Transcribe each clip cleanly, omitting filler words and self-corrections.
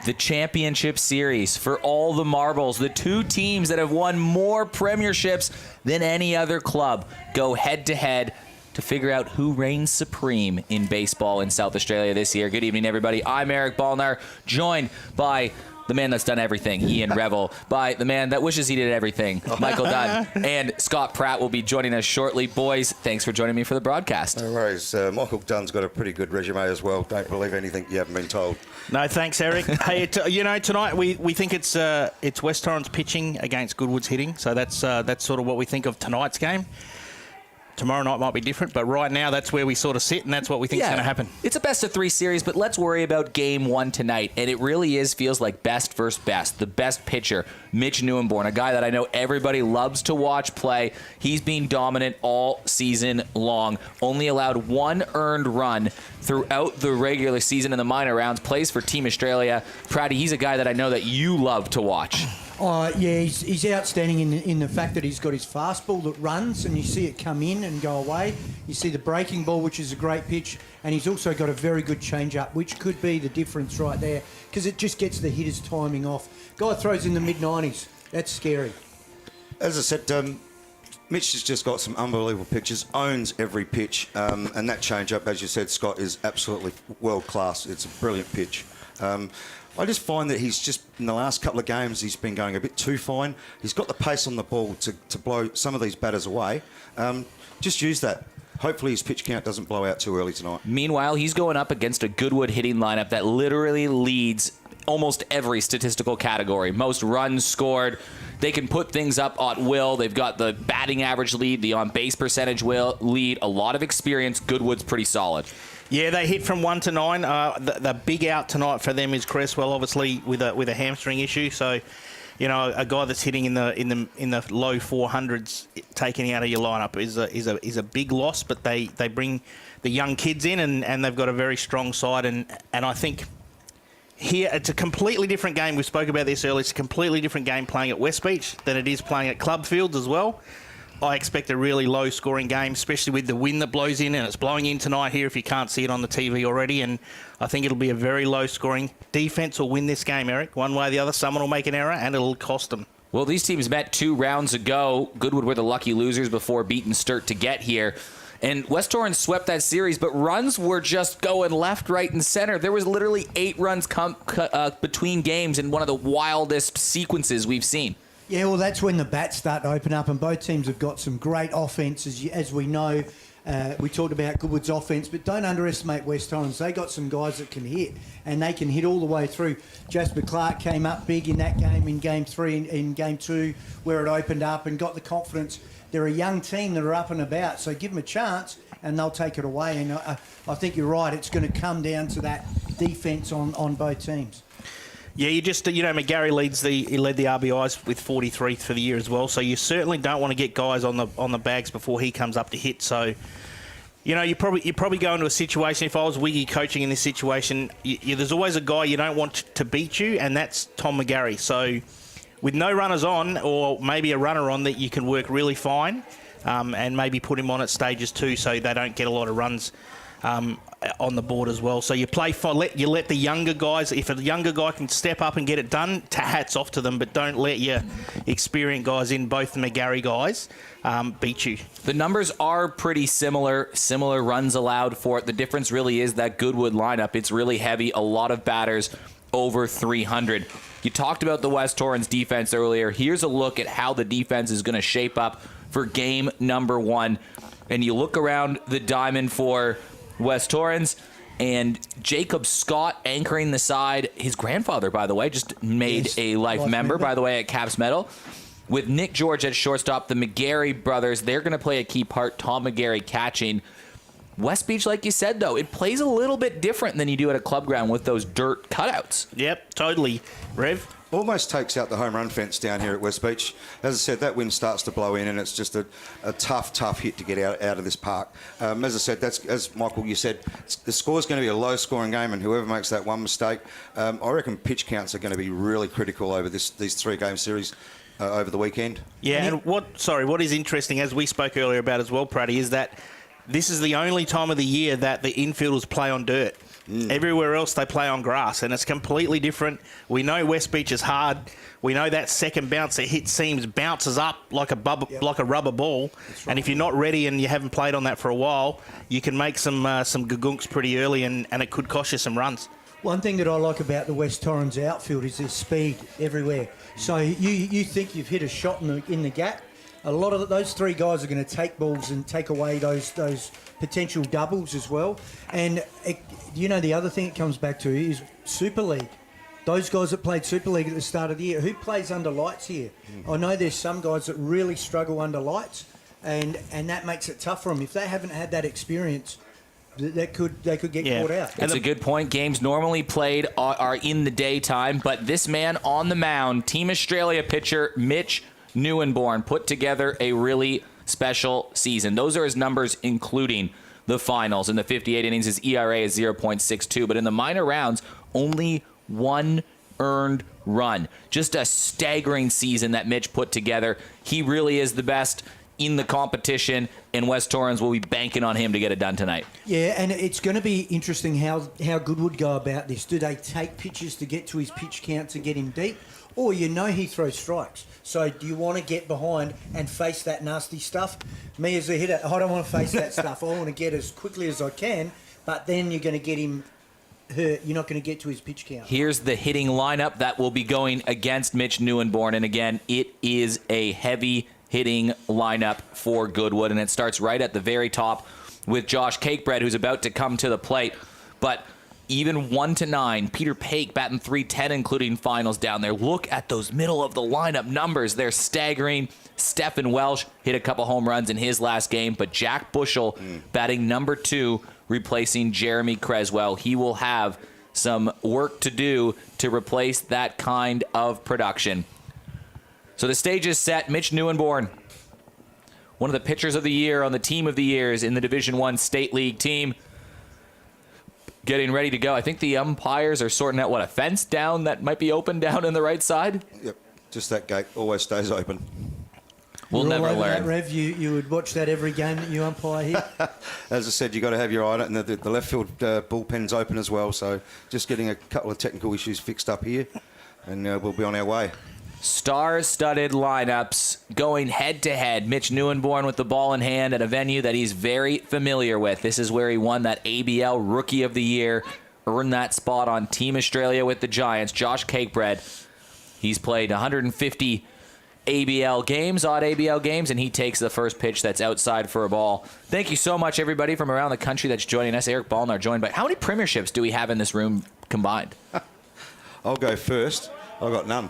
The championship series for all the marbles. The two teams that have won more premierships than any other club go head-to-head to figure out who reigns supreme in baseball in South Australia this year. Good evening, everybody. I'm Eric Ballnar, joined by the man that's done everything, Ian Revel, by the man that wishes he did everything, Michael Dunn, and Scott Pratt will be joining us shortly. Boys, thanks for joining me for the broadcast. No worries. Michael Dunn's got a pretty good resume as well. Don't believe anything you haven't been told. No, thanks, Eric. Hey, tonight we think it's West Torrens pitching against Goodwood's hitting, so that's sort of what we think of tonight's game. Tomorrow night might be different, but right now that's where we sort of sit, and that's what we think is going to happen. It's a best-of-3 series, but let's worry about Game 1 tonight, and it really feels like best versus best. The best pitcher, Mitch Neuenborn, a guy that I know everybody loves to watch play. He's been dominant all season long. Only allowed one earned run throughout the regular season in the minor rounds. Plays for Team Australia. Pratty, he's a guy that I know that you love to watch. Yeah, he's outstanding in the fact that he's got his fastball that runs and you see it come in and go away. You see the breaking ball, which is a great pitch, and he's also got a very good change-up, which could be the difference right there because it just gets the hitter's timing off. Guy throws in the mid-90s. That's scary. As I said, Mitch has just got some unbelievable pitches, owns every pitch, and that change-up, as you said, Scott, is absolutely world-class. It's a brilliant pitch. I just find that he's just, in the last couple of games, he's been going a bit too fine. He's got the pace on the ball to blow some of these batters away. Just use that. Hopefully his pitch count doesn't blow out too early tonight. Meanwhile, he's going up against a Goodwood hitting lineup that literally leads almost every statistical category. Most runs scored. They can put things up at will. They've got the batting average lead, the on-base percentage lead, a lot of experience. Goodwood's pretty solid. Yeah, they hit from 1 to 9. The big out tonight for them is Cresswell, obviously with a hamstring issue. So, you know, a guy that's hitting in the low 400s, taking out of your lineup is a big loss. But they bring the young kids in, and they've got a very strong side. And I think here it's a completely different game. We spoke about this earlier. It's a completely different game playing at West Beach than it is playing at Club Fields as well. I expect a really low-scoring game, especially with the wind that blows in, and it's blowing in tonight here if you can't see it on the TV already, and I think it'll be a very low-scoring. Defence will win this game, Eric. One way or the other, someone will make an error, and it'll cost them. Well, these teams met 2 rounds ago. Goodwood were the lucky losers before beating Sturt to get here. And West Torrens swept that series, but runs were just going left, right, and center. There was literally 8 runs between games in one of the wildest sequences we've seen. Yeah, well, that's when the bats start to open up, and both teams have got some great offense, as we know. We talked about Goodwood's offense, but don't underestimate West Torrens. They got some guys that can hit, and they can hit all the way through. Jasper Clark came up big in that game, in Game 3, in Game 2, where it opened up and got the confidence. They're a young team that are up and about, so give them a chance, and they'll take it away. And I think you're right. It's going to come down to that defence on both teams. Yeah, McGarry led the RBIs with 43 for the year as well. So you certainly don't want to get guys on the bags before he comes up to hit. So, you probably go into a situation. If I was Wiggy coaching in this situation, there's always a guy you don't want to beat you, and that's Tom McGarry. So, with no runners on, or maybe a runner on, that you can work really fine, and maybe put him on at stages 2, so they don't get a lot of runs on the board as well. So you play for, let the younger guys, if a younger guy can step up and get it done, hats off to them, but don't let your experienced guys in, both the McGarry guys, beat you. The numbers are pretty similar runs allowed for it. The difference really is that Goodwood lineup. It's really heavy, a lot of batters over 300. You talked about the West Torrens defense earlier. Here's a look at how the defense is going to shape up for game number 1. And you look around the diamond for West Torrens, and Jacob Scott anchoring the side. His grandfather, by the way, just made a life member, by the way, at Caps Medal. With Nick George at shortstop, the McGarry brothers, they're going to play a key part. Tom McGarry catching. West Beach, like you said, though, it plays a little bit different than you do at a club ground with those dirt cutouts. Yep, totally. Rev? Almost takes out the home run fence down here at West Beach. As I said, that wind starts to blow in, and it's just a tough hit to get out of this park. As I said, as Michael, you said, the score's going to be a low-scoring game, and whoever makes that one mistake, I reckon pitch counts are going to be really critical over these 3-game series over the weekend. Yeah, and what is interesting, as we spoke earlier about as well, Pratty, is that this is the only time of the year that the infielders play on dirt. Everywhere else they play on grass, and it's completely different. We know West Beach is hard. We know that second bounce that hit seams bounces up like a rubber ball. And if you're not ready and you haven't played on that for a while, you can make some gagunks pretty early, and it could cost you some runs. One thing that I like about the West Torrens outfield is there's speed everywhere. So you think you've hit a shot in the gap. A lot of those three guys are going to take balls and take away those potential doubles as well. And the other thing it comes back to is Super League. Those guys that played Super League at the start of the year, who plays under lights here? I know there's some guys that really struggle under lights, and that makes it tough for them. If they haven't had that experience, they could get caught out. That's a good point. Games normally played are in the daytime, but this man on the mound, Team Australia pitcher Mitch Neuenborn, put together a really special season. Those are his numbers, including the finals. In the 58 innings, his ERA is 0.62, but in the minor rounds, only one earned run. Just a staggering season that Mitch put together. He really is the best in the competition, and West Torrens will be banking on him to get it done tonight. Yeah, and it's going to be interesting how Goodwood go about this. Do they take pitches to get to his pitch count to get him deep? Or he throws strikes. So do you want to get behind and face that nasty stuff? Me as a hitter, I don't want to face that stuff. I want to get as quickly as I can, but then you're going to get him hurt. You're not going to get to his pitch count. Here's the hitting lineup that will be going against Mitch Neuenborn. And again, it is a heavy hitting lineup for Goodwood. And it starts right at the very top with Josh Cakebread, who's about to come to the plate. But even 1 to 9, Peter Paik batting .310, including finals down there. Look at those middle of the lineup numbers. They're staggering. Stephen Welsh hit a couple home runs in his last game, but Jack Bushell batting number 2, replacing Jeremy Creswell. He will have some work to do to replace that kind of production. So the stage is set. Mitch Neuenborn, one of the pitchers of the year on the team of the years in the Division I State League team, getting ready to go. I think the umpires are sorting out, a fence down that might be open down on the right side? Yep, just that gate always stays open. We'll never all over learn. That, Rev, you would watch that every game that you umpire here. As I said, you got to have your eye on it, and the left field bullpen's open as well. So just getting a couple of technical issues fixed up here, and we'll be on our way. Star-studded lineups going head-to-head. Mitch Neuenborn with the ball in hand at a venue that he's very familiar with. This is where he won that ABL Rookie of the Year, earned that spot on Team Australia with the Giants. Josh Cakebread, he's played 150 ABL games, odd ABL games, and he takes the first pitch that's outside for a ball. Thank you so much, everybody from around the country that's joining us. Eric Ballnar joined by... How many premierships do we have in this room combined? I'll go first. I've got none.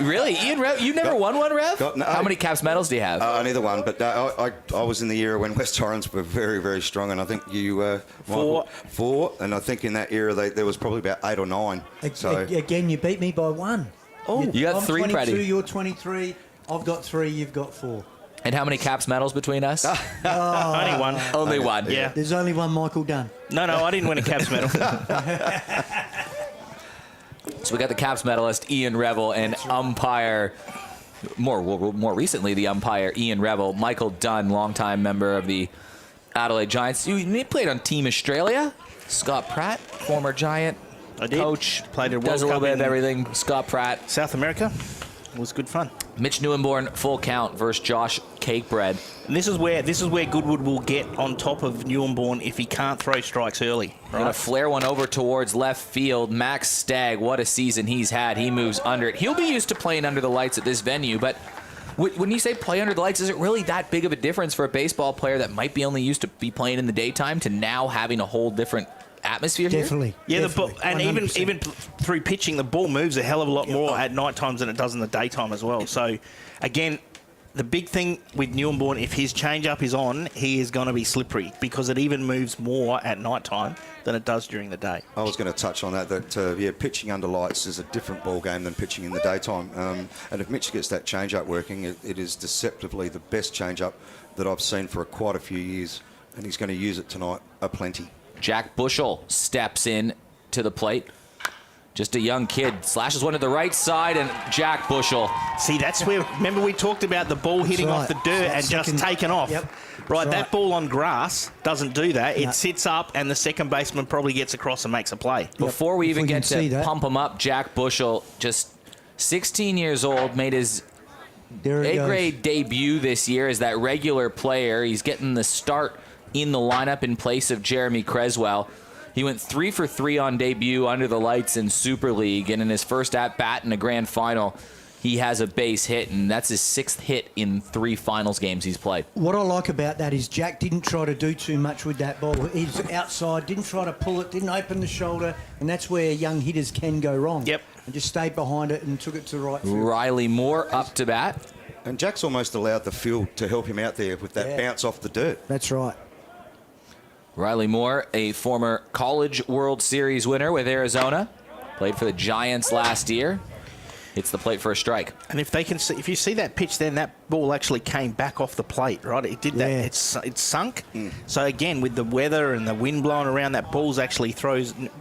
Really? Ian Rev, you never won one, Rev? How many Caps medals do you have? Neither one, but I was in the era when West Torrens were very, very strong, and I think you... Four, and I think in that era there was probably about 8 or 9. So Again, you beat me by 1. Oh, you got 3, I'm 22, Preddy. you're 23. I've got 3, you've got 4. And how many Caps medals between us? Only one. Only one. Yeah. There's only one Michael Dunn. No, I didn't win a Caps medal. So we got the Caps medalist Ian Revel and umpire, more recently the umpire Ian Revel, Michael Dunn, longtime member of the Adelaide Giants. You played on Team Australia. Scott Pratt, former Giant. I did. Coach, played at does World a little Cup bit of in everything. Scott Pratt. South America. It was good fun. Mitch Neuenborn, full count versus Josh Cakebread. And this is where Goodwood will get on top of Neuenborn if he can't throw strikes early. Right. Gonna flare one over towards left field. Max Stagg, what a season he's had. He moves under it. He'll be used to playing under the lights at this venue, but when you say play under the lights, is it really that big of a difference for a baseball player that might be only used to be playing in the daytime to now having a whole different atmosphere here? Definitely. Yeah, definitely, and 100%. even through pitching, the ball moves a hell of a lot more at night times than it does in the daytime as well. So, again, the big thing with Neuenborn, if his change-up is on, he is going to be slippery because it even moves more at night time than it does during the day. I was going to touch on that pitching under lights is a different ball game than pitching in the daytime. And if Mitch gets that change-up working, it is deceptively the best change-up that I've seen for quite a few years, and he's going to use it tonight aplenty. Jack Bushell steps in to the plate. Just a young kid. Slashes one to the right side, and Jack Bushell. See, that's where, remember we talked about the ball hitting off the dirt and just taking off. Yep. Right, That's that ball on grass doesn't do that. No. It sits up, and the second baseman probably gets across and makes a play. Before we If even we get can see to that. pump him up, Jack Bushell, just 16 years old, made his There it goes. A-grade debut this year as that regular player. He's getting the start in the lineup in place of Jeremy Creswell. He went 3 for 3 on debut under the lights in Super League, and in his first at-bat in a grand final, he has a base hit, and that's his 6th hit in 3 finals games he's played. What I like about that is Jack didn't try to do too much with that ball. He's outside, didn't try to pull it, didn't open the shoulder, and that's where young hitters can go wrong. Yep. And just stayed behind it and took it to the right field. Riley Moore up to bat. And Jack's almost allowed the field to help him out there with that Yeah. bounce off the dirt. That's right. Riley Moore, a former College World Series winner with Arizona, played for the Giants last year. Hits the plate for a strike. And if they can see, if you see that pitch, then that ball actually came back off the plate, right? It did that. Yeah. It's sunk. So again, with the weather and the wind blowing around, that ball's actually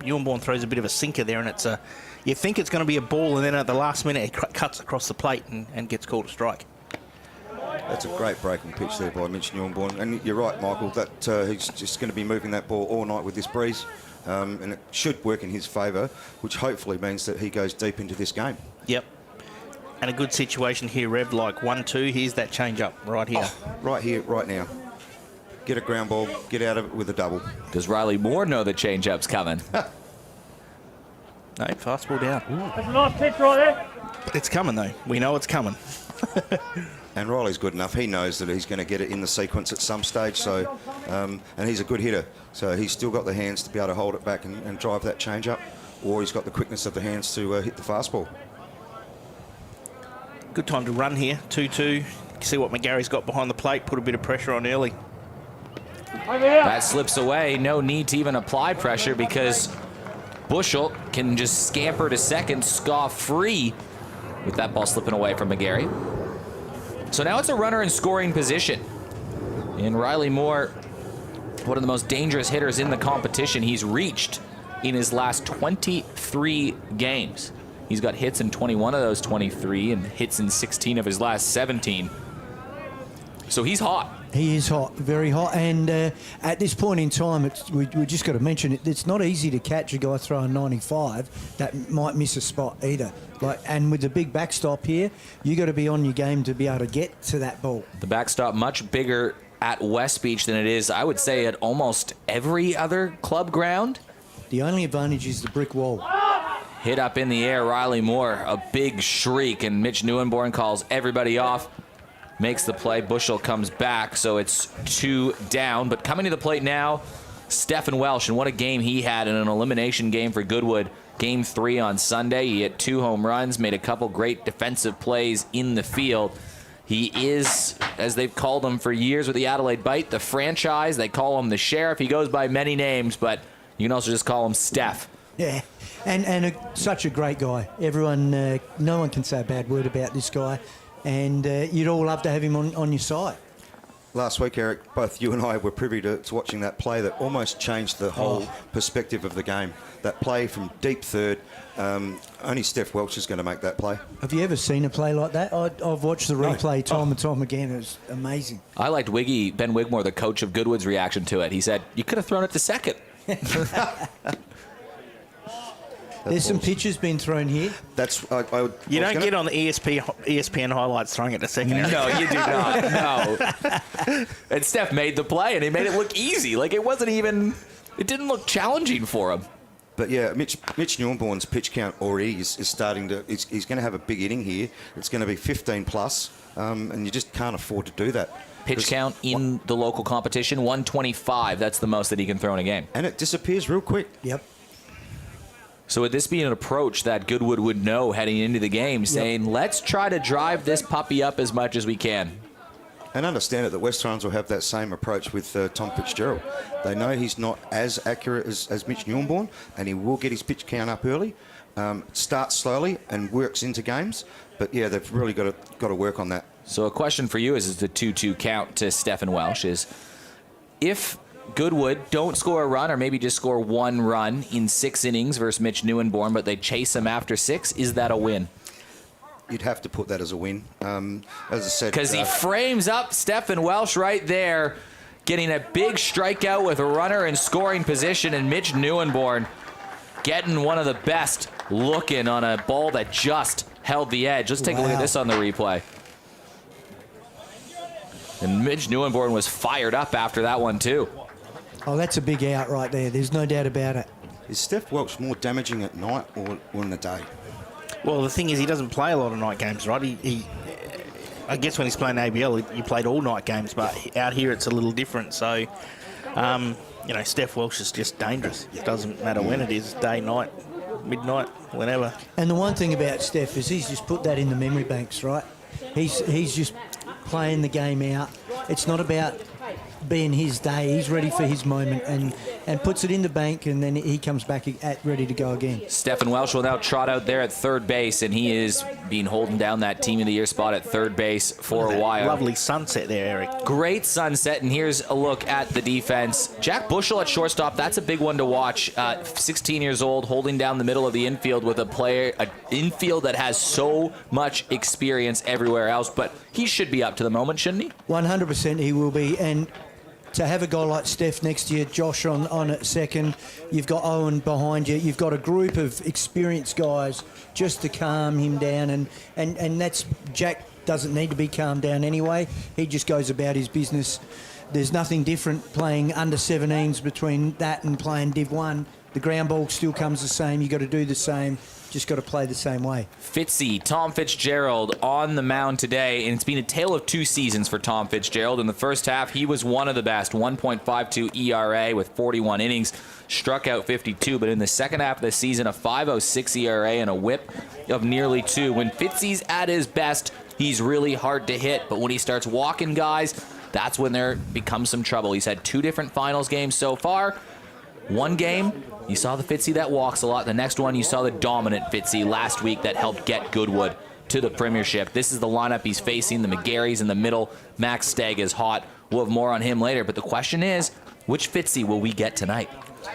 Newborn throws a bit of a sinker there, and it's a. You think it's going to be a ball, and then at the last minute, it cuts across the plate and gets called a strike. That's a great breaking pitch there by Mitch Newborn. And you're right, Michael, that he's just going to be moving that ball all night with this breeze. And it should work in his favour, which hopefully means that he goes deep into this game. Yep. And a good situation here, Rev, like 1-2. Here's that change up right here. Right here, right now. Get a ground ball, get out of it with a double. Does Riley Moore know the changeup's coming? No, fastball down. That's a nice pitch right there. It's coming, though. We know it's coming. And Riley's good enough. He knows that he's going to get it in the sequence at some stage. So, and he's a good hitter. So he's still got the hands to be able to hold it back and drive that change up. Or he's got the quickness of the hands to hit the fastball. Good time to run here. 2-2. See what McGarry's got behind the plate. Put a bit of pressure on early. Over here. That slips away. No need to even apply pressure because Bushell can just scamper to second, scoff free with that ball slipping away from McGarry. So now it's a runner in scoring position. And Riley Moore, one of the most dangerous hitters in the competition, he's reached in his last 23 games. He's got hits in 21 of those 23 and hits in 16 of his last 17. So he's hot. He is hot, very hot. And at this point in time, we just got to mention it. It's not easy to catch a guy throwing 95 that might miss a spot either. And with the big backstop here, you got to be on your game to be able to get to that ball. The backstop much bigger at West Beach than it is, I would say, at almost every other club ground. The only advantage is the brick wall. Hit up in the air, Riley Moore, a big shriek, and Mitch Newborn calls everybody off. Makes the play. Bushell comes back, so it's 2 down. But coming to the plate now, Stephen Welsh, and what a game he had in an elimination game for Goodwood. Game 3 on Sunday. He hit 2 home runs, made a couple great defensive plays in the field. He is, as they've called him for years with the Adelaide Bite, the franchise. They call him the Sheriff. He goes by many names, but you can also just call him Steph. Yeah, and such a great guy. Everyone, no one can say a bad word about this guy. And you'd all love to have him on your side. Last week, Eric, both you and I were privy to watching that play that almost changed the whole perspective of the game. That play from deep third, only Steph Welch is going to make that play. Have you ever seen a play like that? I've watched the replay time and time again. It was amazing. I liked Ben Wigmore, the coach of Goodwood's reaction to it. He said, you could have thrown it to second. There's some pitches being thrown here. You don't get on the ESPN highlights throwing it to second. No, you do not. No. And Steph made the play, and he made it look easy. Like, it didn't look challenging for him. But yeah, Mitch Newborn's pitch count already is starting to. He's going to have a big inning here. It's going to be 15 plus, and you just can't afford to do that. Pitch count in the local competition, 125. That's the most that he can throw in a game. And it disappears real quick. Yep. So would this be an approach that Goodwood would know heading into the game, saying, let's try to drive this puppy up as much as we can? And understand it that West Torrens will have that same approach with Tom Fitzgerald. They know he's not as accurate as Mitch Newborn, and he will get his pitch count up early, starts slowly and works into games. But yeah, they've really got to work on that. So a question for you is the 2-2 count to Stephen Welsh is, if Goodwood don't score a run or maybe just score 1 run in 6 innings versus Mitch Newborn, but they chase him after 6, is that a win? You'd have to put that as a win. As I said, because he frames up Stephen Welsh right there. getting a big strikeout with a runner in scoring position, and Mitch Neuenborn getting one of the best looking on a ball that just held the edge. Let's take a look at this on the replay. And Mitch Neuenborn was fired up after that one, too. Oh, that's a big out right there. There's no doubt about it. Is Steph Welch more damaging at night or in the day? Well, the thing is, he doesn't play a lot of night games, right? I guess when he's playing ABL, he played all night games, but out here it's a little different. So, Steph Welch is just dangerous. It doesn't matter when it is, day, night, midnight, whenever. And the one thing about Steph is he's just put that in the memory banks, right? He's just playing the game out. It's not about being his day. He's ready for his moment and puts it in the bank, and then he comes back ready to go again. Stephen Welch will now trot out there at third base, and he is being holding down that Team of the Year spot at third base for a while. Lovely sunset there, Eric. Great sunset, and here's a look at the defense. Jack Bushel at shortstop, that's a big one to watch. 16 years old, holding down the middle of the infield with an infield that has so much experience everywhere else, but he should be up to the moment, shouldn't he? 100% he will be, and to have a guy like Steph next to you, Josh on at second, you've got Owen behind you, you've got a group of experienced guys just to calm him down, and that's Jack doesn't need to be calmed down anyway. He just goes about his business. There's nothing different playing under 17s between that and playing Div 1. The ground ball still comes the same. You've got to do the same. Just got to play the same way. Fitzy, Tom Fitzgerald on the mound today, and it's been a tale of two seasons for Tom Fitzgerald. In the first half, he was one of the best, 1.52 ERA with 41 innings, struck out 52, but in the second half of the season, a 5.06 ERA and a whip of nearly 2. When Fitzy's at his best, he's really hard to hit, but when he starts walking guys, that's when there becomes some trouble. He's had 2 different finals games so far. One game, you saw the Fitzy that walks a lot. The next one, you saw the dominant Fitzy last week that helped get Goodwood to the premiership. This is the lineup he's facing. The McGarry's in the middle. Max Stagg is hot. We'll have more on him later. But the question is, which Fitzy will we get tonight?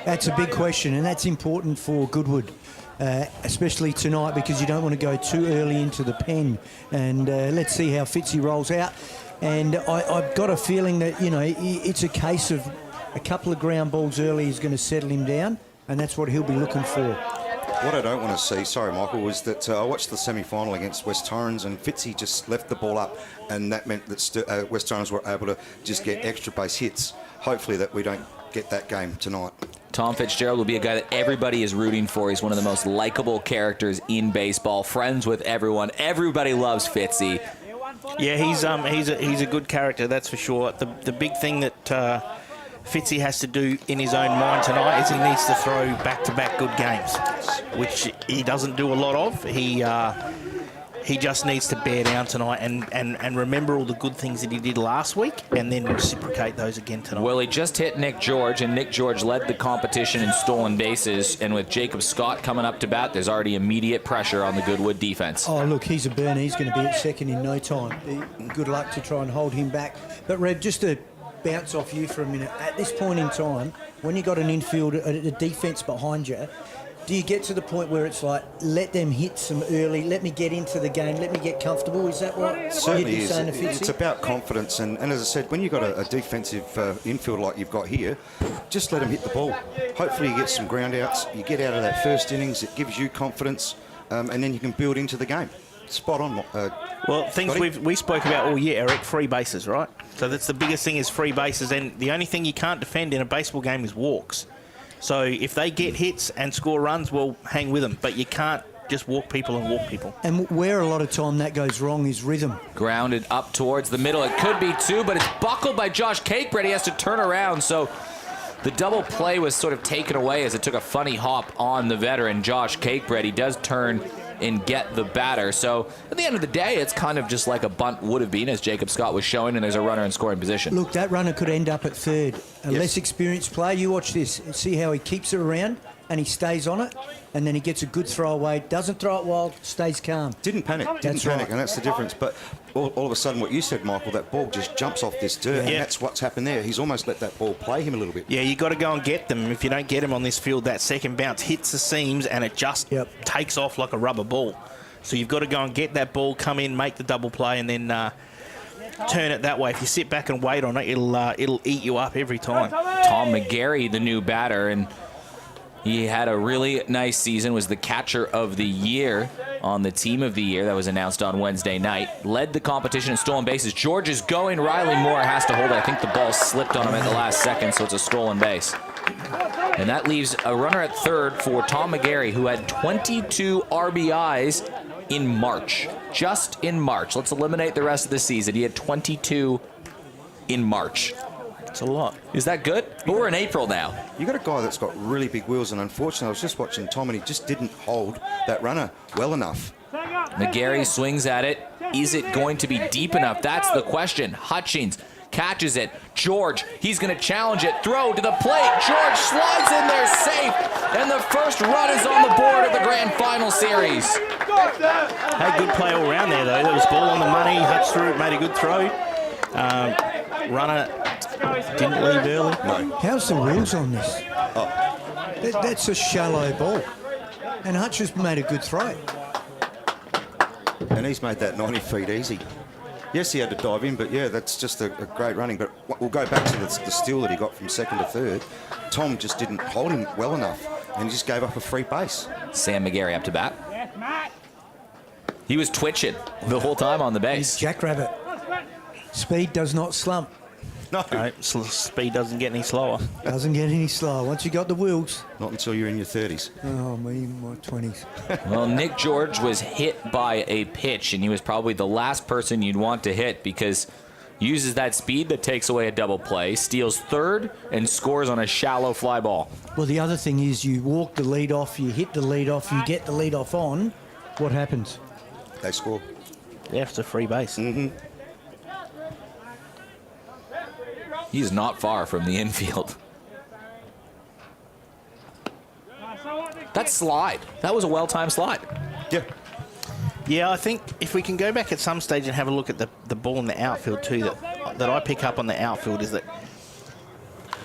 That's a big question, and that's important for Goodwood, especially tonight, because you don't want to go too early into the pen. And let's see how Fitzy rolls out. And I've got a feeling that, it's a case of a couple of ground balls early is going to settle him down, and that's what he'll be looking for. What I don't want to see, sorry Michael, was that I watched the semi-final against West Torrens, and Fitzy just left the ball up, and that meant that West Torrens were able to just get extra base hits. Hopefully that we don't get that game tonight. Tom Fitzgerald will be a guy that everybody is rooting for. He's one of the most likable characters in baseball, friends with everyone. Everybody loves Fitzy. Yeah, he's a good character, that's for sure. The big thing that Fitzy has to do in his own mind tonight is he needs to throw back-to-back good games, which he doesn't do a lot of. He just needs to bear down tonight and remember all the good things that he did last week and then reciprocate those again tonight. Well, he just hit Nick George, and Nick George led the competition in stolen bases. And with Jacob Scott coming up to bat, there's already immediate pressure on the Goodwood defense. Oh, look, he's a burner. He's going to be at second in no time. Good luck to try and hold him back. But, Reb, just to bounce off you for a minute, at this point in time, when you've got an infield, a defence behind you, do you get to the point where it's like, let them hit some early, let me get into the game, let me get comfortable? Is that what Certainly you're is. saying to Fitzy? It's about confidence, and as I said, when you've got a defensive infield like you've got here, just let him hit the ball. Hopefully you get some ground outs, you get out of that first innings, it gives you confidence, and then you can build into the game. Spot on. Well, things we spoke about all year, Eric, free bases, right? So that's the biggest thing is free bases, and the only thing you can't defend in a baseball game is walks. So if they get hits and score runs, well, hang with them. But you can't just walk people and walk people. And where a lot of time that goes wrong is rhythm. Grounded up towards the middle. It could be 2, but it's buckled by Josh Cakebread. He has to turn around, so the double play was sort of taken away as it took a funny hop on the veteran, Josh Cakebread. He does turn and get the batter. So at the end of the day, it's kind of just like a bunt would have been, as Jacob Scott was showing, and there's a runner in scoring position. Look, that runner could end up at third. A less experienced player, you watch this and see how he keeps it around and he stays on it, and then he gets a good throw away, doesn't throw it wild, stays calm. Didn't panic, That's right. and that's the difference. But all of a sudden, what you said, Michael, that ball just jumps off this dirt, and that's what's happened there. He's almost let that ball play him a little bit. Yeah, you got to go and get them. If you don't get them on this field, that second bounce hits the seams and it just takes off like a rubber ball. So you've got to go and get that ball, come in, make the double play, and then turn it that way. If you sit back and wait on it, it'll eat you up every time. Tom McGarry, the new batter, and he had a really nice season, was the catcher of the year on the team of the year that was announced on Wednesday night. Led the competition in stolen bases. George is going. Riley Moore has to hold it. I think the ball slipped on him at the last second, so it's a stolen base. And that leaves a runner at third for Tom McGarry, who had 22 RBIs in March. Just in March. Let's eliminate the rest of the season. He had 22 in March. It's a lot. Is that good? But we're in April now. You got a guy that's got really big wheels, and unfortunately, I was just watching Tom, and he just didn't hold that runner well enough. McGarry swings at it. Is it going to be deep enough? That's the question. Hutchings catches it. George, he's going to challenge it. Throw to the plate. George slides in there safe. And the first run is on the board of the grand final series. Had good play all around there, though. There was ball on the money. Hutch threw it, made a good throw. Runner didn't leave early. No. How's the wheels on this? That's a shallow ball. And Hutch has made a good throw. And he's made that 90 feet easy. Yes, he had to dive in, but yeah, that's just a great running. But we'll go back to the steal that he got from second to third. Tom just didn't hold him well enough, and he just gave up a free base. Sam McGarry up to bat. He was twitching the whole time on the base. Jackrabbit. Speed does not slump. No, Speed doesn't get any slower. Doesn't get any slower. Once you got the wheels. not until you're in your 30s. Oh, me, my 20s. Well, Nick George was hit by a pitch, and he was probably the last person you'd want to hit because uses that speed that takes away a double play, steals third, and scores on a shallow fly ball. Well, the other thing is you walk the lead off, you hit the lead off, you get the lead off on. What happens? They score. Yeah, it's a free base. Mm-hmm. He's not far from the infield. That slide. That was a well-timed slide. Yeah. Yeah, I think if we can go back at some stage and have a look at the ball in the outfield too, that I pick up on the outfield is that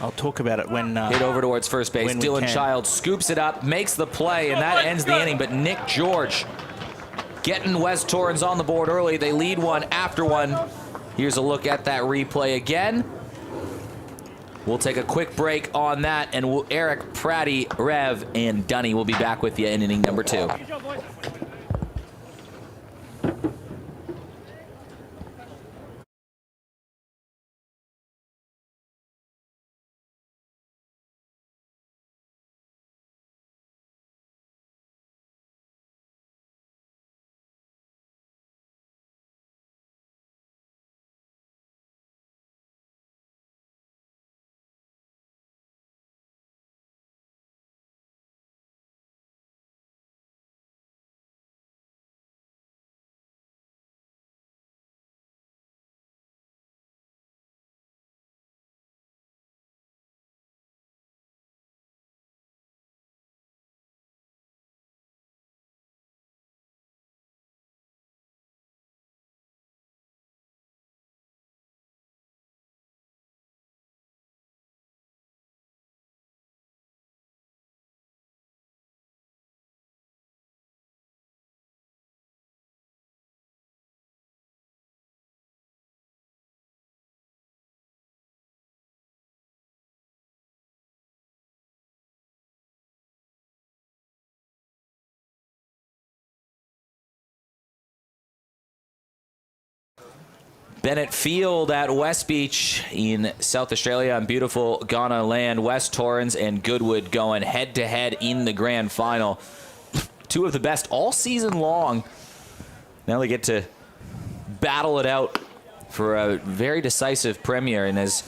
I'll talk about it when hit over towards first base. when we Dylan can. Child scoops it up, makes the play, and that ends the inning. But Nick George getting West Torrens on the board early. They lead one after one. Here's a look at that replay again. We'll take a quick break on that, and Eric, Pratty, Rev, and Dunny will be back with you in inning number 2. Bennett Field at West Beach in South Australia on beautiful Ghana land. West Torrens and Goodwood going head-to-head in the grand final. Two of the best all season long. Now they get to battle it out for a very decisive premiere. And as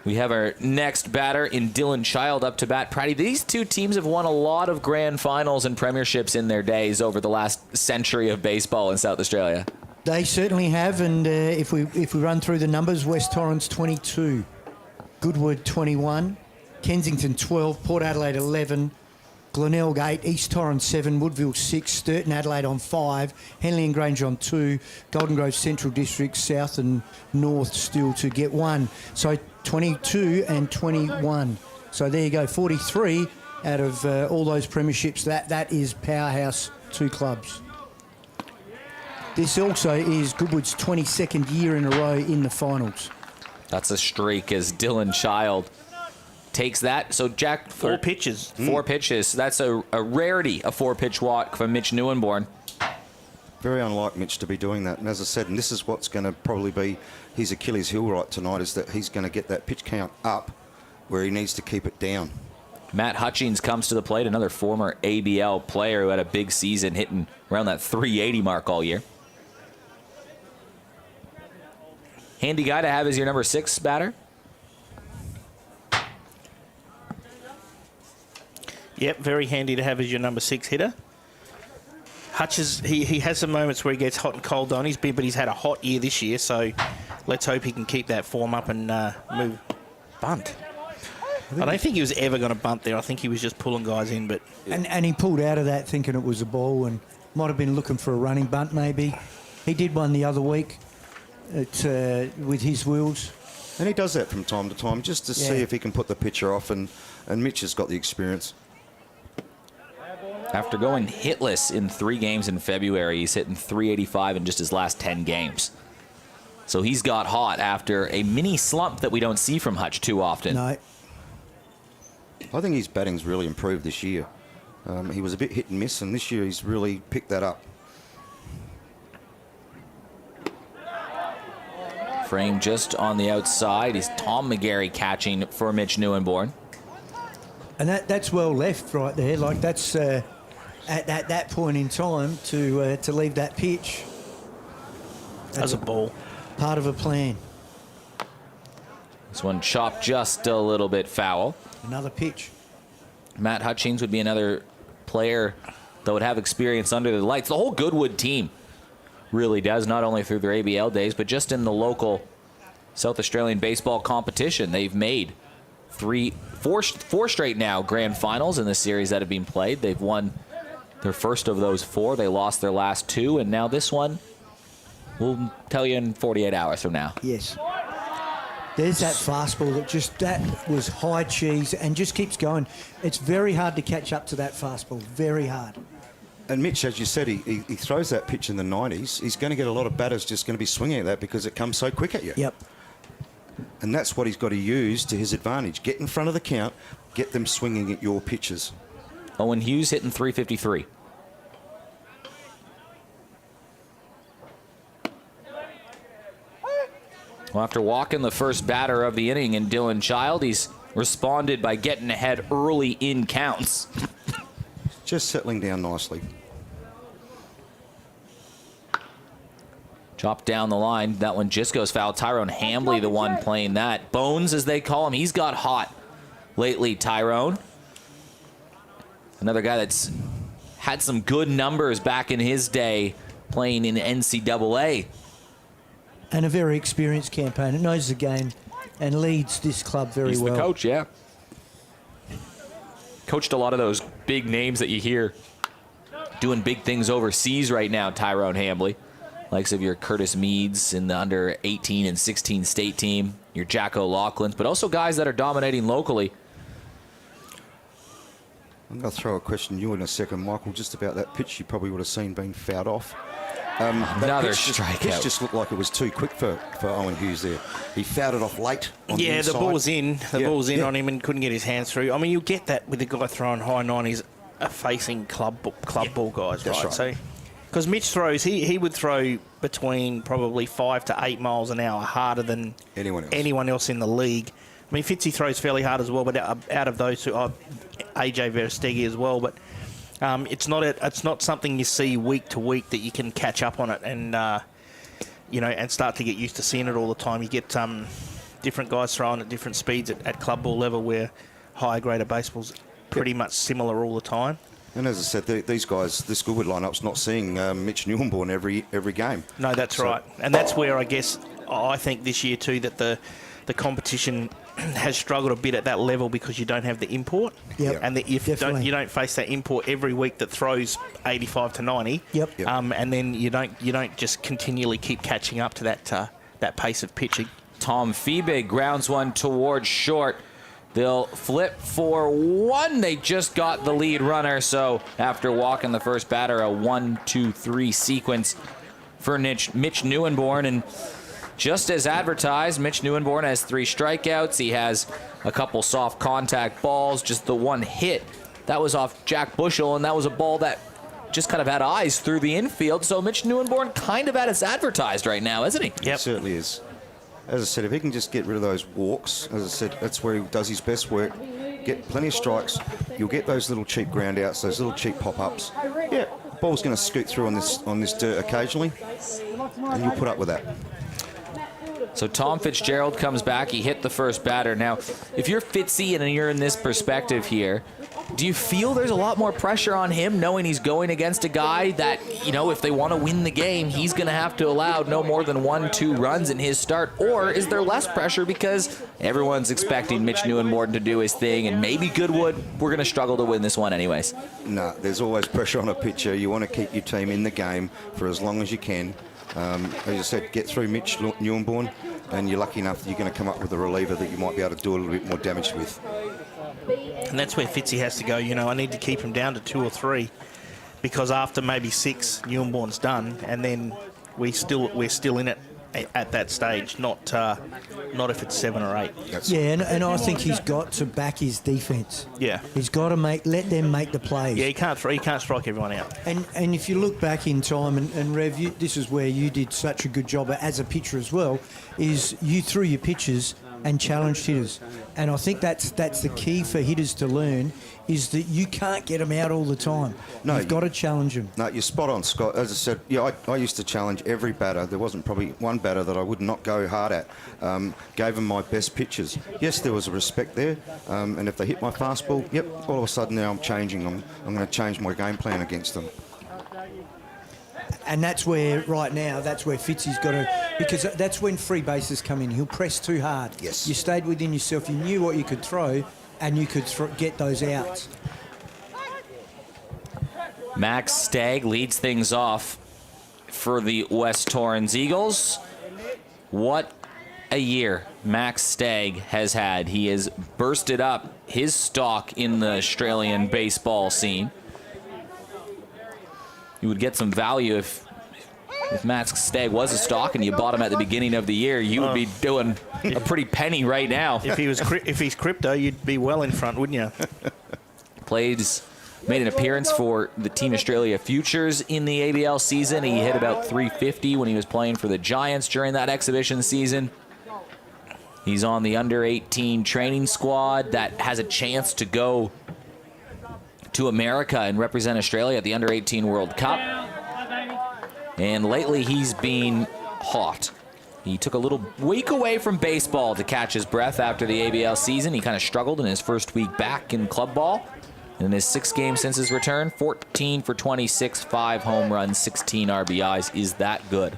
we have our next batter in Dylan Child up to bat. Pratty, these two teams have won a lot of grand finals and premierships in their days over the last century of baseball in South Australia. They certainly have, and if we run through the numbers, West Torrens 22, Goodwood 21, Kensington 12, Port Adelaide 11, Glenelg 8, East Torrens 7, Woodville 6, Sturton Adelaide on 5, Henley and Grange on 2, Golden Grove Central District, South and North still to get 1. So 22 and 21. So there you go, 43 out of all those premierships. That is powerhouse 2 clubs. This also is Goodwood's 22nd year in a row in the finals. That's a streak as Dylan Child takes that. So, Jack, Four pitches. Four pitches. That's a rarity, a four-pitch walk from Mitch Neuenborn. Very unlike Mitch to be doing that. And as I said, and this is what's going to probably be his Achilles heel right tonight, is that he's going to get that pitch count up where he needs to keep it down. Matt Hutchings comes to the plate, another former ABL player who had a big season hitting around that 380 mark all year. Handy guy to have as your number 6 batter. Yep, very handy to have as your number 6 hitter. Hutchins, he has some moments where he gets hot and cold on his bit, but he's had a hot year this year, so let's hope he can keep that form up and move. Bunt. I don't think he was ever going to bunt there. I think he was just pulling guys in, but... And he pulled out of that thinking it was a ball and might have been looking for a running bunt maybe. He did one the other week with his wheels. And he does that from time to time just to see if he can put the pitcher off, and Mitch has got the experience. After going hitless in 3 games in February, he's hitting 385 in just his last 10 games. So he's got hot after a mini slump that we don't see from Hutch too often. No. I think his batting's really improved this year. He was a bit hit and miss, and this year he's really picked that up. Frame just on the outside. He's Tom McGarry catching for Mitch Neuenborn. And that's well left right there. Like that's at that point in time to leave that pitch. That's a ball. Part of a plan. This one chopped just a little bit foul. Another pitch. Matt Hutchings would be another player that would have experience under the lights. The whole Goodwood team really does, not only through their ABL days, but just in the local South Australian baseball competition. They've made four straight now grand finals in the series that have been played. They've won their first of those 4. They lost their last 2, and now this one, we'll tell you in 48 hours from now. Yes. There's that fastball that was high cheese and just keeps going. It's very hard to catch up to that fastball. Very hard. And Mitch, as you said, he throws that pitch in the 90s. He's going to get a lot of batters just going to be swinging at that because it comes so quick at you. Yep. And that's what he's got to use to his advantage. Get in front of the count, get them swinging at your pitches. Owen Hughes hitting 353. Well, after walking the first batter of the inning in Dylan Child, he's responded by getting ahead early in counts. Just settling down nicely. Chopped down the line. That one just goes foul. Tyrone Hambley, the one playing that. Bones, as they call him. He's got hot lately, Tyrone. Another guy that's had some good numbers back in his day playing in NCAA. And a very experienced campaigner. Knows the game and leads this club very well. He's the coach, yeah. Coached a lot of those big names that you hear doing big things overseas right now, Tyrone Hambley. Likes of your Curtis Meads in the under 18 and 16 state team, your Jack O'Loughlin's, but also guys that are dominating locally. I'm going to throw a question to you in a second, Michael, just about that pitch you probably would have seen being fouled off. Another strikeout. Pitch just looked like it was too quick for Owen Hughes there. He fouled it off late on the inside. The ball was in. The ball was in on him and couldn't get his hands through. I mean, you get that with the guy throwing high 90s facing club ball guys, That's right. So, because Mitch throws, he would throw between probably 5 to 8 miles an hour harder than anyone else in the league. I mean, Fitzy throws fairly hard as well, but out of those two, AJ Verstegi as well, but it's not something you see week to week that you can catch up on it and and start to get used to seeing it all the time. You get different guys throwing at different speeds at club ball level, where higher grade of baseball's pretty much similar all the time. And as I said, these guys, this Goodwood lineup's not seeing Mitch Neuenborn every game. No, that's right, and that's where I think this year too that the competition has struggled a bit at that level because you don't have the import. Yep. And if you don't face that import every week that throws 85 to 90. Yep. And then you don't just continually keep catching up to that pace of pitching. Tom Feebig grounds one towards short. They'll flip for 1. They just got the lead runner, so after walking the first batter, a 1-2-3 sequence for Mitch Neuenborn. And just as advertised, Mitch Neuenborn has 3 strikeouts. He has a couple soft contact balls. Just the one hit, that was off Jack Bushel, and that was a ball that just kind of had eyes through the infield. So Mitch Neuenborn kind of at as advertised right now, isn't he? Yep. It certainly is. As I said, if he can just get rid of those walks, as I said, that's where he does his best work. Get plenty of strikes. You'll get those little cheap ground outs, those little cheap pop-ups. Yeah, the ball's going to scoot through on this dirt occasionally, and you'll put up with that. So Tom Fitzgerald comes back. He hit the first batter. Now, if you're Fitzy and you're in this perspective here, do you feel there's a lot more pressure on him knowing he's going against a guy that, you know, if they want to win the game, he's going to have to allow no more than 1-2 runs in his start? Or is there less pressure because everyone's expecting Mitch Neuenborn to do his thing, and maybe Goodwood, we're going to struggle to win this one anyways? No, there's always pressure on a pitcher. You want to keep your team in the game for as long as you can. As I said, get through Mitch Neuenborn, and you're lucky enough that you're going to come up with a reliever that you might be able to do a little bit more damage with. And that's where Fitzy has to go. You know, I need to keep him down to 2 or 3, because after maybe 6, Neuenborn's done, and then we're still in it at that stage. Not if it's 7 or 8. And I think he's got to back his defence. Yeah, he's got to let them make the plays. Yeah, he can't strike everyone out. And if you look back in time, and Rev, this is where you did such a good job as a pitcher as well, is you threw your pitches and challenged hitters. And I think that's the key for hitters to learn, is that you can't get them out all the time. No, you've got to challenge them. No, you're spot on, Scott. As I said, yeah, I used to challenge every batter. There wasn't probably one batter that I would not go hard at. Gave them my best pitches. Yes, there was a respect there. And if they hit my fastball, yep, all of a sudden now I'm changing. I'm going to change my game plan against them. And that's where, right now, that's where Fitzy's got to, because that's when free bases come in. He'll press too hard. Yes. You stayed within yourself. You knew what you could throw, and you could get those outs. Max Stagg leads things off for the West Torrens Eagles. What a year Max Stagg has had. He has bursted up his stock in the Australian baseball scene. You would get some value if Max Stagg was a stock and you bought him at the beginning of the year. You would be doing a pretty penny right now. If he's crypto, you'd be well in front, wouldn't you? Made an appearance for the Team Australia Futures in the ABL season. He hit about 350 when he was playing for the Giants during that exhibition season. He's on the under-18 training squad that has a chance to go to America and represent Australia at the under-18 World Cup. And lately he's been hot. He took a little week away from baseball to catch his breath after the ABL season. He kind of struggled in his first week back in club ball. And in his 6 games since his return, 14 for 26, 5 home runs, 16 RBIs. Is that good?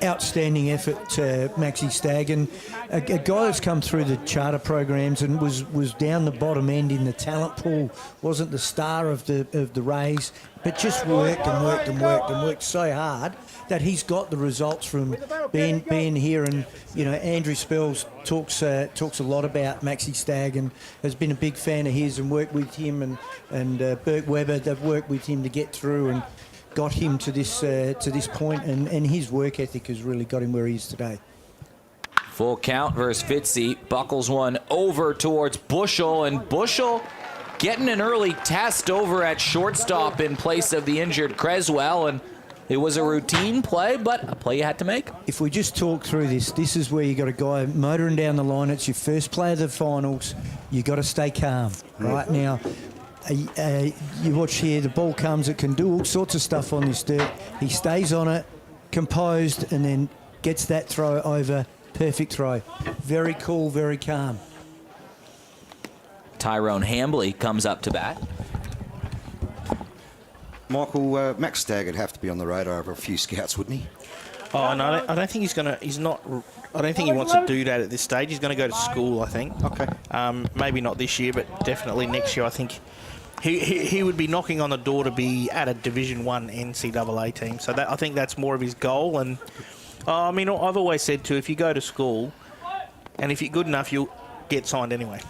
Outstanding effort, Maxi Stagg, and a guy that's come through the charter programs and was down the bottom end in the talent pool, wasn't the star of the Rays, but just worked so hard that he's got the results from being here. And you know, Andrew Spells talks a lot about Maxi Stagg and has been a big fan of his and worked with him, and Bert Weber, they've worked with him to get through and got him to this point, and his work ethic has really got him where he is today. Full count versus Fitzy. Buckles one over towards Bushel, and Bushel getting an early test over at shortstop in place of the injured Creswell, and it was a routine play, but a play you had to make. If we just talk through this is where you got a guy motoring down the line. It's your first play of the finals. You got to stay calm right now. You watch here, the ball comes, it can do all sorts of stuff on this dirt. He stays on it, composed, and then gets that throw over. Perfect throw. Very cool, very calm. Tyrone Hambley comes up to bat. Michael, Max Stagg would have to be on the radar of a few scouts, wouldn't he? Oh, no, I don't think he's going to. He's not. I don't think he wants to do that at this stage. He's going to go to school, I think. Okay. Maybe not this year, but definitely next year. I think he would be knocking on the door to be at a Division 1 NCAA team. So I think that's more of his goal. And I mean, I've always said too, if you go to school, and if you're good enough, you'll get signed anyway.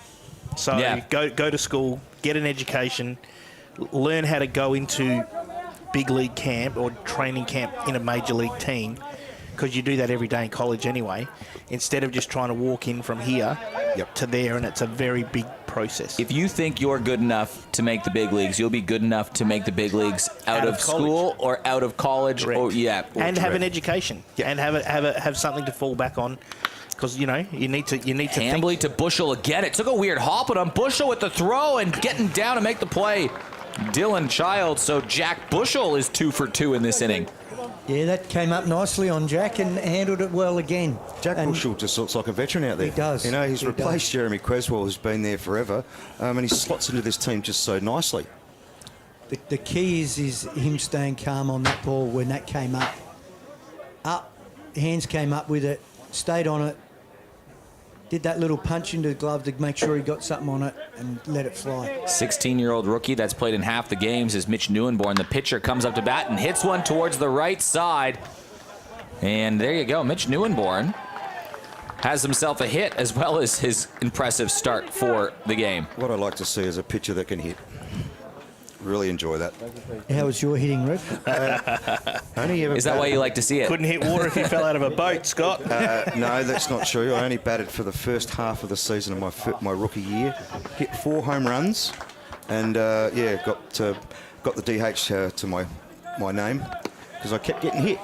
So go to school, get an education, learn how to go into big league camp or training camp in a major league team, because you do that every day in college anyway, instead of just trying to walk in from here to there, and it's a very big process. If you think you're good enough to make the big leagues, you'll be good enough to make the big leagues out of school or out of college. Correct. And have an correct. education and have something to fall back on, because you need to Hambly think. to Bushell again. It took a weird hop on Bushell with the throw and getting down to make the play. Dylan Child. So Jack Bushell is 2 for 2 in this inning. Yeah, that came up nicely on Jack and handled it well again. Jack Bushell just looks like a veteran out there. He does. You know, he's He replaced does. Jeremy Creswell, who's been there forever, and he slots into this team just so nicely. The key is him staying calm on that ball when that came up. Hands came up with it, stayed on it, did that little punch into the glove to make sure he got something on it and let it fly. 16-year-old rookie that's played in half the games is Mitch Neuenborn. The pitcher comes up to bat and hits one towards the right side. And there you go. Mitch Neuenborn has himself a hit as well as his impressive start for the game. What I like to see is a pitcher that can hit. Really enjoy that. How was your hitting, Rick? Only ever Is that why you like to see it? Couldn't hit water if he fell out of a boat, Scott. No, that's not true. I only batted for the first half of the season of my rookie year. Hit 4 home runs, and got the DH to my name because I kept getting hit.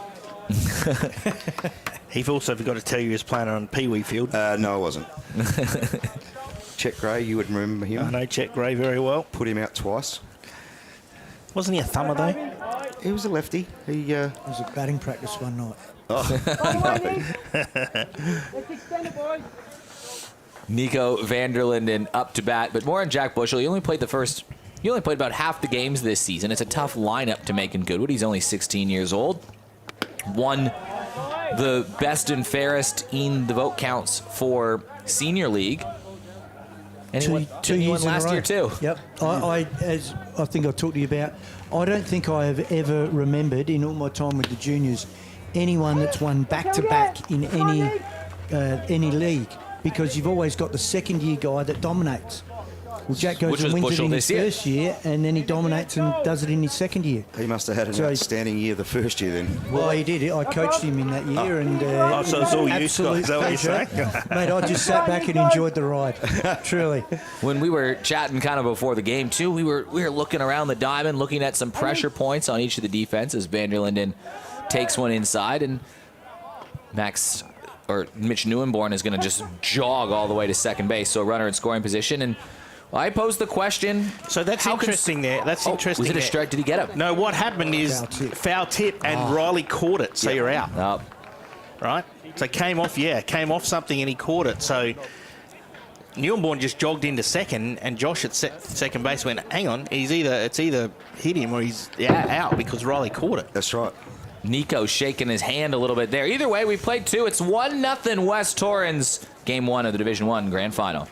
He also forgot to tell you he was playing on Pee Wee Field. No, I wasn't. Chet Gray, you would remember him. I know Chet Gray very well. Put him out twice. Wasn't he a thumber though? He was a lefty. He It was a batting practice one night. Let's extend it, boys. Nico Vanderlinden up to bat, but more on Jack Bushell. He only played about half the games this season. It's a tough lineup to make in Goodwood. He's only 16 years old. Won the best and fairest in the vote counts for Senior League. And he won Two years in a last row. year too. Yep. As I think I talked to you about, I don't think I have ever remembered in all my time with the juniors anyone that's won back-to-back in any league, because you've always got the second-year guy that dominates. Well, Jack goes Which and was wins Bushell it in his this year. first year, and then he dominates and does it in his second year. He must have had an outstanding year the first year then. Well, he did. I coached him in that year, and so it's all you, Scott. Is that what you're saying? Mate, I just sat back and enjoyed the ride. Truly. When we were chatting kind of before the game too, we were looking around the diamond, looking at some pressure points on each of the defenses. Vanderlinden takes one inside, and Mitch Neuenborn is going to just jog all the way to second base, so a runner in scoring position. And I posed the question. So that's interesting there. That's interesting. Was it a there. strike? Did he get him? No, what happened is foul tip, and Riley caught it, so you're out. No. Right? So came off something, and he caught it. So Neuenborn just jogged into second, and Josh at second base went, hang on, it's either hit him or he's out because Riley caught it. That's right. Nico shaking his hand a little bit there. Either way, we played 2. It's 1-0 West Torrens. Game 1 of the Division 1 Grand Final.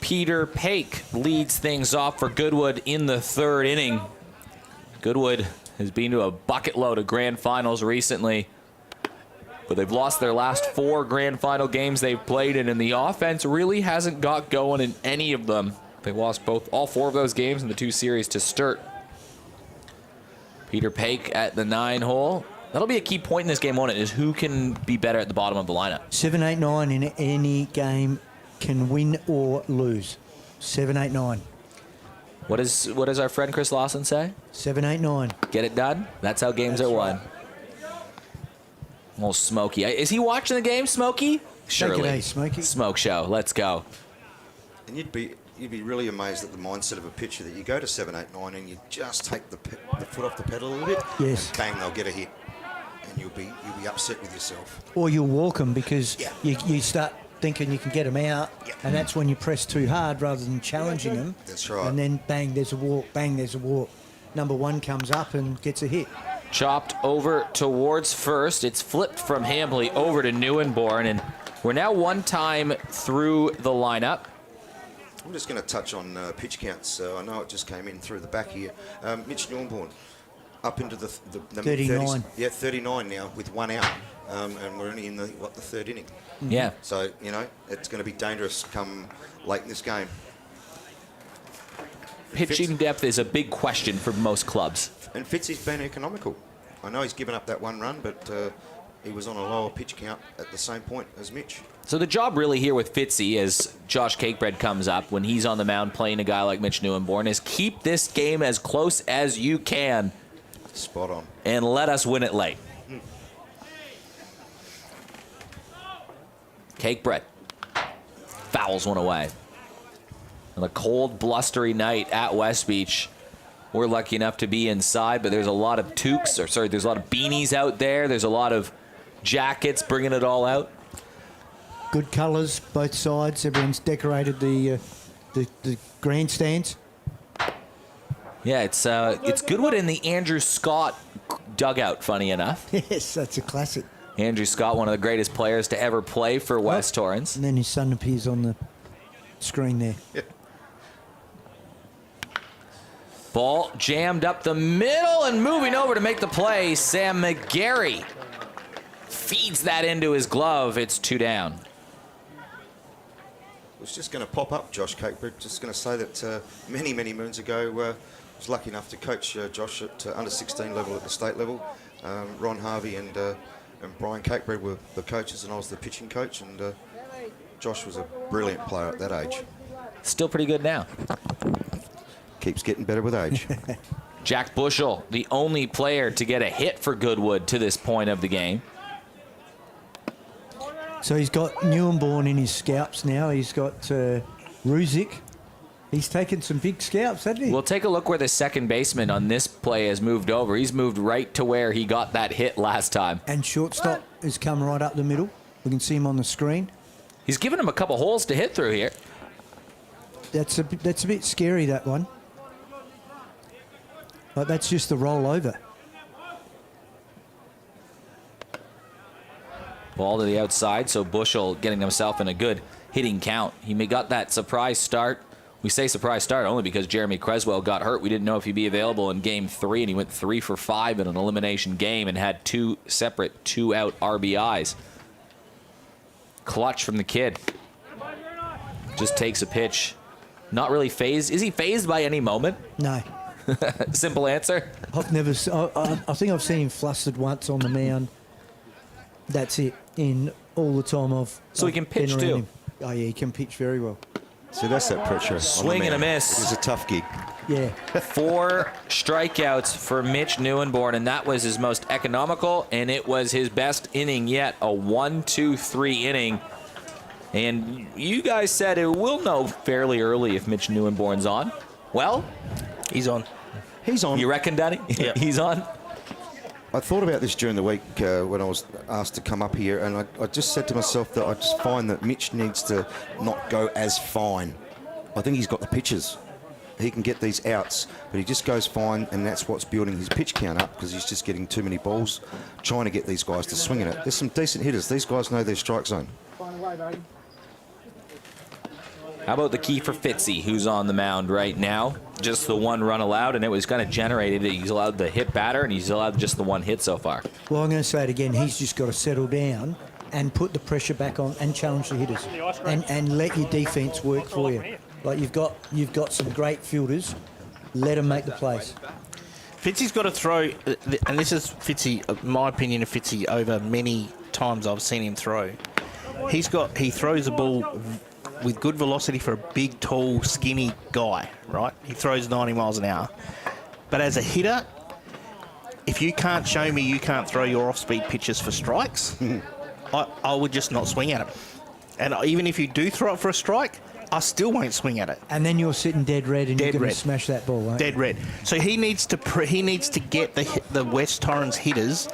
Peter Pake leads things off for Goodwood in the third inning. Goodwood has been to a bucket load of grand finals recently, but they've lost their last 4 grand final games they've played in, and the offense really hasn't got going in any of them. They lost all 4 of those games in the 2 series to Sturt. Peter Pake at the 9 hole. That'll be a key point in this game, won't it, is who can be better at the bottom of the lineup. 7, 8, 9 in any game can win or lose. 7, 8, 9. What does our friend Chris Lawson say? 7, 8, 9. Get it done? That's how games are won. Well, Smokey. Is he watching the game, Smokey? Surely. Take it easy, Smokey. Smoke show. Let's go. And you'd be really amazed at the mindset of a pitcher that you go to 7, 8, 9 and you just take the foot off the pedal a little bit. Yes. And bang, they'll get a hit. And you'll be upset with yourself. Or you'll walk them because you start thinking you can get them out, and that's when you press too hard rather than challenging them. That's right. And then bang, there's a walk, bang, there's a walk. Number 1 comes up and gets a hit. Chopped over towards first. It's flipped from Hambley over to Neuenborn, and we're now 1 time through the lineup. I'm just going to touch on pitch counts. I know it just came in through the back here. Mitch Neuenborn up into the 39. 30s. Yeah, 39 now with 1 out. And we're only in the 3rd inning. Yeah. So, it's going to be dangerous come late in this game. Pitching depth is a big question for most clubs. And Fitzy's been economical. I know he's given up that 1 run, but he was on a lower pitch count at the same point as Mitch. So the job really here with Fitzy, as Josh Cakebread comes up when he's on the mound playing a guy like Mitch Neuenborn, is keep this game as close as you can. Spot on. And let us win it late. Cakebread fouls one away. On a cold, blustery night at West Beach, we're lucky enough to be inside, but there's a lot of there's a lot of beanies out there. There's a lot of jackets bringing it all out. Good colours, both sides. Everyone's decorated the grandstands. Yeah, it's Goodwood in the Andrew Scott dugout, funny enough. Yes, that's a classic. Andrew Scott, one of the greatest players to ever play for West Torrens. And then his son appears on the screen there. Yep. Ball jammed up the middle and moving over to make the play. Sam McGarry feeds that into his glove. It's 2 down. I was just going to pop up Josh Cakebread. Just going to say that many, many moons ago, I was lucky enough to coach Josh at under 16 level at the state level. Ron Harvey and Brian Cakebread were the coaches, and I was the pitching coach. And Josh was a brilliant player at that age. Still pretty good now. Keeps getting better with age. Jack Bushell, the only player to get a hit for Goodwood to this point of the game. So he's got Neuenborn in his scalps now. He's got Ruzick. He's taken some big scalps, hasn't he? We'll take a look where the second baseman on this play has moved over. He's moved right to where he got that hit last time. And shortstop has come right up the middle. We can see him on the screen. He's given him a couple holes to hit through here. That's a bit scary, that one. But that's just the rollover. Ball to the outside, so Bushell getting himself in a good hitting count. He got that surprise start. We say surprise start only because Jeremy Creswell got hurt. We didn't know if he'd be available in Game 3, and he went 3 for 5 in an elimination game and had 2 separate 2-out RBIs. Clutch from the kid. Just takes a pitch. Not really phased. Is he phased by any moment? No. Simple answer. I've never. I think I've seen him flustered once on the mound. That's it. In all the time So he can pitch too. Him. Oh yeah, he can pitch very well. So that's that pressure. Swing and a miss. It is a tough gig. Yeah. 4 strikeouts for Mitch Neuenborn, and that was his most economical, and it was his best inning yet. A 1-2-3 inning. And you guys said it will know fairly early if Mitch Neuenborn's on. Well, He's on. He's on. you reckon, Danny? Yeah. He's on? I thought about this during the week when I was asked to come up here, and I just said to myself that I just find that Mitch needs to not go as fine. I think he's got the pitches. He can get these outs, but he just goes fine, and that's what's building his pitch count up because he's just getting too many balls, trying to get these guys to swing at it. There's some decent hitters. These guys know their strike zone. How about the key for Fitzy, who's on the mound right now? Just the one run allowed, and it was kind of generated. He's allowed the hit batter, and he's allowed just the one hit so far. Well, I'm going to say it again. He's just got to settle down and put the pressure back on and challenge the hitters and let your defence work for you. Like you've got some great fielders. Let them make the plays. Fitzy's got to throw, and this is Fitzy, my opinion of Fitzy over many times I've seen him throw. He throws the ball with good velocity for a big, tall, skinny guy, right? He throws 90 miles an hour. But as a hitter, if you can't show me you can't throw your off-speed pitches for strikes, I would just not swing at him. And even if you do throw it for a strike, I still won't swing at it. And then you're sitting dead red and you're going to smash that ball, won't Dead you? red. So he needs to get the West Torrens hitters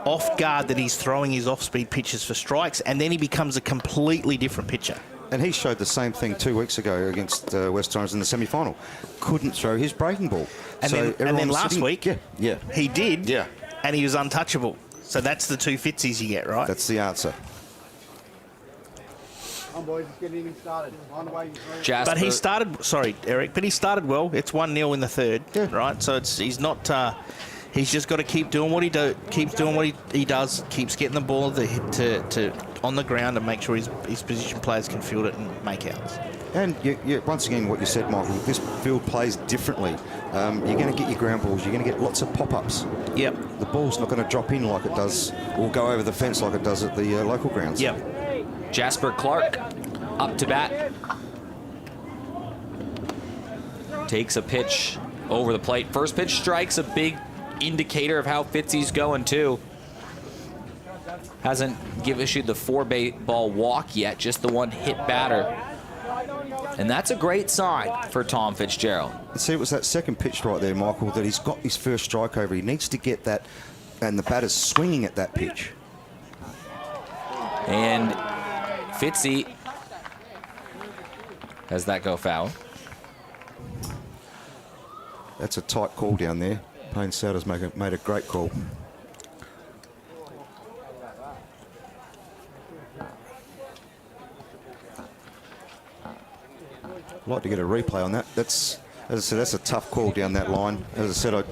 off guard that he's throwing his off-speed pitches for strikes, and then he becomes a completely different pitcher. And he showed the same thing 2 weeks ago against West Torrens in the semi-final. Couldn't throw his breaking ball. And so then last week, yeah, he did, yeah, and he was untouchable. So that's the two Fitzies you get, right? that's the answer. Come on, boys, let's get him started. On the way. Jasper, But he started, sorry, Eric, but he started well. It's 1-0 in the third, right? So he's not. He's just got to keep doing what he does. Keeps getting the ball to on the ground and make sure his position players can field it and make outs. And once again, what you said, Michael, this field plays differently. You're going to get your ground balls. You're going to get lots of pop-ups. Yep. The ball's not going to drop in like it does, or go over the fence like it does at the local grounds. Yep. Jasper Clark up to bat. Takes a pitch over the plate. First pitch strikes, a big indicator of how Fitzy's going too. Hasn't issued the 4-ball walk yet, just the one hit batter. And that's a great sign for Tom Fitzgerald. See, it was that second pitch right there, Michael, that he's got his first strike over. He needs to get that, and the batter's swinging at that pitch. And Fitzy has that go foul. That's a tight call down there. Payne Souders made a great call. I'd like to get a replay on that. That's, as I said, that's a tough call down that line. As I said,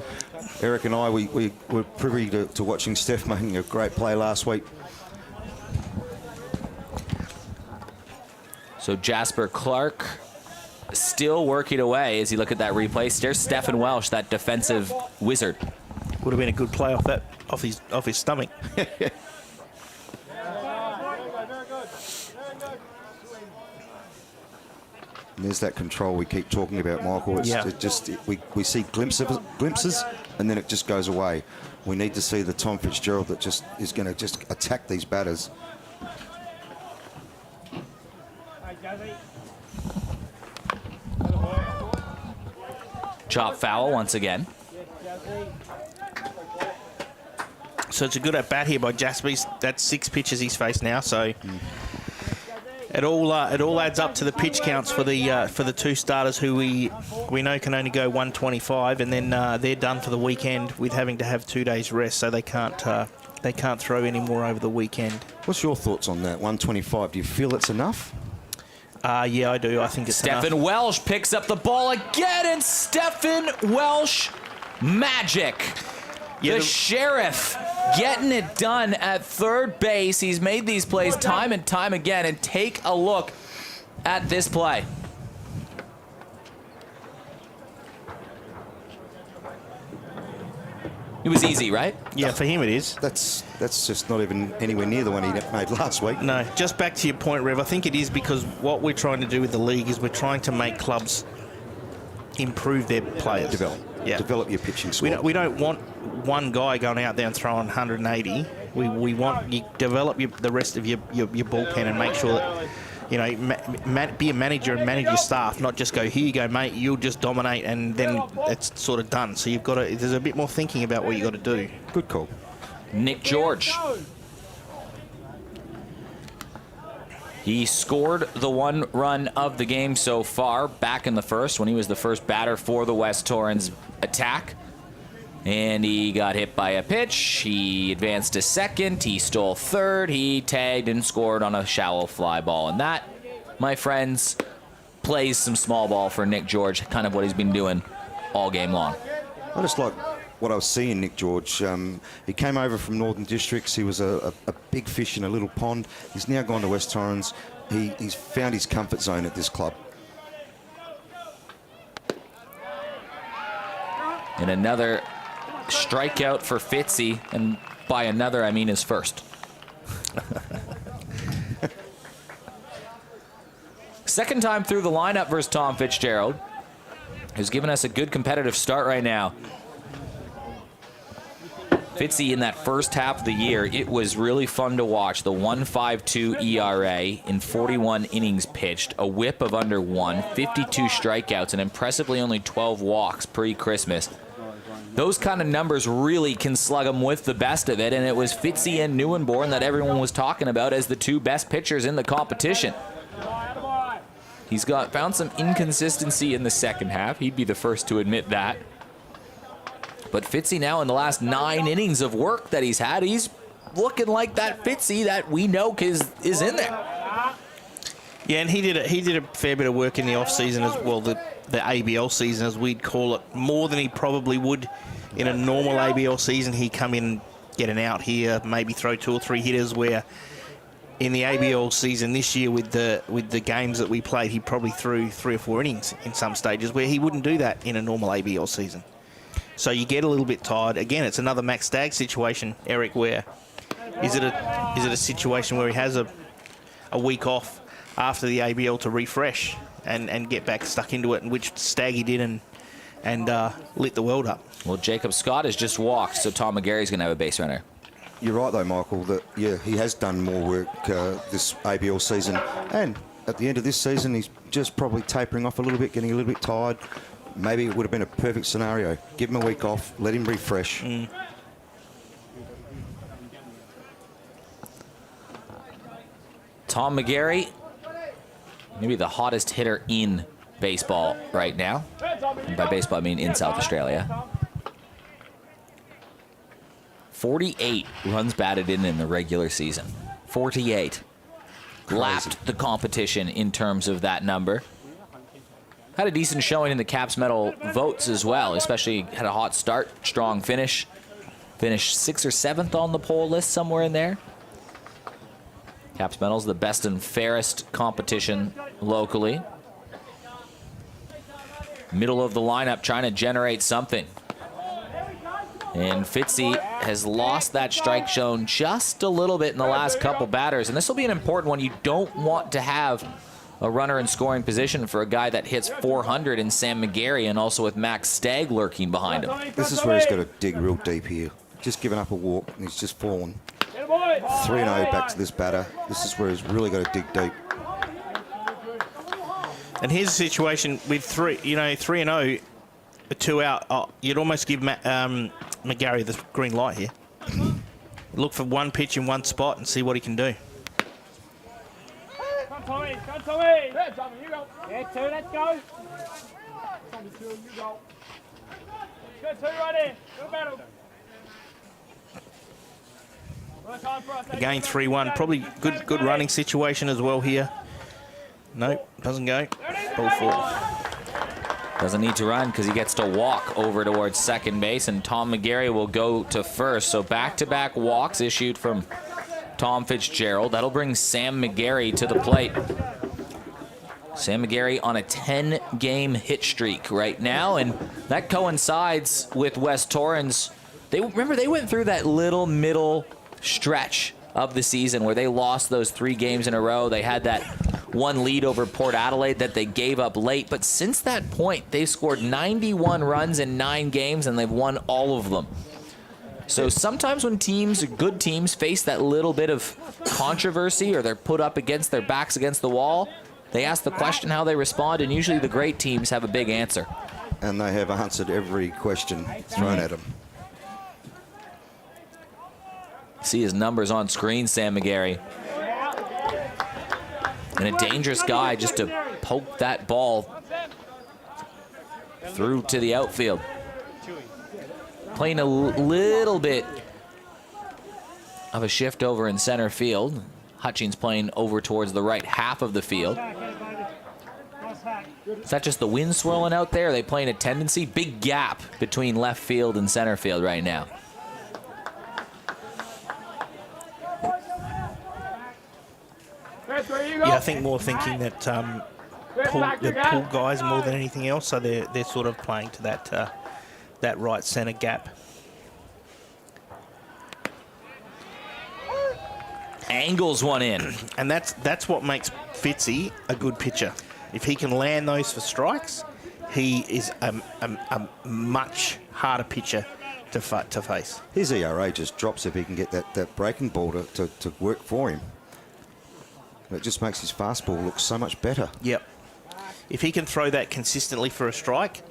Eric and I, we were privy to watching Steph making a great play last week. So Jasper Clark still working away as you look at that replay. There's Stephen Welsh, that defensive wizard. Would have been a good play off his stomach. And there's that control we keep talking about, Michael. We see glimpses, and then it just goes away. We need to see the Tom Fitzgerald that just is going to just attack these batters. Chop foul once again. So it's a good at bat here by Jasper. That's 6 pitches he's faced now. So it all adds up to the pitch counts for the two starters who we know can only go 125, and then they're done for the weekend with having to have 2 days rest, so they can't throw any more over the weekend. What's your thoughts on that 125? Do you feel it's enough? Yeah, I do. I think it's Stephen enough. Welsh picks up the ball again, and Stephen Welsh magic. Yeah, the Sheriff getting it done at third base. He's made these plays time and time again, and take a look at this play. It was easy, right? Yeah, for him it is. That's just not even anywhere near the one he made last week. No, just back to your point, Rev. I think it is because what we're trying to do with the league is we're trying to make clubs improve their players. Develop your pitching squad. We don't want one guy going out there and throwing 180. We want you develop the rest of your bullpen and make sure that, you know, be a manager and manage your staff, not just go, here you go, mate, you'll just dominate, and then it's sort of done. So you've got to, there's a bit more thinking about what you got to do. Good call. Nick George. He scored the one run of the game so far back in the first when he was the first batter for the West Torrens attack. And he got hit by a pitch. He advanced to second. He stole third. He tagged and scored on a shallow fly ball. And that, my friends, plays some small ball for Nick George, kind of what he's been doing all game long. I just like what I was seeing, Nick George. He came over from Northern Districts. He was a big fish in a little pond. He's now gone to West Torrens. He's found his comfort zone at this club. And another strikeout for Fitzy, and by another I mean his first. Second time through the lineup versus Tom Fitzgerald, who's given us a good competitive start right now. Fitzy in that first half of the year, it was really fun to watch. The 1.52 ERA in 41 innings pitched, a whip of under 1, 52 strikeouts, and impressively only 12 walks pre-Christmas. Those kind of numbers really can slug him with the best of it, and it was Fitzy and Neuenborn that everyone was talking about as the two best pitchers in the competition. He's found some inconsistency in the second half. He'd be the first to admit that. But Fitzy now in the last 9 innings of work that he's had, he's looking like that Fitzy that we know is in there. Yeah, and he did a fair bit of work in the off season as well, the ABL season as we'd call it, more than he probably would in a normal ABL season. He'd come in, get an out here, maybe throw 2 or 3 hitters, where in the ABL season this year with the games that we played, he probably threw 3 or 4 innings in some stages where he wouldn't do that in a normal ABL season. So you get a little bit tired. Again, it's another Max Stagg situation, Eric, where is it a situation where he has a week off after the ABL to refresh and get back stuck into it, and which Staggy did and lit the world up. Well, Jacob Scott has just walked, so Tom McGarry's going to have a base runner. You're right, though, Michael, that, yeah, he has done more work this ABL season. And at the end of this season, he's just probably tapering off a little bit, getting a little bit tired. Maybe it would have been a perfect scenario. Give him a week off, let him refresh. Tom McGarry, maybe the hottest hitter in baseball right now. And by baseball, I mean in South Australia. 48 runs batted in the regular season. 48. Lapped the competition in terms of that number. Had a decent showing in the Caps Medal votes as well, especially had a hot start, strong finish. Finished 6th or 7th on the poll list, somewhere in there. Caps Medal's the best and fairest competition locally. Middle of the lineup trying to generate something. And Fitzy has lost that strike zone just a little bit in the last couple batters. And this will be an important one. You don't want to have a runner in scoring position for a guy that hits 400 in Sam McGarry, and also with Max Stagg lurking behind him. This is where he's got to dig real deep here. Just giving up a walk, and he's just fallen. 3-0 back to this batter. This is where he's really got to dig deep. And here's a situation with 3-0, 2 out. You'd almost give McGarry the green light here. Look for one pitch in one spot and see what he can do. Tommy, come Tommy! Yeah, Tommy, you go. Yeah, 2, let's go. Tommy, 2, you go. Good 2 right here. Good battle. Again, 3-1. Probably good running situation as well here. Nope, doesn't go. Ball 4. Doesn't need to run because he gets to walk over towards second base, and Tom McGarry will go to first. So back-to-back walks issued from Tom Fitzgerald. That'll bring Sam McGarry to the plate. Sam McGarry on a 10-game hit streak right now, and that coincides with West Torrens. They went through that little middle stretch of the season where they lost those 3 games in a row. They had that one lead over Port Adelaide that they gave up late, but since that point, they've scored 91 runs in 9 games, and they've won all of them. So sometimes when good teams, face that little bit of controversy, or they're put up against their backs against the wall, they ask the question how they respond, and usually the great teams have a big answer. And they have answered every question thrown at them. See his numbers on screen, Sam McGarry. And a dangerous guy just to poke that ball through to the outfield. Playing a little bit of a shift over in center field. Hutchings playing over towards the right half of the field. Is that just the wind swirling out there? Are they playing a tendency? Big gap between left field and center field right now. Yeah, I think more thinking that the pull guys more than anything else, so they're sort of playing to that right centre gap. Angles one in. And that's what makes Fitzy a good pitcher. If he can land those for strikes, he is a much harder pitcher to face. His ERA just drops if he can get that breaking ball to work for him. It just makes his fastball look so much better. Yep. If he can throw that consistently for a strike,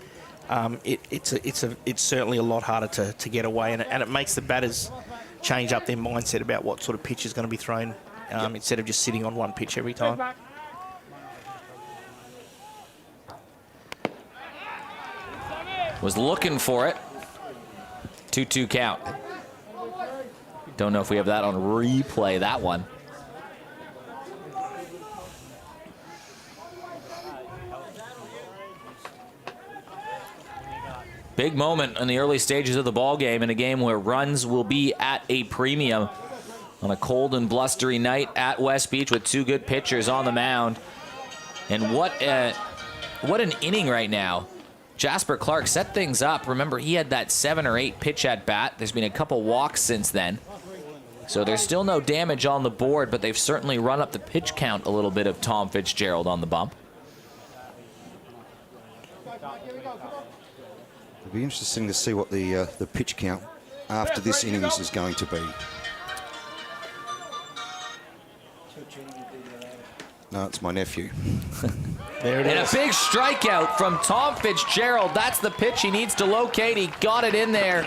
it's certainly a lot harder to get away, and it makes the batters change up their mindset about what sort of pitch is going to be thrown instead of just sitting on one pitch every time. Was looking for it. 2-2 count. Don't know if we have that on replay, that one. Big moment in the early stages of the ball game, in a game where runs will be at a premium on a cold and blustery night at West Beach with two good pitchers on the mound. And what an inning right now. Jasper Clark set things up. Remember, he had that 7 or 8 pitch at bat. There's been a couple walks since then. So there's still no damage on the board, but they've certainly run up the pitch count a little bit of Tom Fitzgerald on the bump. It'll be interesting to see what the pitch count after this innings is going to be. No, it's my nephew. There it And is. a big strikeout from Tom Fitzgerald. That's the pitch he needs to locate. He got it in there.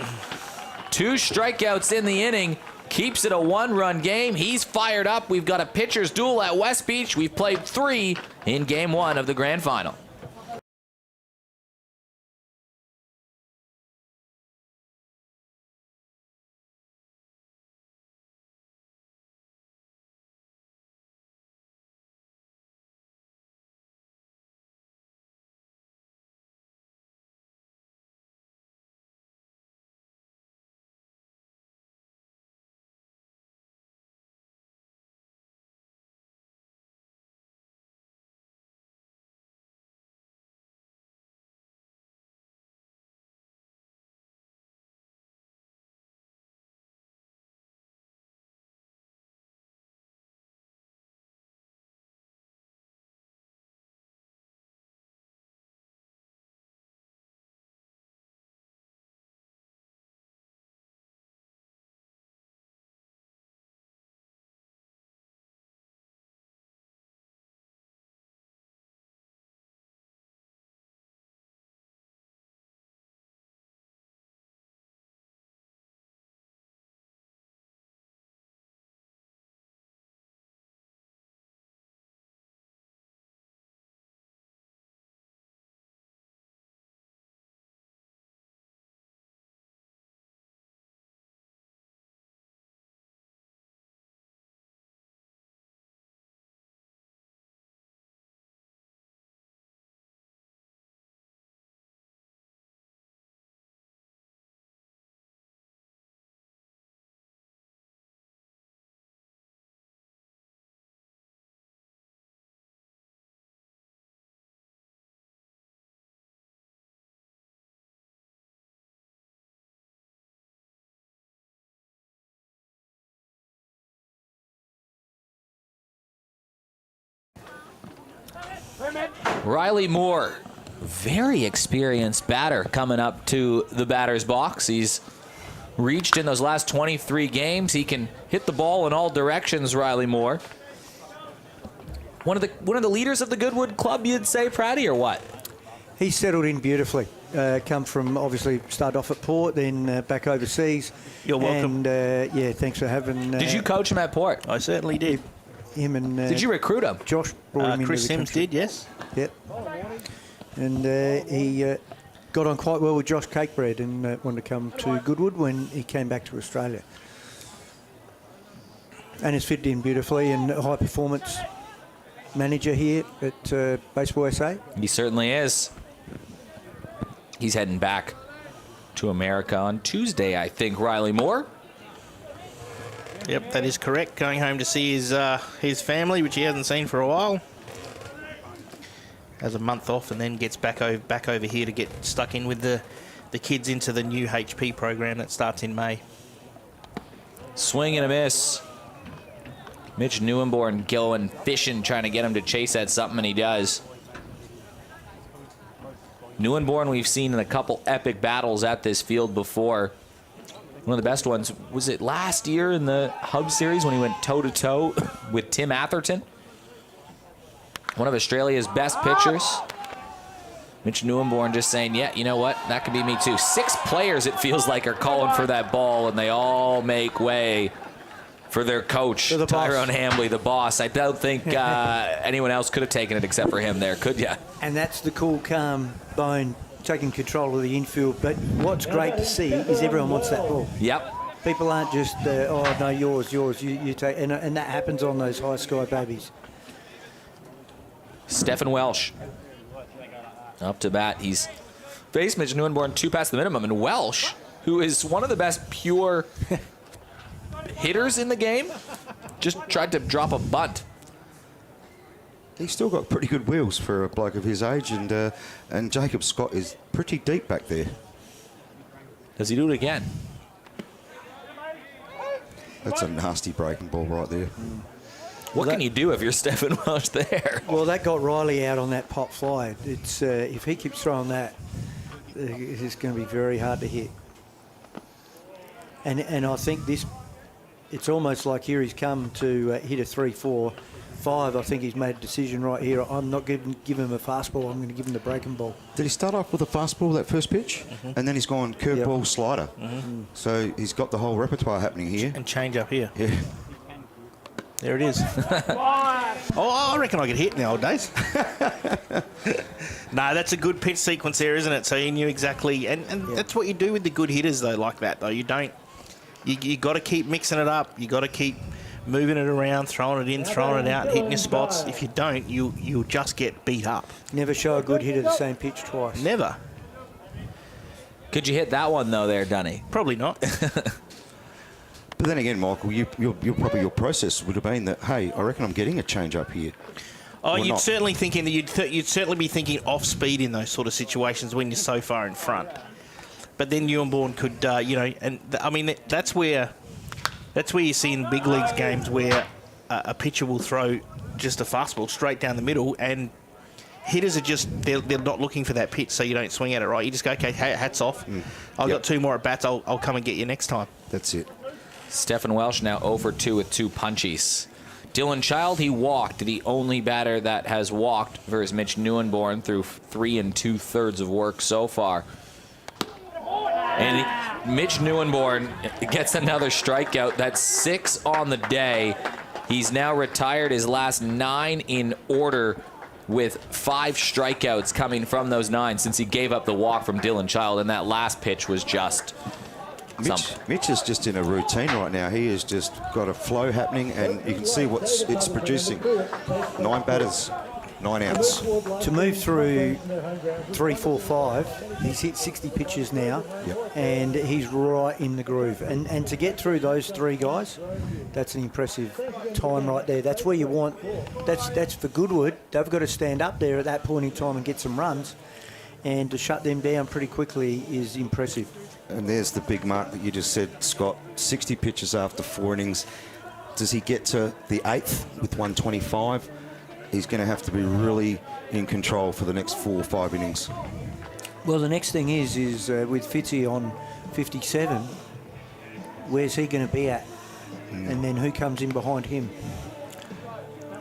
2 strikeouts in the inning. Keeps it a 1-run game. He's fired up. We've got a pitcher's duel at West Beach. We've played 3 in Game 1 of the Grand Final. Riley Moore, very experienced batter coming up to the batter's box. He's reached in those last 23 games. He can hit the ball in all directions, Riley Moore. One of the leaders of the Goodwood club, you'd say, Pratty, or what? He's settled in beautifully. Come from, obviously, started off at Port, then back overseas. You're welcome. And, yeah, thanks for having... Did you coach him at Port? I certainly did. Him and... Did you recruit him? Josh brought him into Chris the Sims country. did, yes. Yep. And he got on quite well with Josh Cakebread and wanted to come to Goodwood when he came back to Australia. And has fitted in beautifully and high performance. manager here at Baseball SA. He certainly is. He's heading back to America on Tuesday, I think, Riley Moore. Yep, that is correct. Going home to see his family, which he hasn't seen for a while. Has a month off and then gets back over here to get stuck in with the kids into the new HP program that starts in May. Swing and a miss. Mitch Neuenborn going fishing, trying to get him to chase at something, and he does. Neuenborn we've seen in a couple epic battles at this field before. One of the best ones, was it last year in the Hub Series when he went toe-to-toe with Tim Atherton? One of Australia's best pitchers. Mitch Neuenborn just saying, yeah, you know what? That could be me too. 6 players, it feels like, are calling for that ball, and they all make way for their coach, For the Tyrone boss. Hambley, the boss. I don't think anyone else could have taken it except for him there, could ya? And that's the cool, calm Bone taking control of the infield. But what's great to see is everyone wants that ball. Yep. People aren't just, oh, no, yours, you take. And that happens on those high sky babies. Stephen Welsh up to bat. He's faced Mitch Neuenborn 2 past the minimum, and Welsh, who is one of the best pure hitters in the game, just tried to drop a bunt. He's still got pretty good wheels for a bloke of his age, and Jacob Scott is pretty deep back there. Does he do it again? That's a nasty breaking ball right there. What can you do if you're Stephen Welsh there? Well, that got Riley out on that pop fly. It's if he keeps throwing that, it's going to be very hard to hit. And I think this, it's almost like here he's come to hit a 3-4-5. I think he's made a decision right here. I'm not give him a fastball. I'm going to give him the breaking ball. Did he start off with a fastball that first pitch? And then he's gone curveball, slider. So he's got the whole repertoire happening here. And change up here. Yeah. There it is. Oh, I reckon I could hit in the old days. No, that's a good pitch sequence there, isn't it? So he knew exactly, and that's what you do with the good hitters, though, like that, though. You don't, you got to keep mixing it up. You got to keep moving it around, throwing it in, throwing it out, hitting your spots. If you don't, you'll just get beat up. Never show a good hitter the same pitch twice. Never. Could you hit that one, though, there, Dunny? Probably not. But then again, Michael, your process would have been that, hey, I reckon I'm getting a change up here. Oh, Or you'd not. certainly thinking that you'd certainly be thinking off speed in those sort of situations when you're so far in front. But then Neuenborn could, I mean that's where you see in big leagues games where a pitcher will throw just a fastball straight down the middle, and hitters are just they're not looking for that pitch, so you don't swing at it right. You just go, okay, hats off. I've got 2 more at bats. I'll come and get you next time. That's it. Stephen Welsh now 0 for 2 with 2 punchies. Dylan Child, he walked. The only batter that has walked versus Mitch Neuenborn through 3 2/3 of work so far. And Mitch Neuenborn gets another strikeout. That's 6 on the day. He's now retired his last 9 in order with 5 strikeouts coming from those 9 since he gave up the walk from Dylan Child. And that last pitch was just something. Mitch is just in a routine right now. He has just got a flow happening, and you can see what it's producing. 9 batters, 9 outs. To move through 3-4-5, he's hit 60 pitches now, and he's right in the groove. And to get through those 3 guys, that's an impressive time right there. That's where you want. That's for Goodwood. They've got to stand up there at that point in time and get some runs, and to shut them down pretty quickly is impressive. And there's the big mark that you just said, Scott. 60 pitches after 4 innings. Does he get to the 8th with 125? He's going to have to be really in control for the next 4 or 5 innings. Well, the next thing is with Fitzy on 57, where's he going to be at? And then who comes in behind him?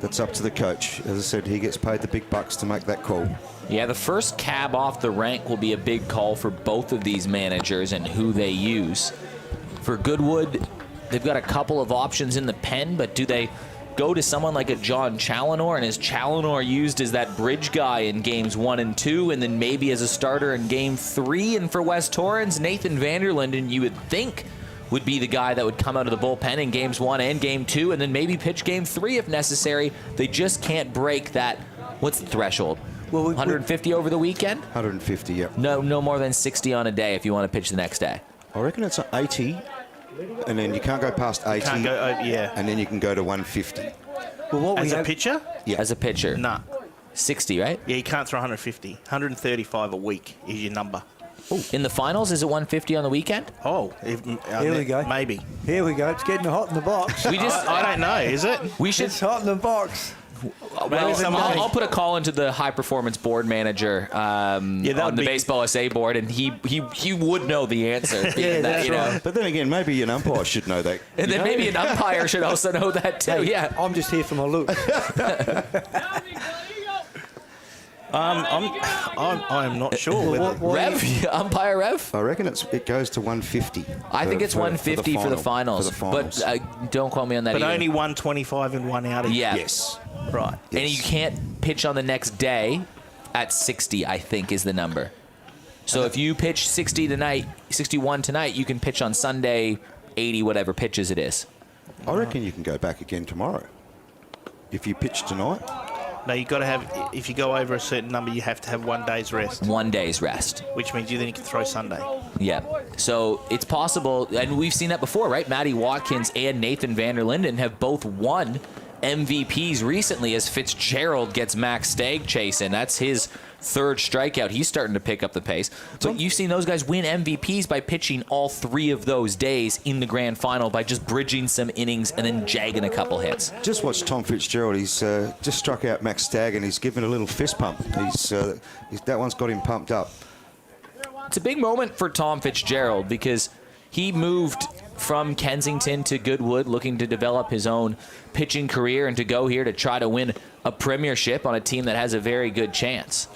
That's up to the coach. As I said, he gets paid the big bucks to make that call. Yeah, the first cab off the rank will be a big call for both of these managers and who they use. For Goodwood, they've got a couple of options in the pen, but do they go to someone like a John Challinor, and is Challinor used as that bridge guy in games 1 and 2, and then maybe as a starter in game 3? And for West Torrens, Nathan Vanderlinden, you would think, would be the guy that would come out of the bullpen in games 1 and game 2, and then maybe pitch game 3 if necessary. They just can't break that. What's the threshold? Well, 150 over the weekend? 150, yeah. No more than 60 on a day if you want to pitch the next day. I reckon it's 80, and then you can't go past 80. Can't go, yeah. And then you can go to 150. Well, what As we a have, pitcher? Yeah. As a pitcher. Nah. 60, right? Yeah, you can't throw 150. 135 a week is your number. In the finals, is it 150 on the weekend? Oh, Here we go. Maybe. Here we go. It's getting hot in the box. We just I don't know. Is it? we should. It's hot in the box. Well, someone- I'll put a call into the high performance board manager that on would the be- baseball SA board, and he would know the answer. being that, that's you know. right. But then again, maybe an umpire should know that. And then maybe an umpire should also know that too. Yeah. I'm just here for my look. I'm not sure whether. Rev, umpire Rev. I reckon it goes to 150. I think it's 150 for the finals. For the finals. But don't quote me on that. But either. only 125 and 1 out. Yeah. Yes. Right. And you can't pitch on the next day at 60, I think is the number. So if you pitch 60 tonight, 61 tonight, you can pitch on Sunday 80 whatever pitches it is. I reckon you can go back again tomorrow. If you pitch tonight. No, you've got to have, if you go over a certain number, you have to have 1 day's rest, 1 day's rest. which means you then you can throw Sunday. Yeah. So it's possible, and we've seen that before, right? Matty Watkins and Nathan Vanderlinden have both won MVPs recently as Fitzgerald gets Max Stagg chasing. That's his 3rd strikeout. He's starting to pick up the pace. But you've seen those guys win MVPs by pitching all 3 of those days in the grand final by just bridging some innings and then jagging a couple hits. Just watch Tom Fitzgerald. He's just struck out Max Stagg and he's given a little fist pump. That one's got him pumped up. It's a big moment for Tom Fitzgerald because he moved from Kensington to Goodwood looking to develop his own pitching career and to go here to try to win a premiership on a team that has a very good chance.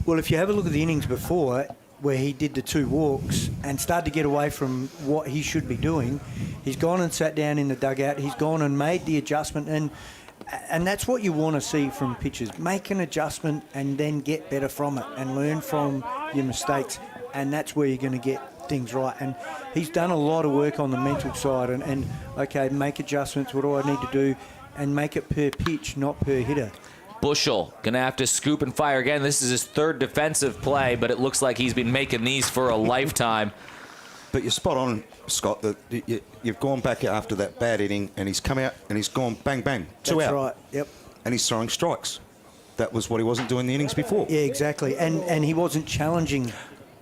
Well, if you have a look at the innings before, where he did the 2 walks and started to get away from what he should be doing, he's gone and sat down in the dugout. He's gone and made the adjustment, and that's what you want to see from pitchers. Make an adjustment and then get better from it and learn from your mistakes, and that's where you're going to get things right. And he's done a lot of work on the mental side and okay, make adjustments. What do I need to do? And make it per pitch, not per hitter. Bushel going to have to scoop and fire again. This is his 3rd defensive play, but it looks like he's been making these for a lifetime. But you're spot on, Scott, that you've gone back after that bad inning and he's come out and he's gone bang, bang, 2 That's out. right, yep. And he's throwing strikes. That was what he wasn't doing the innings before. Yeah, exactly. And he wasn't challenging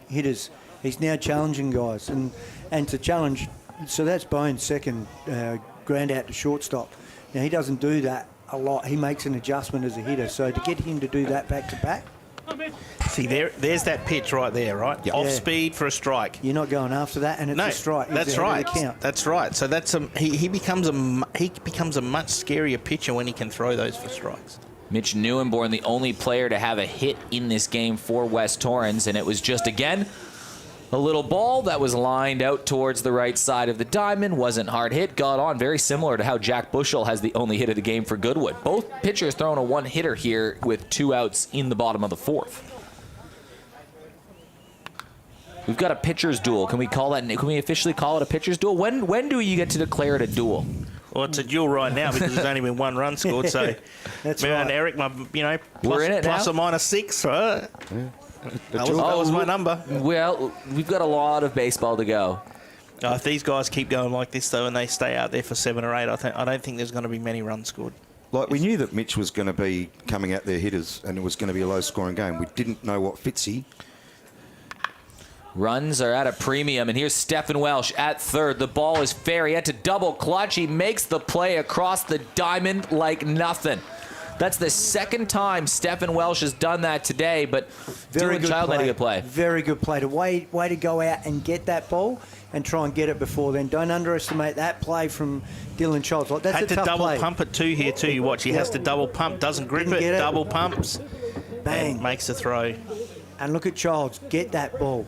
hitters. He's now challenging guys. And to challenge, so that's Bone's 2nd ground out to shortstop. Now, he doesn't do that a lot. He makes an adjustment as a hitter. So to get him to do that back to back, See, there's that pitch right there, right? Yeah. Off Yeah. speed for a strike. you're not going after that, and it's No, a strike. that's He's ahead right. of the count. That's right. So that's he becomes a much scarier pitcher when he can throw those for strikes. Mitch Neuenborn, the only player to have a hit in this game for West Torrens, and it was just, again, a little ball that was lined out towards the right side of the diamond. Wasn't hard hit. Got on. Very similar to how Jack Bushel has the only hit of the game for Goodwood. Both pitchers throwing a 1-hitter here with 2 outs in the bottom of the 4th. We've got a pitcher's duel. Can we call that? Can we officially call it a pitcher's duel? When do you get to declare it a duel? Well, it's a duel right now because there's only been 1 run scored. So, That's me and right. Eric, We're in it plus now? or minus 6, right? That was my number. Well, we've got a lot of baseball to go. If these guys keep going like this, though, and they stay out there for 7 or 8, I don't think there's going to be many runs scored. Like, we knew that Mitch was going to be coming out there hitters and it was going to be a low-scoring game. We didn't know what Fitzy. Runs are at a premium, and here's Stephen Welsh at 3rd. The ball is fair. He had to double clutch. He makes the play across the diamond like nothing. That's the 2nd time Stephen Welsh has done that today, but Dylan Child made a good play. Very good play. Way to go out and get that ball and try and get it before then. Don't underestimate that play from Dylan Childs. Like, that's Had a to tough double play. pump it too here too. You watch, he has to double pump, doesn't grip Didn't it, get it. double pumps, Bang. and makes a throw. And look at Childs. Get that ball.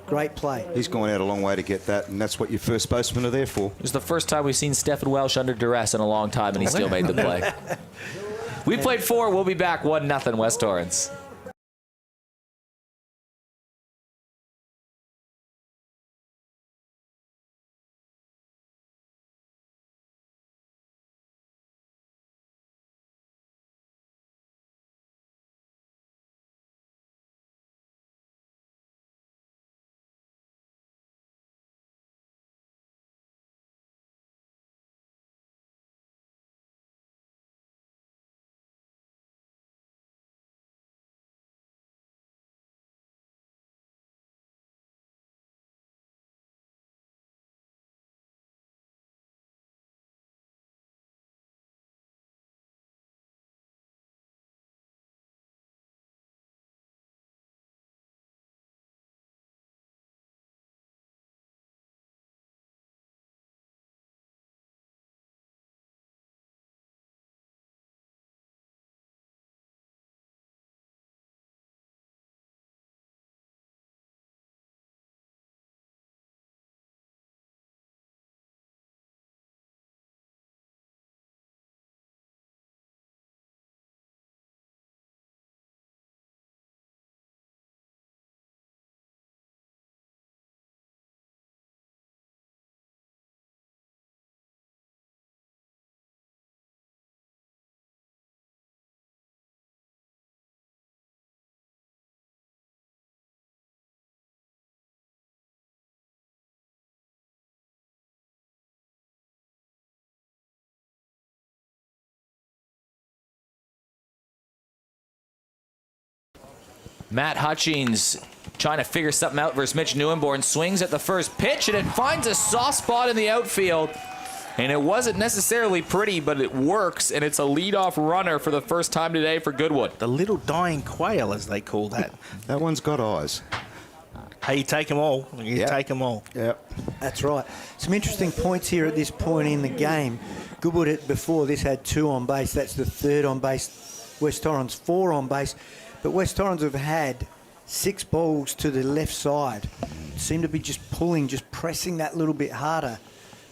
Great play. He's gone out a long way to get that, and that's what your first basemen are there for. It was the first time we've seen Stephen Welsh under duress in a long time, and he still made the play. We played 4. We'll be back 1-0 West Torrens. Matt Hutchings trying to figure something out versus Mitch Neuenborn. Swings at the first pitch, and it finds a soft spot in the outfield. And it wasn't necessarily pretty, but it works, and it's a leadoff runner for the first time today for Goodwood. The little dying quail, as they call that. That one's got eyes. Hey, you take them all. You take them all. Yep. That's right. Some interesting points here at this point in the game. Goodwood before this had 2 on base. That's the 3rd on base. West Torrens 4 on base. But West Torrens have had 6 balls to the left side. Seem to be just pulling, just pressing that little bit harder.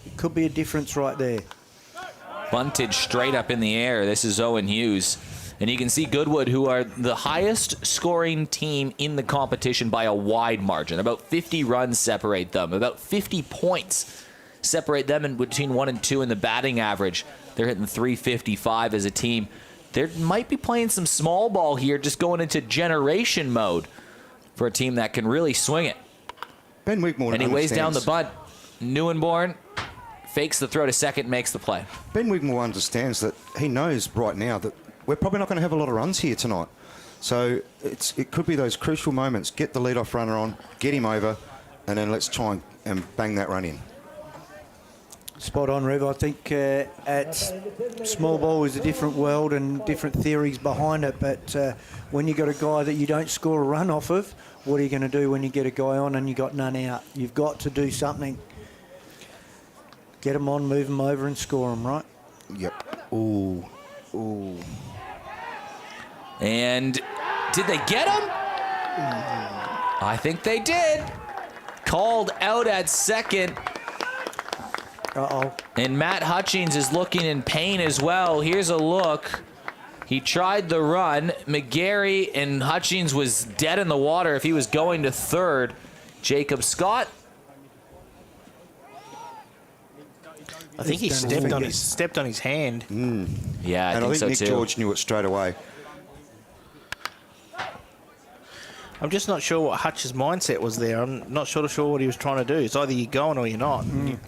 It could be a difference right there. Bunted straight up in the air. This is Owen Hughes. And you can see Goodwood, who are the highest scoring team in the competition by a wide margin. About 50 runs separate them. About 50 points separate them in between 1 and 2 in the batting average. They're hitting 355 as a team. They might be playing some small ball here, just going into generation mode for a team that can really swing it. Ben Wigmore And he weighs down the understands. bunt. Neuenborn fakes the throw to second, makes the play. Ben Wigmore understands that he knows right now that we're probably not going to have a lot of runs here tonight. So it could be those crucial moments. Get the leadoff runner on, get him over, and then let's try and bang that run in. Spot on, Rev. I think at small ball is a different world and different theories behind it. But when you got a guy that you don't score a run off of, what are you going to do when you get a guy on and you got none out? You've got to do something. Get them on, move them over, and score them, right? Yep. Ooh. Ooh. And did they get him? I think they did. Called out at second. Uh-oh. And Matt Hutchings is looking in pain as well. Here's a look. He tried the run. McGarry and Hutchings was dead in the water if he was going to third. Jacob Scott. I think he stepped on his hand. Yeah, And I think Nick so too. George knew it straight away. I'm just not sure what Hutch's mindset was there. I'm not sure what he was trying to do. It's either you're going or you're not. He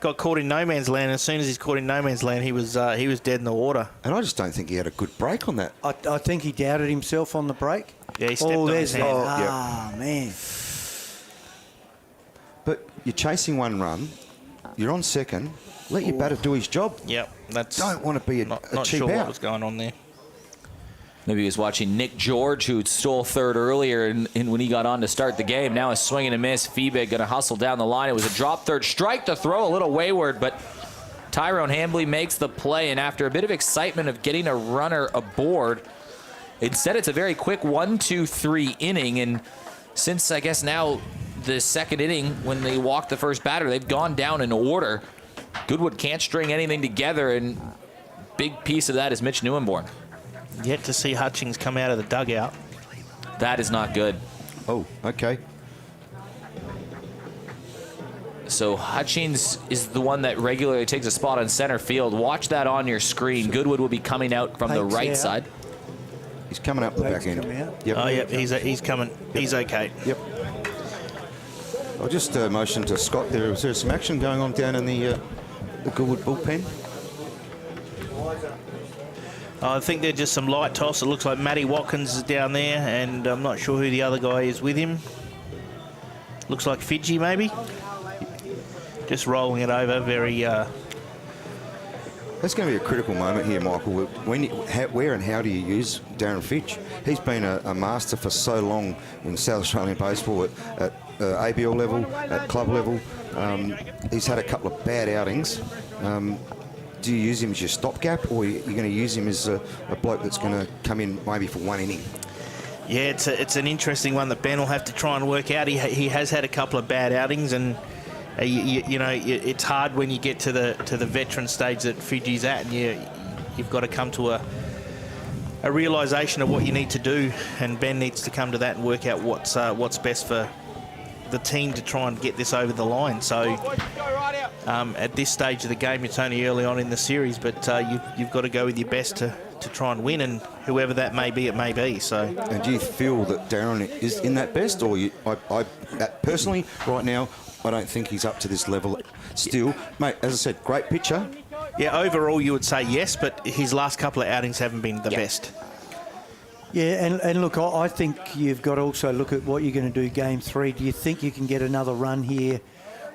got caught in no man's land. As soon as he's caught in no man's land, he was dead in the water. And I just don't think he had a good break on that. I think he doubted himself on the break. Yeah, he stepped on his hand. Man. But you're chasing one run. You're on second. Let your batter do his job. Yep, that's Don't want to be a not cheap sure out. what was going on there. Maybe he was watching Nick George, who stole third earlier and when he got on to start the game. Now a swing and a miss. Feebig going to hustle down the line. It was a drop third strike to throw, a little wayward, but Tyrone Hambley makes the play. And after a bit of excitement of getting a runner aboard, instead it's a very quick 1-2-3 inning. And since, I guess, now the second inning, when they walked the first batter, they've gone down in order. Goodwood can't string anything together, and big piece of that is Mitch Neuenborn. Yet to see Hutchings come out of the dugout. That is not good. Oh, okay. So Hutchings is the one that regularly takes a spot on center field. Watch that on your screen. Goodwood will be coming out from the Takes right out. side. He's coming up the Bags back end. coming out. Yep. Oh, yep, he's coming. He's okay. Yep. I'll just motion to Scott there. Is there some action going on down in the Goodwood bullpen? I think they're just some light toss. It looks like Matty Watkins is down there, and I'm not sure who the other guy is with him. Looks like Fiji, maybe. Just rolling it over very... That's going to be a critical moment here, Michael. Where and how do you use Darren Fitch? He's been a master for so long in South Australian baseball at ABL level, at club level. He's had a couple of bad outings. Do you use him as your stopgap, or are you going to use him as a bloke that's going to come in maybe for one inning? Yeah, it's an interesting one that Ben will have to try and work out. He has had a couple of bad outings, and you know it's hard when you get to the veteran stage that Fiji's at, and you've got to come to a realisation of what you need to do, and Ben needs to come to that and work out what's best for the team to try and get this over the line. So at this stage of the game, it's only early on in the series, but you've got to go with your best to try and win, and whoever that may be, it may be. So. And do you feel that Darren is in that best, or I personally right now I don't think he's up to this level still, mate? As I said, great pitcher. Yeah, overall you would say yes, but his last couple of outings haven't been the best. Yeah, and look, I think you've got to also look at what you're going to do game 3. Do you think you can get another run here?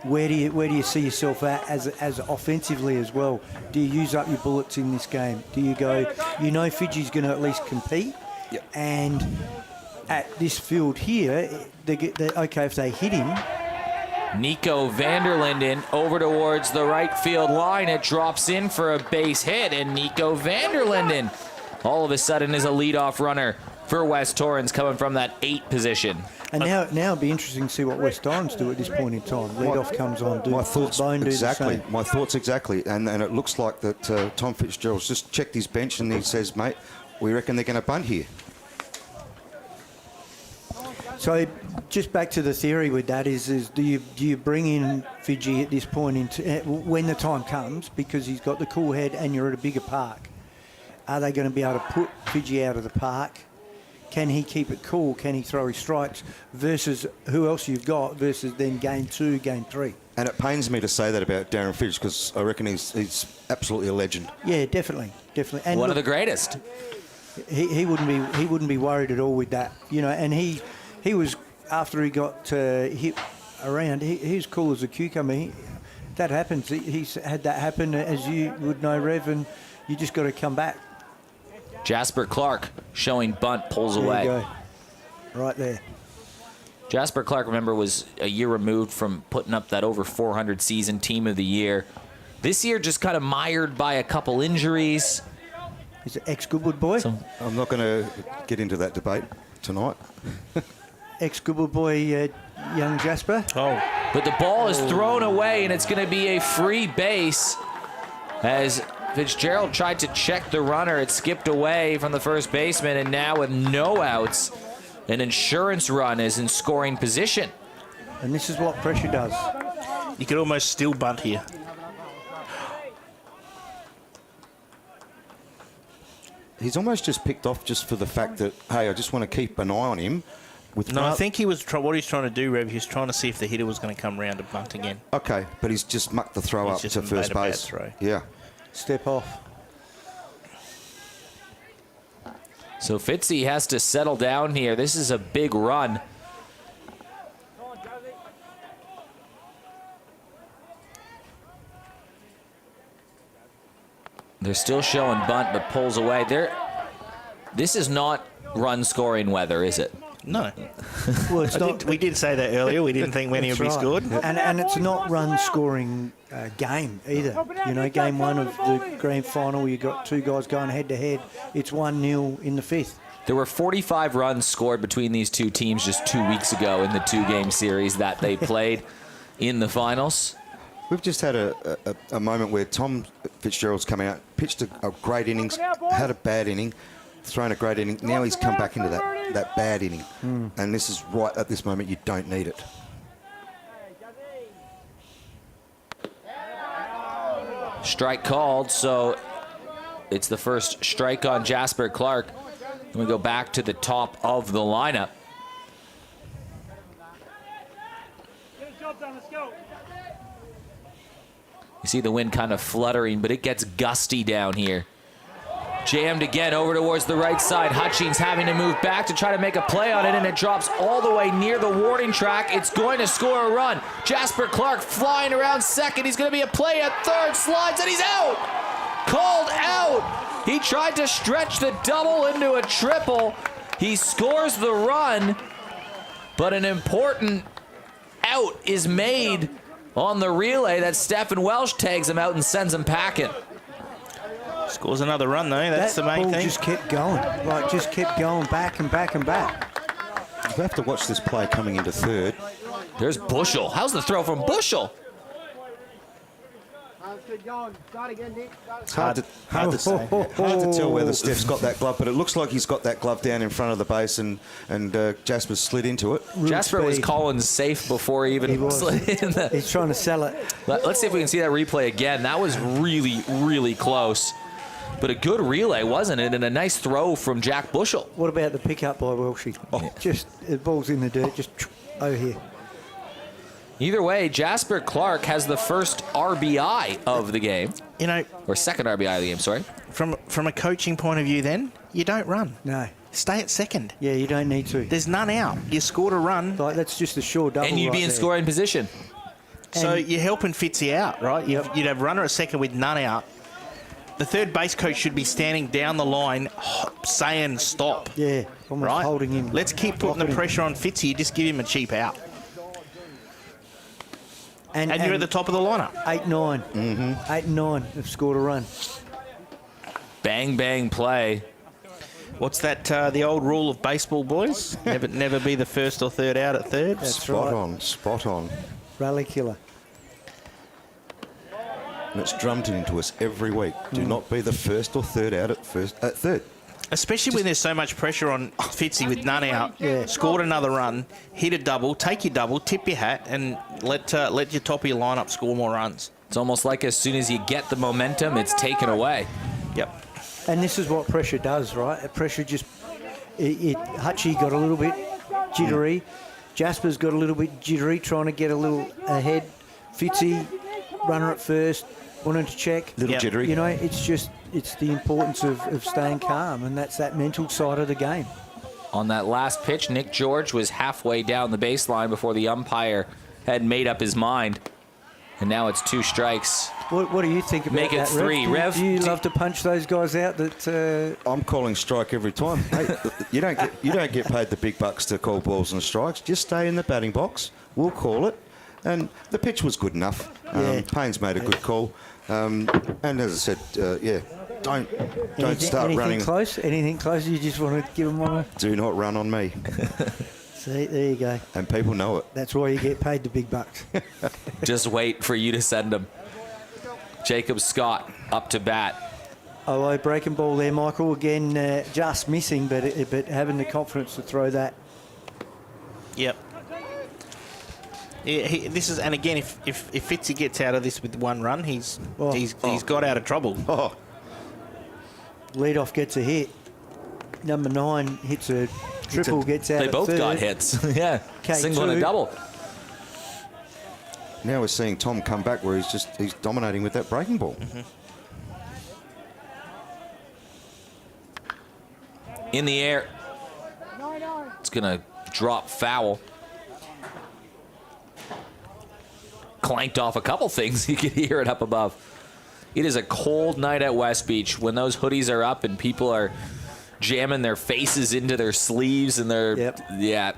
Where do you see yourself at as offensively as well? Do you use up your bullets in this game? Do you go, Fiji's going to at least compete? Yep. And at this field here, okay, if they hit him. Nico Vanderlinden over towards the right field line. It drops in for a base hit, and Nico Vanderlinden all of a sudden is a leadoff runner for West Torrens coming from that 8 position. And now it'll be interesting to see what West Torrens do at this point in time. Leadoff comes on. My thoughts exactly. And it looks like that Tom Fitzgerald's just checked his bench and he says, mate, we reckon they're going to bunt here. So just back to the theory with that is do you bring in Fiji at this point when the time comes, because he's got the cool head and you're at a bigger park? Are they going to be able to put Fiji out of the park? Can he keep it cool? Can he throw his strikes versus who else you've got versus then game 2, game 3? And it pains me to say that about Darren Fidge because I reckon he's absolutely a legend. Yeah, definitely. And one of the greatest. He wouldn't be worried at all with that, And he was, after he got hit around, he was cool as a cucumber. That happens. He's had that happen, as you would know, Rev, and you just got to come back. Jasper Clark showing bunt, pulls There away. you go. Right there. Jasper Clark, remember, was a year removed from putting up that over 400 season team of the year. This year just kind of mired by a couple injuries. He's an ex-Goodwood boy. I'm not going to get into that debate tonight. Ex-Goodwood boy, young Jasper. Oh. But the ball is thrown away, and it's going to be a free base as Fitzgerald tried to check the runner. It skipped away from the first baseman, and now with no outs, an insurance run is in scoring position. And this is what pressure does. You could almost still bunt here. He's almost just picked off just for the fact that, hey, I just want to keep an eye on him. I think he was what he's trying to do, Rev. He was trying to see if the hitter was going to come round to bunt again. Okay, but he's just mucked the throw up to first base. Throw. Yeah. Step off. So Fitzy has to settle down here. This is a big run. They're still showing bunt, but pulls away. This is not run-scoring weather, is it? No. Well, it's not. We did say that earlier. We didn't think many would be That's scored. And it's not run-scoring game either. Game 1 of the grand final, you got 2 guys going head-to-head. It's 1-0 in the 5th. There were 45 runs scored between these two teams just 2 weeks ago in the 2-game series that they played in the finals. We've just had a moment where Tom Fitzgerald's come out, pitched a great innings, had a bad inning, thrown a great inning. Now he's come back into that bad inning. And this is right at this moment, you don't need it. Strike called, so it's the first strike on Jasper Clark. And we go back to the top of the lineup. Get a job done, let's go. You see the wind kind of fluttering, but it gets gusty down here. Jammed again over towards the right side. Hutchings having to move back to try to make a play on it, and it drops all the way near the warning track. It's going to score a run. Jasper Clark flying around second. He's going to be a play at third. Slides, and he's out. Called out. He tried to stretch the double into a triple. He scores the run, but an important out is made on the relay that Stephen Welsh tags him out and sends him packing. Scores another run, though. That's the main ball thing. just kept going. Just kept going back and back and back. You have to watch this play coming into third. There's Bushell. How's the throw from Bushell? Let's keep going. Start again, Nick. It's hard to tell whether Steph's got that glove, but it looks like he's got that glove down in front of the base, and Jasper slid into it. Jasper was calling safe before he even slid in there. He's trying to sell it. Let's see if we can see that replay again. That was really, really close. But a good relay, wasn't it? And a nice throw from Jack Bushell. What about the pickup by Welshie? Just the ball's in the dirt, just over here. Either way, Jasper Clark has the first RBI of the game. You know, Or second RBI of the game, sorry. from a coaching point of view, then you don't run. No. stay at second. Yeah, you don't need to. There's none out. You scored a run, Like, that's just a sure double. And you'd right be in there. scoring position. so And- you're helping Fitzy out, right? You'd have runner at second with none out. The third base coach should be standing down the line saying stop. Yeah, almost Right? holding him. Let's keep putting the pressure on Fitzy. You just give him a cheap out. And you're at the top of the lineup. 8-9. 8 and 9 have scored a run. Bang, bang play. What's that, the old rule of baseball, boys? Never be the first or third out at third. That's Spot right. on, spot on. Rally killer. And it's drummed into us every week. Do not be the first or third out at third. Especially when there's so much pressure on Fitzy with none out. Yeah. Scored another run, hit a double, take your double, tip your hat, and let your top of your lineup score more runs. It's almost like as soon as you get the momentum, it's taken away. Yep. And this is what pressure does, right? Pressure just... Hutchie got a little bit jittery. Jasper's got a little bit jittery, trying to get a little ahead. Fitzy, runner at first, wanted to check. Little Yep. jittery. You know, it's the importance of staying calm, and that's that mental side of the game. On that last pitch, Nick George was halfway down the baseline before the umpire had made up his mind. And now it's 2 strikes. What do you think about Make it that, 3. Rev, Do you do- love to punch those guys out that... I'm calling strike every time. Hey, you don't get paid the big bucks to call balls and strikes. Just stay in the batting box. We'll call it. And the pitch was good enough. Yeah. Payne's made a good call. And as I said, don't start anything running. Anything close? You just want to give them one? Do not run on me. See, there you go. And people know it. That's why you get paid the big bucks. just wait for you to send him. Jacob Scott up to bat. Oh, breaking ball there, Michael. Again, just missing, but having the confidence to throw that. Yep. Yeah, this is, and again, if Fitzy gets out of this with 1 run, he's got out of trouble. Oh, Leadoff gets a hit. Number 9 hits a triple, gets out They at both third. got hits. Yeah, K2. single and a double. now we're seeing Tom come back where he's dominating with that breaking ball. In the air. It's going to drop foul. Clanked off a couple things. You could hear it up above. It is a cold night at West Beach when those hoodies are up and people are jamming their faces into their sleeves and their... Yep. Yeah.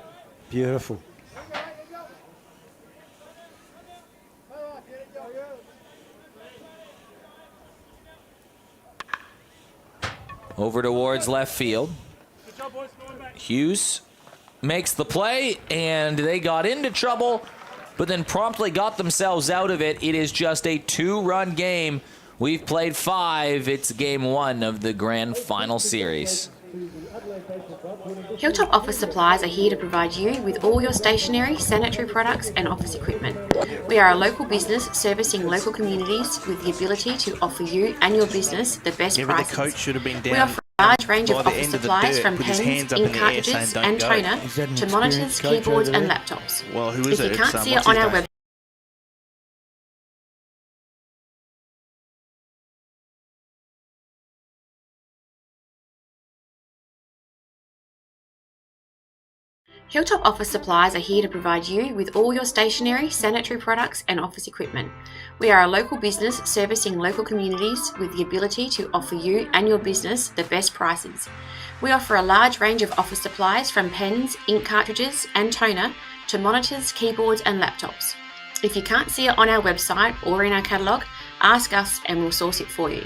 Beautiful. Over towards left field. Hughes makes the play, and they got into trouble, but then promptly got themselves out of it. It is just a 2-run game. We've played 5. It's game 1 of the grand final series. Hilltop Office Supplies are here to provide you with all your stationery, sanitary products and office equipment. We are a local business servicing local communities with the ability to offer you and your business the best Maybe the prices. coach should have been We down offer a large range by of the office end of the supplies dirt, from put his pens, hands up in ink the air saying, cartridges "Don't and go." toner Is that an to monitors, experienced coach keyboards over and there? laptops. Well, who is If it? you can't It's, see what's it on his our name? website, Hilltop Office Supplies are here to provide you with all your stationery, sanitary products and office equipment. We are a local business servicing local communities with the ability to offer you and your business the best prices. We offer a large range of office supplies from pens, ink cartridges and toner to monitors, keyboards and laptops. If you can't see it on our website or in our catalogue, ask us and we'll source it for you.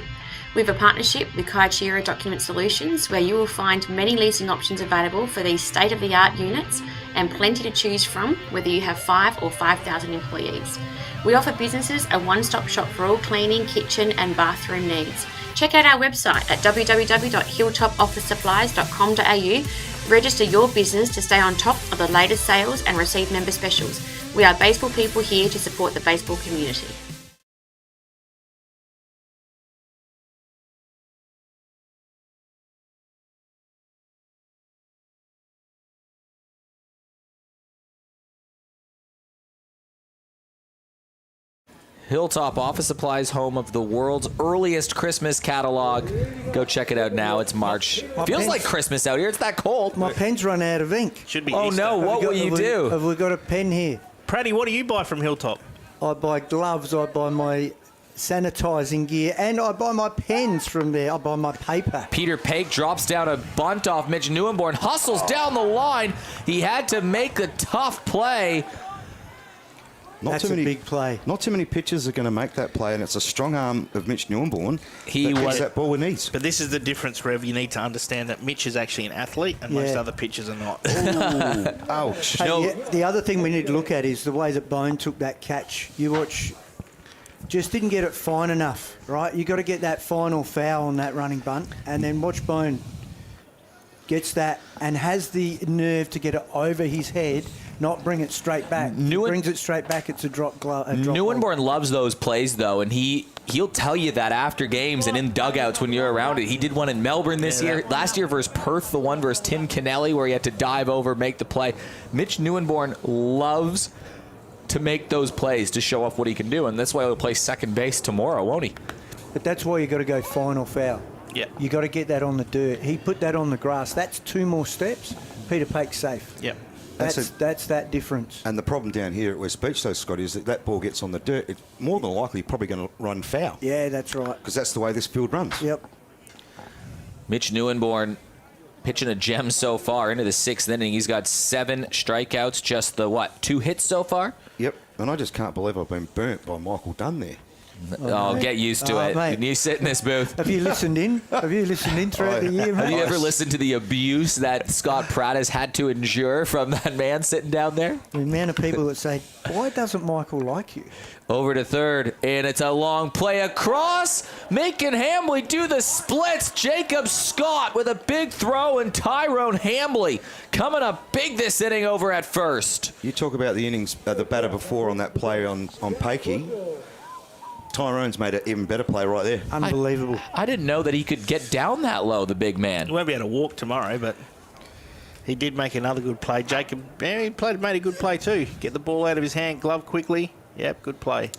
We have a partnership with Kaishira Document Solutions where you will find many leasing options available for these state-of-the-art units and plenty to choose from whether you have 5 or 5,000 employees. We offer businesses a one-stop shop for all cleaning, kitchen and bathroom needs. Check out our website at www.hilltopofficesupplies.com.au. Register your business to stay on top of the latest sales and receive member specials. We are baseball people here to support the baseball community. Hilltop Office Supplies, home of the world's earliest Christmas catalog. Go check it out now. It's March. Feels like Christmas out here. It's that cold. My pen's run out of ink. Should be Oh, Easter. no. What will you do? Have we got a pen here? Praddy, what do you buy from Hilltop? I buy gloves, I buy my sanitising gear, and I buy my pens from there. I buy my paper. Peter Pake drops down a bunt off Mitch Neuenborn, hustles down the line. He had to make a tough play. That's a big play. Not too many pitchers are going to make that play, and it's a strong arm of Mitch Neuenborn He that was gets that ball with ease. But this is the difference, Rev. You need to understand that Mitch is actually an athlete and most Yeah. other pitchers are not. Ouch. Hey, No. the other thing we need to look at is the way that Bone took that catch. You watch, just didn't get it fine enough, right? You got to get that final foul on that running bunt, and then watch Bone gets that and has the nerve to get it over his head, not bring it straight back. Brings it straight back. It's a drop glove. Neuenborn loves those plays, though, and he'll tell you that after games and in dugouts when you're around it. He did one in Melbourne this year. Last year versus Perth, the one versus Tim Kennelly where he had to dive over, make the play. Mitch Neuenborn loves to make those plays to show off what he can do, and that's why he'll play second base tomorrow, won't he? But that's why you got to go final foul. Yeah. You got to get that on the dirt. He put that on the grass. That's 2 more steps. Peter Pake's safe. Yeah. That's that difference. And the problem down here at West Beach, though, Scott, is that ball gets on the dirt. It's more than likely probably going to run foul. Yeah, that's right. Because that's the way this field runs. Yep. Mitch Neuenborn pitching a gem so far into the 6th inning. He's got 7 strikeouts, just the, 2 hits so far? Yep. And I just can't believe I've been burnt by Michael Dunn there. Oh, get used to it. mate. When you sit in this booth. Have you listened in? Have you listened in throughout the year, mate? Have you ever listened to the abuse that Scott Pratt has had to endure from that man sitting down there? The amount of people that say, why doesn't Michael like you? Over to third, and it's a long play across, making Hambley do the splits. Jacob Scott with a big throw, and Tyrone Hambley coming up big this inning over at first. You talk about the innings, the batter before on that play on Pakey. Tyrone's made an even better play right there. Unbelievable. I didn't know that he could get down that low, the big man. He won't be able to walk tomorrow, but he did make another good play. Jacob, he made a good play too. Get the ball out of his hand, glove quickly. Yep, good play.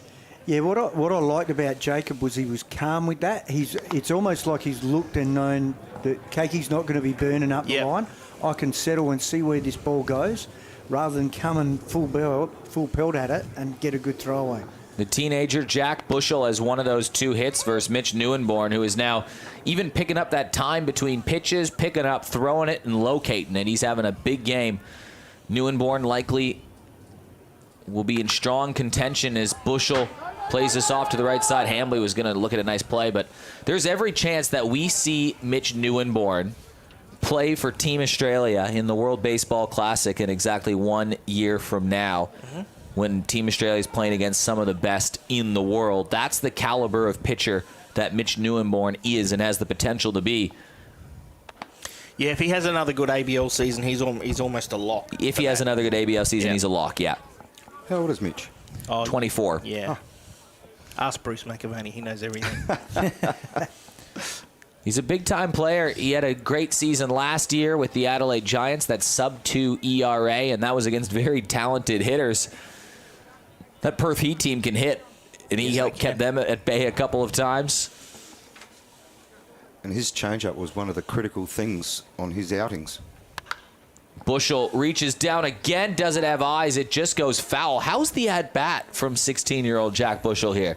Yeah, what I liked about Jacob was he was calm with that. It's almost like he's looked and known that Keikie's not going to be burning up the line. I can settle and see where this ball goes rather than coming full pelt at it and get a good throwaway. The teenager, Jack Bushell, has one of those 2 hits versus Mitch Neuenborn, who is now even picking up that time between pitches, picking up, throwing it, and locating it. He's having a big game. Neuenborn likely will be in strong contention as Bushell plays this off to the right side. Hambley was going to look at a nice play, but there's every chance that we see Mitch Neuenborn play for Team Australia in the World Baseball Classic in exactly 1 year from now. When Team Australia is playing against some of the best in the world. That's the caliber of pitcher that Mitch Neuenborn is and has the potential to be. Yeah, if he has another good ABL season, he's almost a lock. If he has another good ABL season, he's a lock, yeah. How old is Mitch? 24. Yeah. Ask Bruce McAvaney. He knows everything. He's a big-time player. He had a great season last year with the Adelaide Giants, that sub-2 ERA, and that was against very talented hitters. That Perth Heat team can hit, and he kept them at bay a couple of times. And his changeup was one of the critical things on his outings. Bushell reaches down again, doesn't have eyes, it just goes foul. How's the at-bat from 16-year-old Jack Bushell here?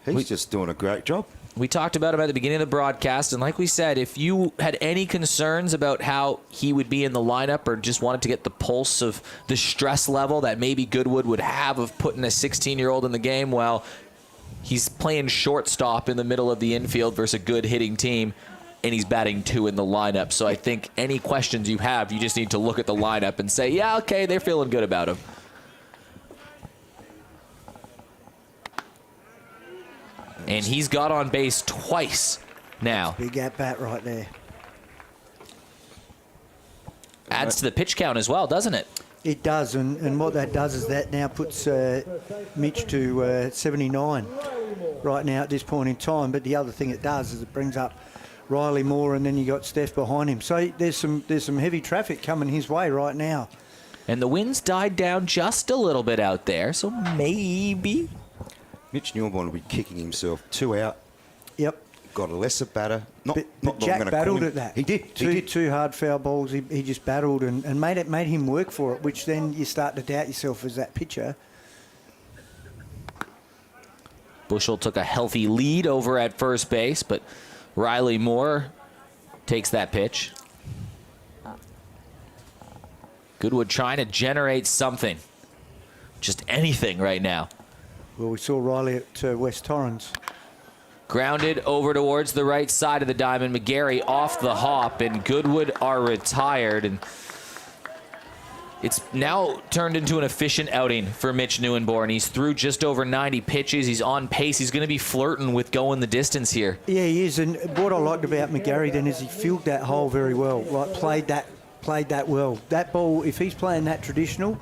He's just doing a great job. We talked about him at the beginning of the broadcast, and like we said, if you had any concerns about how he would be in the lineup or just wanted to get the pulse of the stress level that maybe Goodwood would have of putting a 16-year-old in the game, well, he's playing shortstop in the middle of the infield versus a good hitting team, and he's batting 2 in the lineup. So I think any questions you have, you just need to look at the lineup and say, yeah, okay, they're feeling good about him. And he's got on base twice now. Big at-bat right there. Adds to the pitch count as well, doesn't it? It does, and what that does is that now puts Mitch to 79 right now at this point in time. But the other thing it does is it brings up Riley Moore, and then you got Steph behind him. So there's some heavy traffic coming his way right now. And the wind's died down just a little bit out there, so maybe. Mitch Newborn will be kicking himself. 2 out. Yep. Got a lesser batter. Not Jack gonna battled call him. at that. He did. Two hard foul balls. He just battled and made him work for it, which then you start to doubt yourself as that pitcher. Bushell took a healthy lead over at first base, but Riley Moore takes that pitch. Goodwood trying to generate something. Just anything right now. Well, we saw Riley at West Torrens. Grounded over towards the right side of the diamond. McGarry off the hop, and Goodwood are retired. And it's now turned into an efficient outing for Mitch Neuenborn. He's through just over 90 pitches. He's on pace. He's going to be flirting with going the distance here. Yeah, he is. And what I liked about McGarry then is he filled that hole very well. Like played that well. That ball, if he's playing that traditional,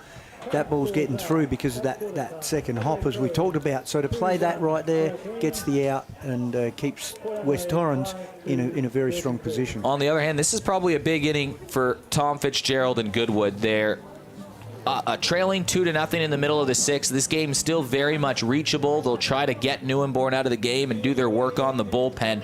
that ball's getting through because of that second hop, as we talked about. So to play that right there, gets the out and keeps West Torrens in a very strong position. On the other hand, this is probably a big inning for Tom Fitzgerald and Goodwood. They're trailing 2-0 in the middle of the sixth. This game's still very much reachable. They'll try to get Neuenborn out of the game and do their work on the bullpen.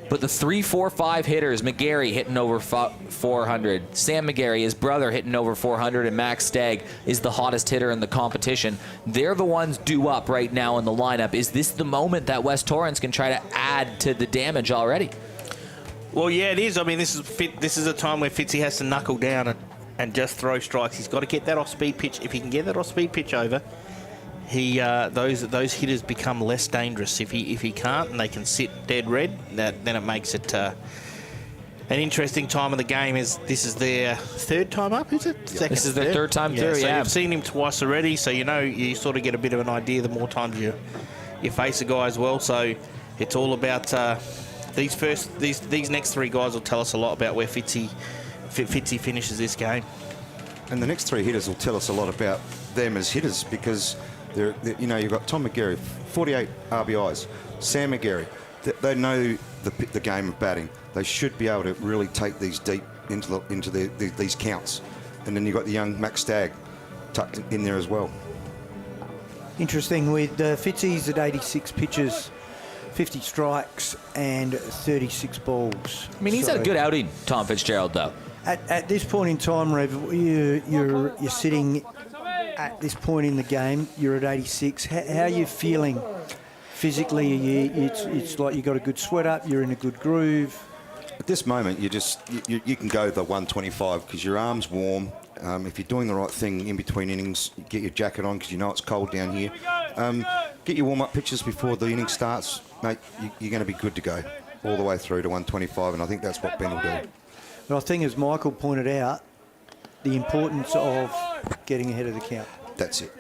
But the 3, 4, 5 hitters, McGarry hitting over 400, Sam McGarry, his brother, hitting over 400, and Max Stagg is the hottest hitter in the competition. They're the ones due up right now in the lineup. Is this the moment that West Torrens can try to add to the damage already? Well, yeah, it is. I mean, this is a time where Fitzy has to knuckle down and just throw strikes. He's got to get that off-speed pitch. If he can get that off-speed pitch over, those hitters become less dangerous. If he can't and they can sit dead red, then it makes it an interesting time of the game. This is their third time up, is it? Second, this is their third time through, so yeah. You've seen him twice already, so you sort of get a bit of an idea the more times you face a guy as well. So it's all about these next 3 guys will tell us a lot about where Fitzy finishes this game. And the next 3 hitters will tell us a lot about them as hitters, because you've got Tom McGarry, 48 RBIs. Sam McGarry, they know the game of batting. They should be able to really take these deep into these counts. And then you've got the young Max Stagg tucked in there as well. Interesting with Fitzy's at 86 pitches, 50 strikes and 36 balls. I mean, he's had a good outing, Tom Fitzgerald, though. At this point in time, Rev, you're sitting at this point in the game. You're at 86. How are you feeling physically? It's like you got a good sweat up. You're in a good groove. At this moment, you can go the 125 because your arm's warm. If you're doing the right thing in between innings, you get your jacket on because you know it's cold down here. Get your warm-up pitches before the inning starts, mate. You're going to be good to go all the way through to 125, and I think that's what Ben will do. But I think, as Michael pointed out, the importance of getting ahead of the count. That's it.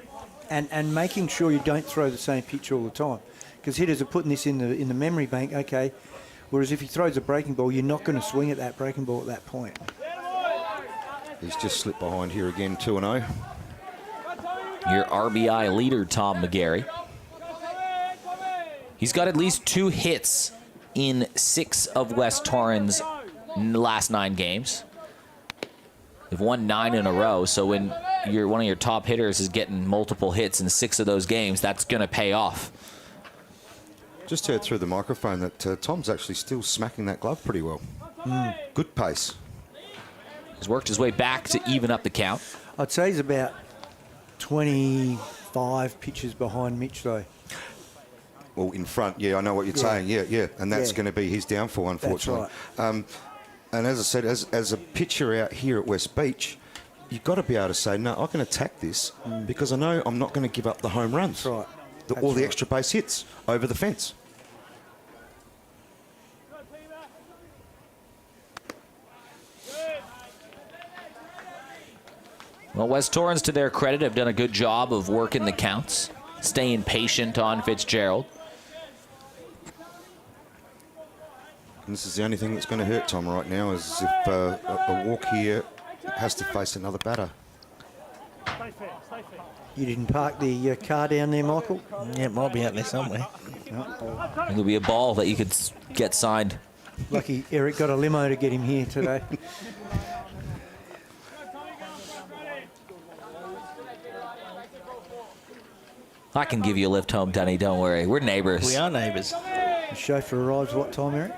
And making sure you don't throw the same pitch all the time, because hitters are putting this in the memory bank. Okay, whereas if he throws a breaking ball, you're not going to swing at that breaking ball at that point. He's just slipped behind here again, 2-0. Your RBI leader, Tom McGarry. He's got at least 2 hits in 6 of West Torrens' last 9 games. They've won 9 in a row, so when one of your top hitters is getting multiple hits in 6 of those games, that's going to pay off. Just heard through the microphone that Tom's actually still smacking that glove pretty well. Good pace. He's worked his way back to even up the count. I'd say he's about 25 pitches behind Mitch, though. Well, in front, yeah, I know what you're saying. Yeah. And that's going to be his downfall, unfortunately. That's right. And as I said, as a pitcher out here at West Beach, you've got to be able to say, no, I can attack this because I know I'm not going to give up the home runs. That's right. All the extra base hits over the fence. Well, West Torrens, to their credit, have done a good job of working the counts, staying patient on Fitzgerald. And this is the only thing that's going to hurt Tom right now, is if a walk here has to face another batter. You didn't park the car down there, Michael? Yeah, it might be out there somewhere. There'll be a ball that you could get signed. Lucky Eric got a limo to get him here today. I can give you a lift home, Dunny. Don't worry. We're neighbors. We are neighbours. The chauffeur arrives what time, Eric?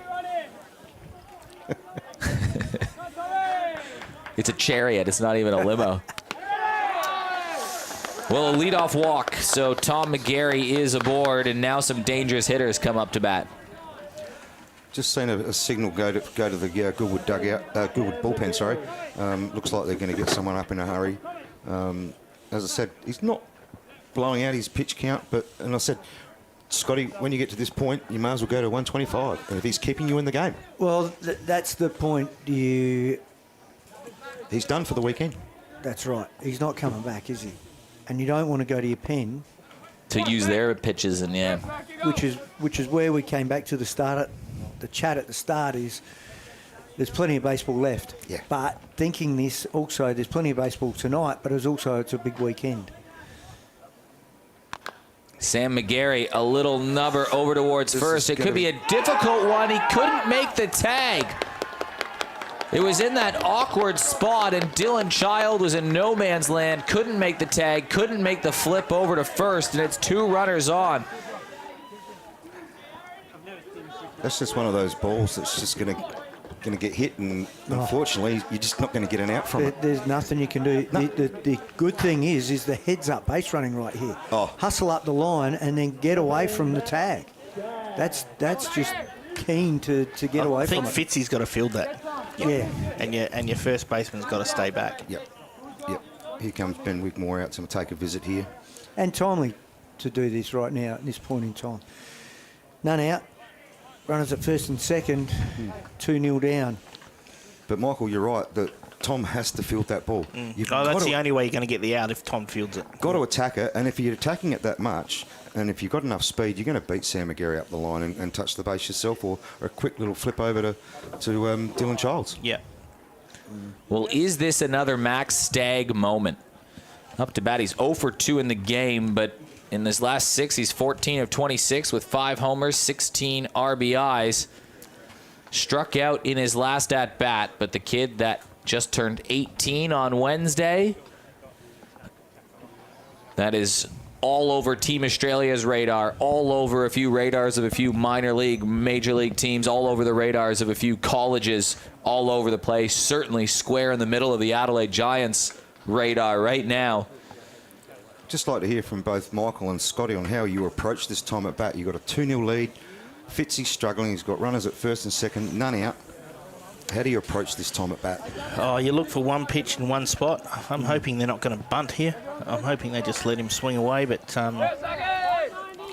It's a chariot. It's not even a limo. Well, a leadoff walk. So Tom McGarry is aboard, and now some dangerous hitters come up to bat. Just seen a signal go to the Goodwood dugout, Goodwood bullpen. Sorry, looks like they're going to get someone up in a hurry. As I said, he's not blowing out his pitch count, and I said, Scotty, when you get to this point, you may as well go to 125, and if he's keeping you in the game. Well, that's the point. He's done for the weekend. That's right. He's not coming back, is he? And you don't want to go to your pen To use their pitches, and yeah. Which is where we came back to the start. The chat at the start is there's plenty of baseball left. Yeah. But thinking this also, there's plenty of baseball tonight, but it's a big weekend. Sam McGarry, a little nubber over towards first. It could be a difficult one. He couldn't make the tag. It was in that awkward spot, and Dylan Child was in no man's land. Couldn't make the tag, couldn't make the flip over to first, and it's 2 runners on. That's just one of those balls that's just going to get hit, and unfortunately, you're just not going to get an out from it. There's nothing you can do. No. The good thing is the heads up base running right here. Oh. Hustle up the line and then get away from the tag. That's just keen to get away from it. I think Fitzy's got to field that. Yeah. And your first baseman's got to stay back. Yep. Here comes Ben Wigmore out to take a visit here. And timely to do this right now at this point in time. None out. Runners at first and second, 2-0 down. But Michael, you're right that Tom has to field that ball. That's the only way you're going to get the out if Tom fields it. Got to attack it, and if you're attacking it that much, and if you've got enough speed, you're going to beat Sam McGarry up the line and touch the base yourself, or a quick little flip over to Dylan Childs. Yeah. Well, is this another Max Stagg moment? Up to bat, he's 0 for 2 in the game, but in this last 6, he's 14 of 26 with 5 homers, 16 RBIs. Struck out in his last at-bat, but the kid that just turned 18 on Wednesday, that is all over Team Australia's radar, all over a few radars of a few minor league, major league teams, all over the radars of a few colleges, all over the place. Certainly square in the middle of the Adelaide Giants radar right now. Just like to hear from both Michael and Scotty on how you approach this time at bat. You've got a 2-0 lead. Fitzy's struggling. He's got runners at first and second, none out. How do you approach this time at bat? Oh, you look for one pitch in one spot. I'm hoping they're not going to bunt here. I'm hoping they just let him swing away. But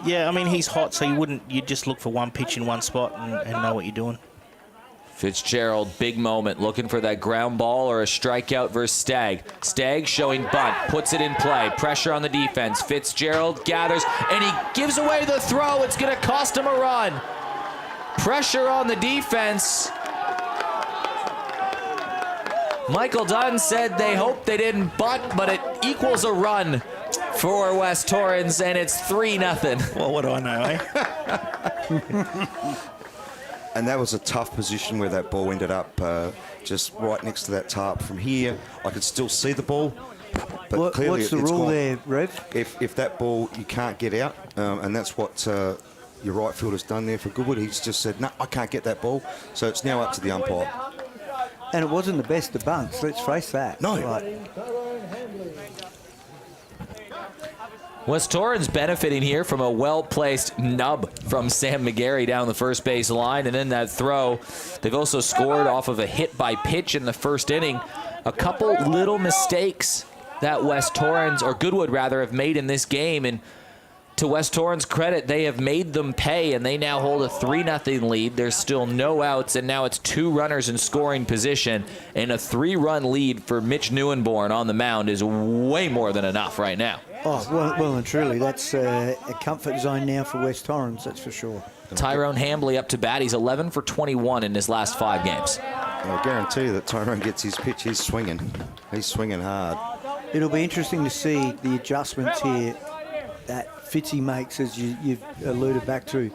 yeah, I mean, he's hot, so you just look for one pitch in one spot and know what you're doing. Fitzgerald, big moment, looking for that ground ball or a strikeout versus Stagg. Stagg showing bunt, puts it in play. Pressure on the defense. Fitzgerald gathers, and he gives away the throw. It's going to cost him a run. Pressure on the defense. Michael Dunn said they hope they didn't bunt, but it equals a run for West Torrens, and it's 3-0. Well, what do I know, eh? And that was a tough position where that ball ended up just right next to that tarp. From here, I could still see the ball. But clearly what's the rule gone. there, Rev? If that ball, you can't get out, and that's what your right fielder's done there for Goodwood. He's just said, no, I can't get that ball. So it's now up to the umpire. And it wasn't the best of bunts, let's face that. No. Right. West Torrens benefiting here from a well-placed nub from Sam McGarry down the first base line, and then that throw. They've also scored off of a hit by pitch in the first inning. A couple little mistakes that West Torrens, or Goodwood rather, have made in this game, and to West Torrens' credit, they have made them pay, and they now hold a 3-0 lead. There's still no outs, and now it's 2 runners in scoring position, and a 3-run lead for Mitch Neuenborn on the mound is way more than enough right now. Oh, well and truly, that's a comfort zone now for West Torrens, that's for sure. Tyrone Hambley up to bat. He's 11 for 21 in his last 5 games. I guarantee you that Tyrone gets his pitch. He's swinging. He's swinging hard. It'll be interesting to see the adjustments here that Fitzy makes, as you've alluded back to.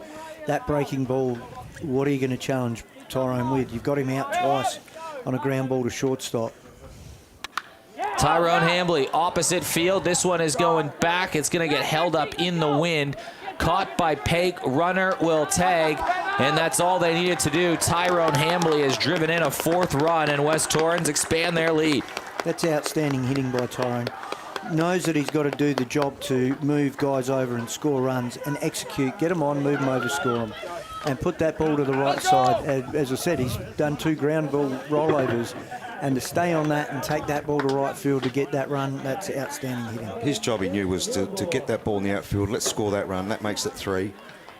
That breaking ball, what are you going to challenge Tyrone with? You've got him out twice on a ground ball to shortstop. Tyrone Hambley, opposite field. This one is going back. It's going to get held up in the wind. Caught by Pake. Runner will tag, and that's all they needed to do. Tyrone Hambley has driven in a 4th run, and West Torrens expand their lead. That's outstanding hitting by Tyrone. Knows that he's got to do the job to move guys over and score runs and execute. Get them on, move them over, score them. And put that ball to the right side. As I said, he's done 2 ground ball rollovers. And to stay on that and take that ball to right field to get that run, that's outstanding hitting. His job, he knew, was to get that ball in the outfield. Let's score that run. That makes it 3.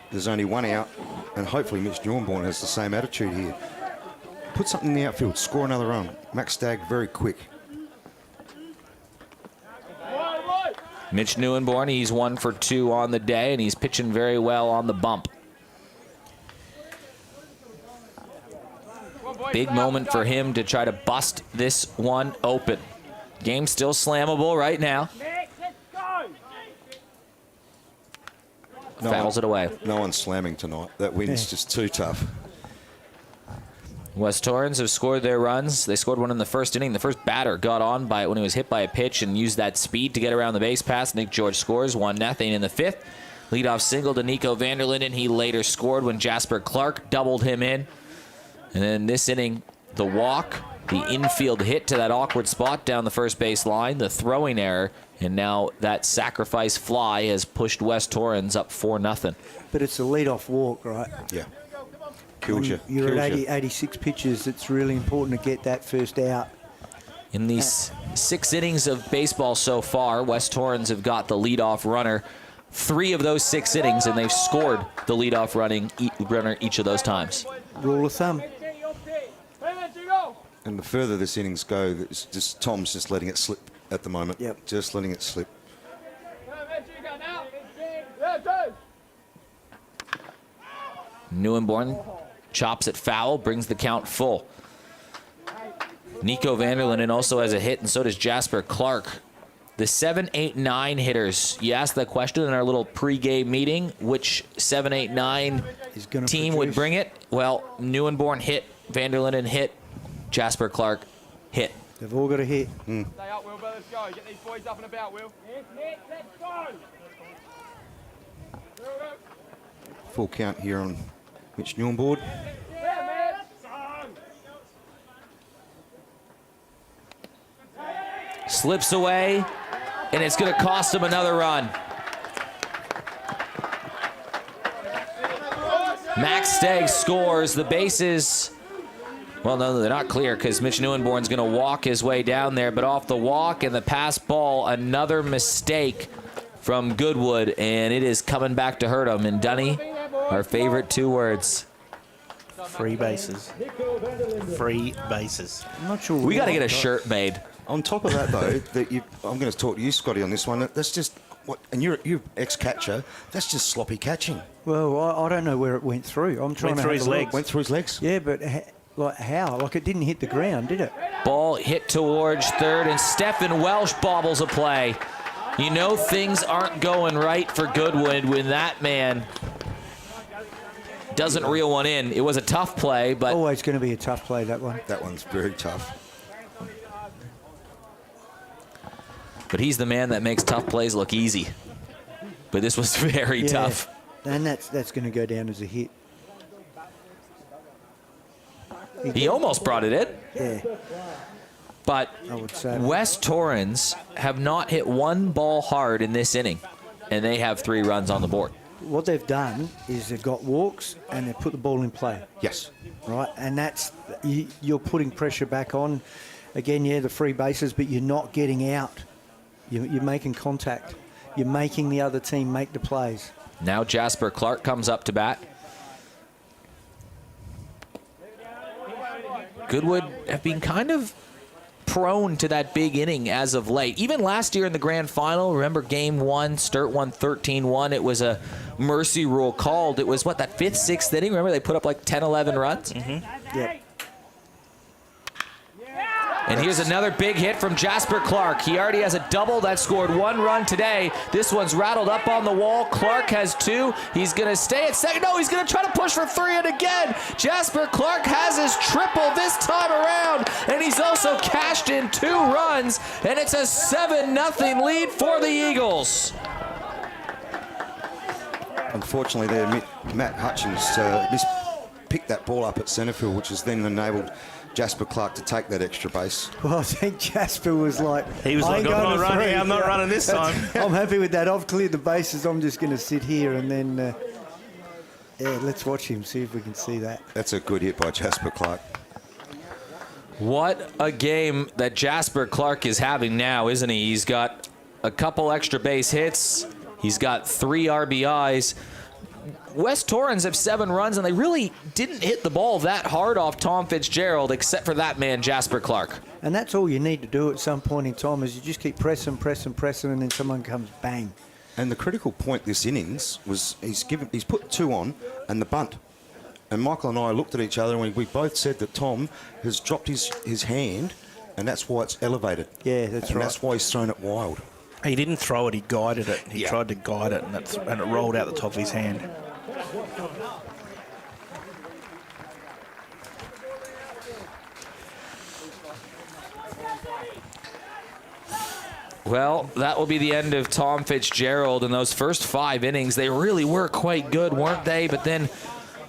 There's only 1 out. And hopefully Mitch Newborn has the same attitude here. Put something in the outfield. Score another run. Max Stagg very quick. Mitch Newborn, he's 1 for 2 on the day, and he's pitching very well on the bump. Big moment for him to try to bust this one open. Game still slammable right now. Fouls it away. No one's slamming tonight. That wind's just too tough. West Torrens have scored their runs. They scored one in the first inning. The first batter got on by it when he was hit by a pitch and used that speed to get around the base pass. Nick George scores 1-0 in the 5th. Leadoff single to Nico Vanderlinden. He later scored when Jasper Clark doubled him in. And then this inning, the walk, the infield hit to that awkward spot down the first base line, the throwing error, and now that sacrifice fly has pushed West Torrens up 4-0. But it's a lead-off walk, right? Yeah. Kills you. You're Kills at 80, you. 86 pitches. It's really important to get that first out. In these 6 innings of baseball so far, West Torrens have got the leadoff runner 3 of those 6 innings, and they've scored the leadoff runner each of those times. Rule of thumb. And the further this innings go, it's just Tom's just letting it slip at the moment. Yep. Just letting it slip. Newborn chops it foul, brings the count full. Nico Vanderlinden also has a hit, and so does Jasper Clark. The 7, 8, 9 hitters. You asked that question in our little pregame meeting. Which 7, 8, 9 team would bring it? Well, Newborn hit, Vanderlinden hit, Jasper Clark hit. They've all got a hit. Stay up, Will. Let's go. Get these boys up and about, Will. Let's go. Full count here on Mitch Newborn. Slips away, and it's going to cost him another run. Max Stagg scores. The bases, well, no, they're not clear because Mitch Newborn's going to walk his way down there, but off the walk and the pass ball, another mistake from Goodwood, and it is coming back to hurt him. And Dunny, our favorite 2 words. Free bases. Free bases. I'm not sure. We got to get a shirt made. On top of that, though, I'm going to talk to you, Scotty, on this one. That's just what, and you're ex-catcher. That's just sloppy catching. Well, I don't know where it went through. I'm trying Went to through have his a look. legs. Went through his legs. Yeah, but like how? Like it didn't hit the ground, did it? Ball hit towards third, and Stephen Welsh bobbles a play. You know things aren't going right for Goodwood when that man doesn't reel one in. It was a tough play, but Always going to be a tough play, that one. That one's very tough. he's the man that makes tough plays look easy. But this was very tough. And that's going to go down as a hit. He almost brought it in. Yeah. But I would say. West Torrens have not hit one ball hard in this inning, and they have 3 runs on the board. What they've done is they've got walks and they've put the ball in play. Yes. Right, and that's you're putting pressure back on. Again, yeah, the free bases, but you're not getting out. You're making contact. You're making the other team make the plays. Now Jasper Clark comes up to bat. Goodwood have been kind of prone to that big inning as of late. Even last year in the grand final, remember game 1, Sturt won 13-1. It was a mercy rule called. It was, what, that 5th, 6th inning? Remember they put up like 10, 11 runs? Yep. And here's another big hit from Jasper Clark. He already has a double that scored 1 run today. This one's rattled up on the wall. Clark has 2. He's going to stay at second. No, he's going to try to push for 3 and again. Jasper Clark has his triple this time around. And he's also cashed in 2 runs. And it's a 7-0 lead for the Eagles. Unfortunately there, Matt Hutchins picked that ball up at centre field, which has then enabled Jasper Clark to take that extra base. Well, I think Jasper was like, He was like, I'm not running this time. I'm happy with that. I've cleared the bases. I'm just going to sit here and then, let's watch him, see if we can see that. That's a good hit by Jasper Clark. What a game that Jasper Clark is having now, isn't he? He's got a couple extra base hits. He's got 3 RBIs. West Torrens have 7 runs, and they really didn't hit the ball that hard off Tom Fitzgerald, except for that man, Jasper Clark. And that's all you need to do at some point in time is you just keep pressing, and then someone comes bang. And the critical point this innings was he's put 2 on and the bunt. And Michael and I looked at each other and we both said that Tom has dropped his hand, and that's why it's elevated. Yeah, that's and right. that's why he's thrown it wild. He didn't throw it, he guided it. He tried to guide it, and it rolled out the top of his hand. Well, that will be the end of Tom Fitzgerald in those first 5 innings. They really were quite good, weren't they? But then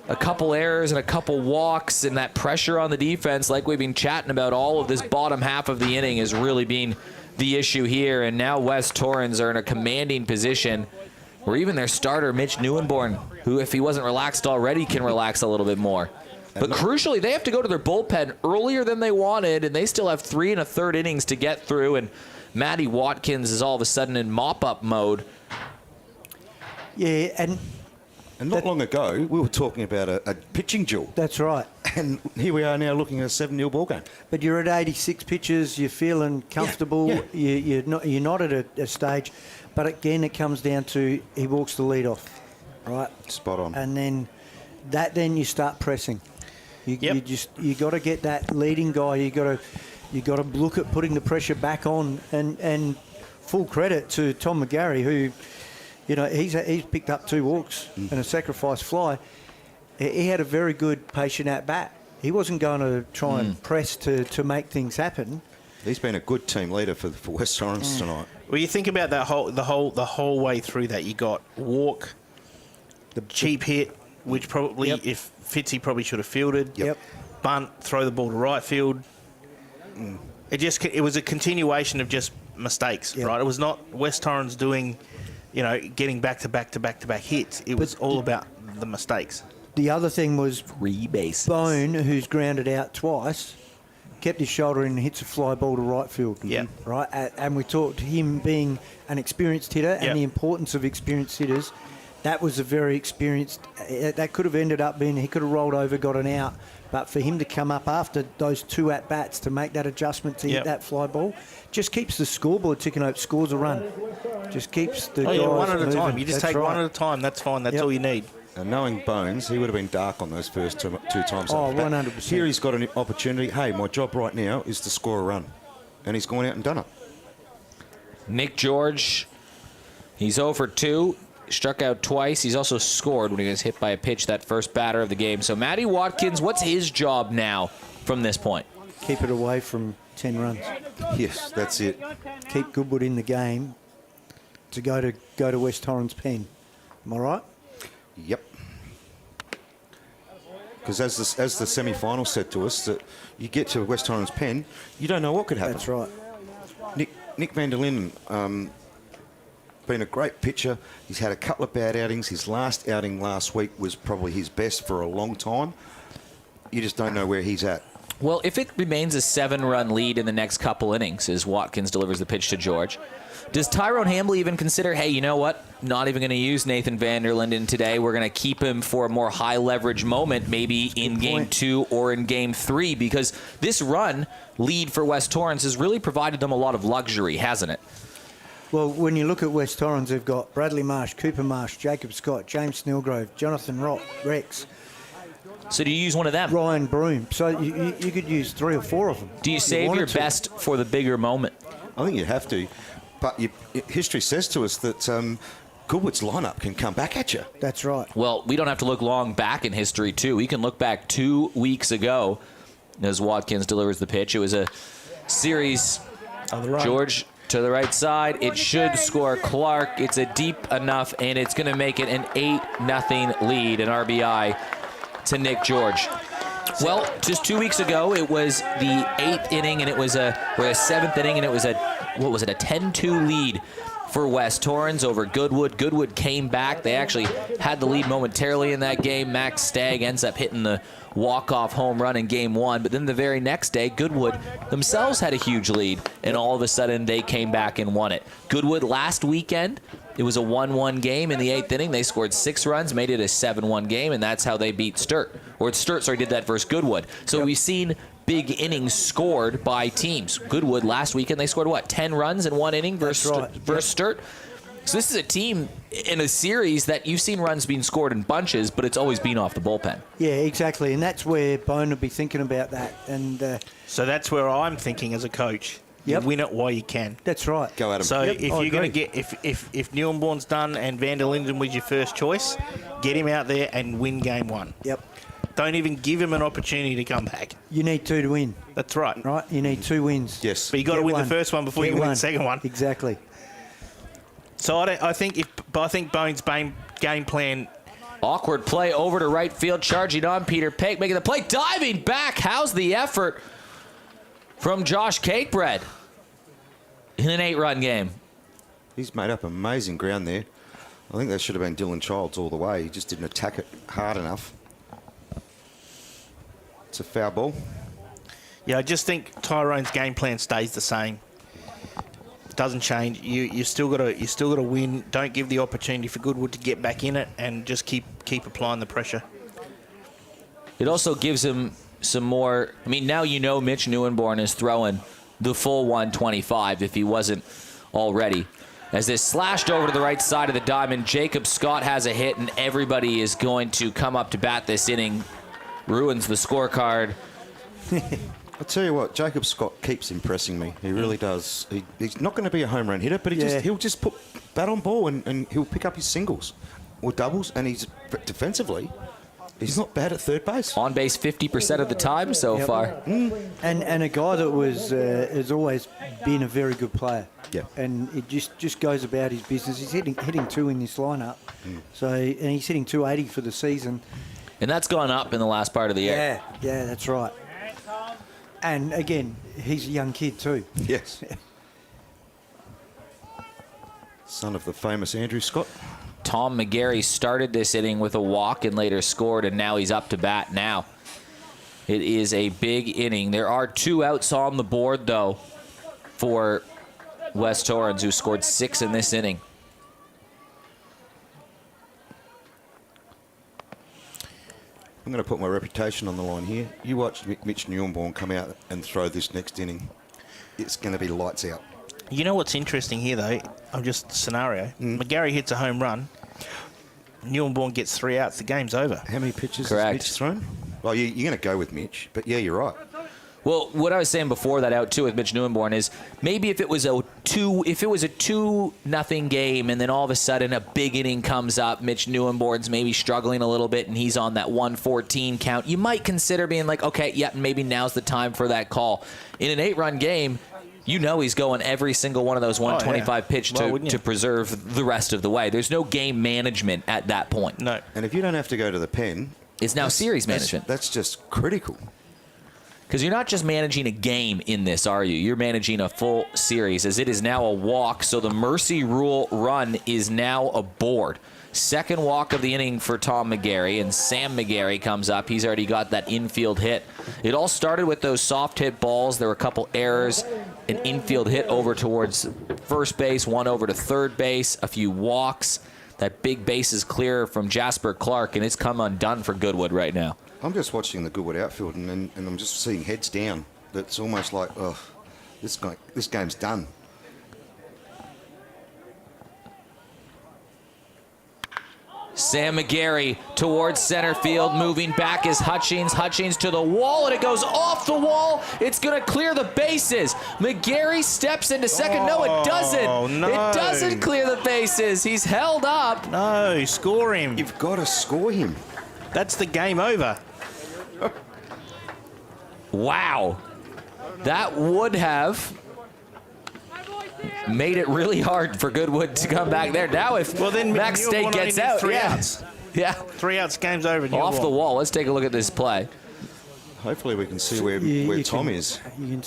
a couple errors and a couple walks, and that pressure on the defense, like we've been chatting about all of this bottom half of the inning, has really been the issue here. And now West Torrens are in a commanding position where even their starter, Mitch Neuenborn, who if he wasn't relaxed already can relax a little bit more. But crucially, they have to go to their bullpen earlier than they wanted, and they still have 3 1/3 innings to get through, and Matty Watkins is all of a sudden in mop-up mode. Yeah, and not long ago, we were talking about a pitching duel. That's right. And here we are now looking at a 7-0 ball game. But you're at 86 pitches, you're feeling comfortable, Yeah. You're not at a stage. But again, it comes down to he walks the lead off, right? Spot on. And then you start pressing. You got to get that leading guy. You got to look at putting the pressure back on. And full credit to Tom McGarry, who, he's picked up 2 walks and a sacrifice fly. He had a very good patient at bat. He wasn't going to try and press to make things happen. He's been a good team leader for West Torrens tonight. Well, you think about that the whole way through that. You got walk, the cheap hit, which probably if Fitzy probably should have fielded. Yep. Bunt, throw the ball to right field. It was a continuation of just mistakes, right? It was not West Torrens doing, getting back to back hits. It was all about the mistakes. The other thing was 3 bases. Bone, who's grounded out twice, kept his shoulder in and hits a fly ball to right field. Yeah. Right? And we talked him being an experienced hitter and the importance of experienced hitters. That was a very experienced... That could have ended up being... He could have rolled over, got an out. But for him to come up after those 2 at-bats to make that adjustment to hit that fly ball, just keeps the scoreboard ticking over, scores a run. Just keeps the guys one at a time. moving. You just That's take one right. at a time. That's fine. That's all you need. And knowing Bones, he would have been dark on those first 2 times. Oh, up the bat. 100%. Here he's got an opportunity. Hey, my job right now is to score a run. And he's gone out and done it. Nick George, he's 0 for 2. Struck out twice. He's also scored when he was hit by a pitch, that first batter of the game. So Matty Watkins, what's his job now from this point? Keep it away from 10 runs. Yes, that's it. Keep Goodwood in the game to go to West Torrens' pen. Am I right? Yep. Because as the semi-final said to us, that you get to West Torrens' pen, you don't know what could happen. That's right. Nick van der Linden, been a great pitcher. He's had a couple of bad outings. His last outing last week was probably his best for a long time. You just don't know where he's at. Well, if it remains a 7-run lead in the next couple innings as Watkins delivers the pitch to George, does Tyrone Hambley even consider, hey, you know what? Not even going to use Nathan van der Linden today. We're going to keep him for a more high-leverage moment, maybe in Game 2 or in Game 3, because this run lead for West Torrens has really provided them a lot of luxury, hasn't it? Well, when you look at West Torrens, they've got Bradley Marsh, Cooper Marsh, Jacob Scott, James Snellgrove, Jonathan Rex, So do you use one of them? Ryan Broom. So you could use 3 or 4 of them. Do you if save wanted your to. best for the bigger moment? I think you have to. But history says to us that Goodwood's lineup can come back at you. That's right. Well, we don't have to look long back in history, too. We can look back 2 weeks ago as Watkins delivers the pitch. It was a series. On the right. George to the right side. It should score Clark. It's a deep enough, and it's going to make it an 8-0 lead, an RBI to Nick George. Well, just 2 weeks ago, it was the 8th inning, and it was a 7th inning, and it was a 10-2 lead for West Torrens over Goodwood. Goodwood came back. They actually had the lead momentarily in that game. Max Stagg ends up hitting the walk-off home run in game 1. But then the very next day, Goodwood themselves had a huge lead, and all of a sudden they came back and won it. Goodwood last weekend, it was a 1-1 game in the 8th inning. They scored 6 runs, made it a 7-1 game, and that's how they beat Sturt. Or Sturt, did that versus Goodwood. So we've seen big innings scored by teams. Goodwood last weekend, they scored, 10 runs in 1 inning versus Sturt? So this is a team in a series that you've seen runs being scored in bunches, but it's always been off the bullpen. Yeah, exactly. And that's where Bone would be thinking about that. And So that's where I'm thinking as a coach. Yep. You win it while you can. that's right. Go at him. So Yep, if I you're going agree. to get if Newlanborn's done and Van der Linden was your first choice, get him out there and win game 1. Yep. Don't even give him an opportunity to come back. You need 2 to win, That's right. right? You need 2 wins. Yes. But you got to Get win one. the first one before Get you win one. the second one. Exactly. So I think Bone's game plan. Awkward play over to right field, charging on Peter Pake, making the play, diving back. How's the effort from Josh Cakebread in an 8-run game? He's made up amazing ground there. I think that should have been Dylan Childs all the way. He just didn't attack it hard enough. It's a foul ball. Yeah, I just think Tyrone's game plan stays the same. Doesn't change. You still got to win. Don't give the opportunity for Goodwood to get back in it, and just keep applying the pressure. It also gives him some more. I mean, now you know Mitch Neuenborn is throwing the full 125 if he wasn't already. As this slashed over to the right side of the diamond, Jacob Scott has a hit, and everybody is going to come up to bat this inning. Ruins the scorecard. I'll tell you what, Jacob Scott keeps impressing me. He really does. He's not going to be a home run hitter, but he'll just put bat on ball and he'll pick up his singles or doubles, and he's defensively, he's not bad at third base. On base 50% of the time so far. And a guy that has always been a very good player. Yeah. And it just goes about his business. He's hitting 2 in this lineup. So and he's hitting 280 for the season. And that's gone up in the last part of the year. Yeah, that's right. And again, he's a young kid too. Yes. Son of the famous Andrew Scott. Tom McGarry started this inning with a walk and later scored, and now he's up to bat now. It is a big inning. There are 2 outs on the board, though, for West Torrens, who scored 6 in this inning. I'm going to put my reputation on the line here. You watch Mitch Neuenborn come out and throw this next inning. It's going to be lights out. You know what's interesting here, though? I'm just scenario. McGarry hits a home run. Neuenborn gets 3 outs. The game's over. How many pitches Correct. has Mitch thrown? Well, you're going to go with Mitch, but yeah, you're right. Well, what I was saying before that out too with Mitch Neuenborn is maybe if it was a 2-0 game and then all of a sudden a big inning comes up, Mitch Neuenborn's maybe struggling a little bit and he's on that 114 count, you might consider being like, okay, yeah, maybe now's the time for that call. In an 8-run game, you know he's going every single one of those 125 pitch to preserve the rest of the way. There's no game management at that point. No. And if you don't have to go to the pen, It's now series management. That's just critical. Because you're not just managing a game in this, are you? You're managing a full series, as it is now a walk, so the Mercy Rule run is now aboard. Second walk of the inning for Tom McGarry, and Sam McGarry comes up. He's already got that infield hit. It all started with those soft hit balls. There were a couple errors, an infield hit over towards first base, one over to third base, a few walks. That big base is clear from Jasper Clark, and it's come undone for Goodwood right now. I'm just watching the Goodwood outfield, and I'm just seeing heads down. That's almost like, oh, this game's done. Sam McGarry towards center field. Moving back is Hutchings. Hutchings to the wall, and it goes off the wall. It's going to clear the bases. McGarry steps into second. No, it doesn't. No. It doesn't clear the bases. He's held up. No, score him. You've got to score him. That's the game over. Wow. That would have made it really hard for Goodwood to come back there. Now if Max Stake gets out, three outs. Yeah. 3 outs, game's over. Off the wall. Let's take a look at this play. Hopefully we can see where Tom is. You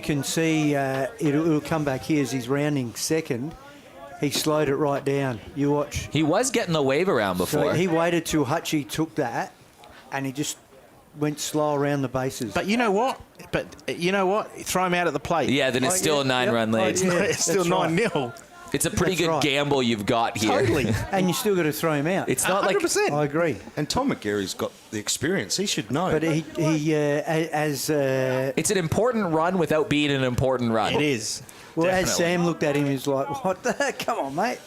can see it'll come back here as he's rounding second. He slowed it right down. You watch. He was getting the wave around before. So he waited till Hutchie took that, and he just went slow around the bases. But you know what? Throw him out at the plate. Yeah, then it's still a 9-run lead. It's still 9-0. It's a pretty good gamble you've got here. Totally. And you still got to throw him out. It's not 100%. I agree. And Tom McGarry's got the experience. He should know. But It's an important run without being an important run. It is. well, Definitely. as Sam looked at him, he was like, "What the heck? Come on, mate."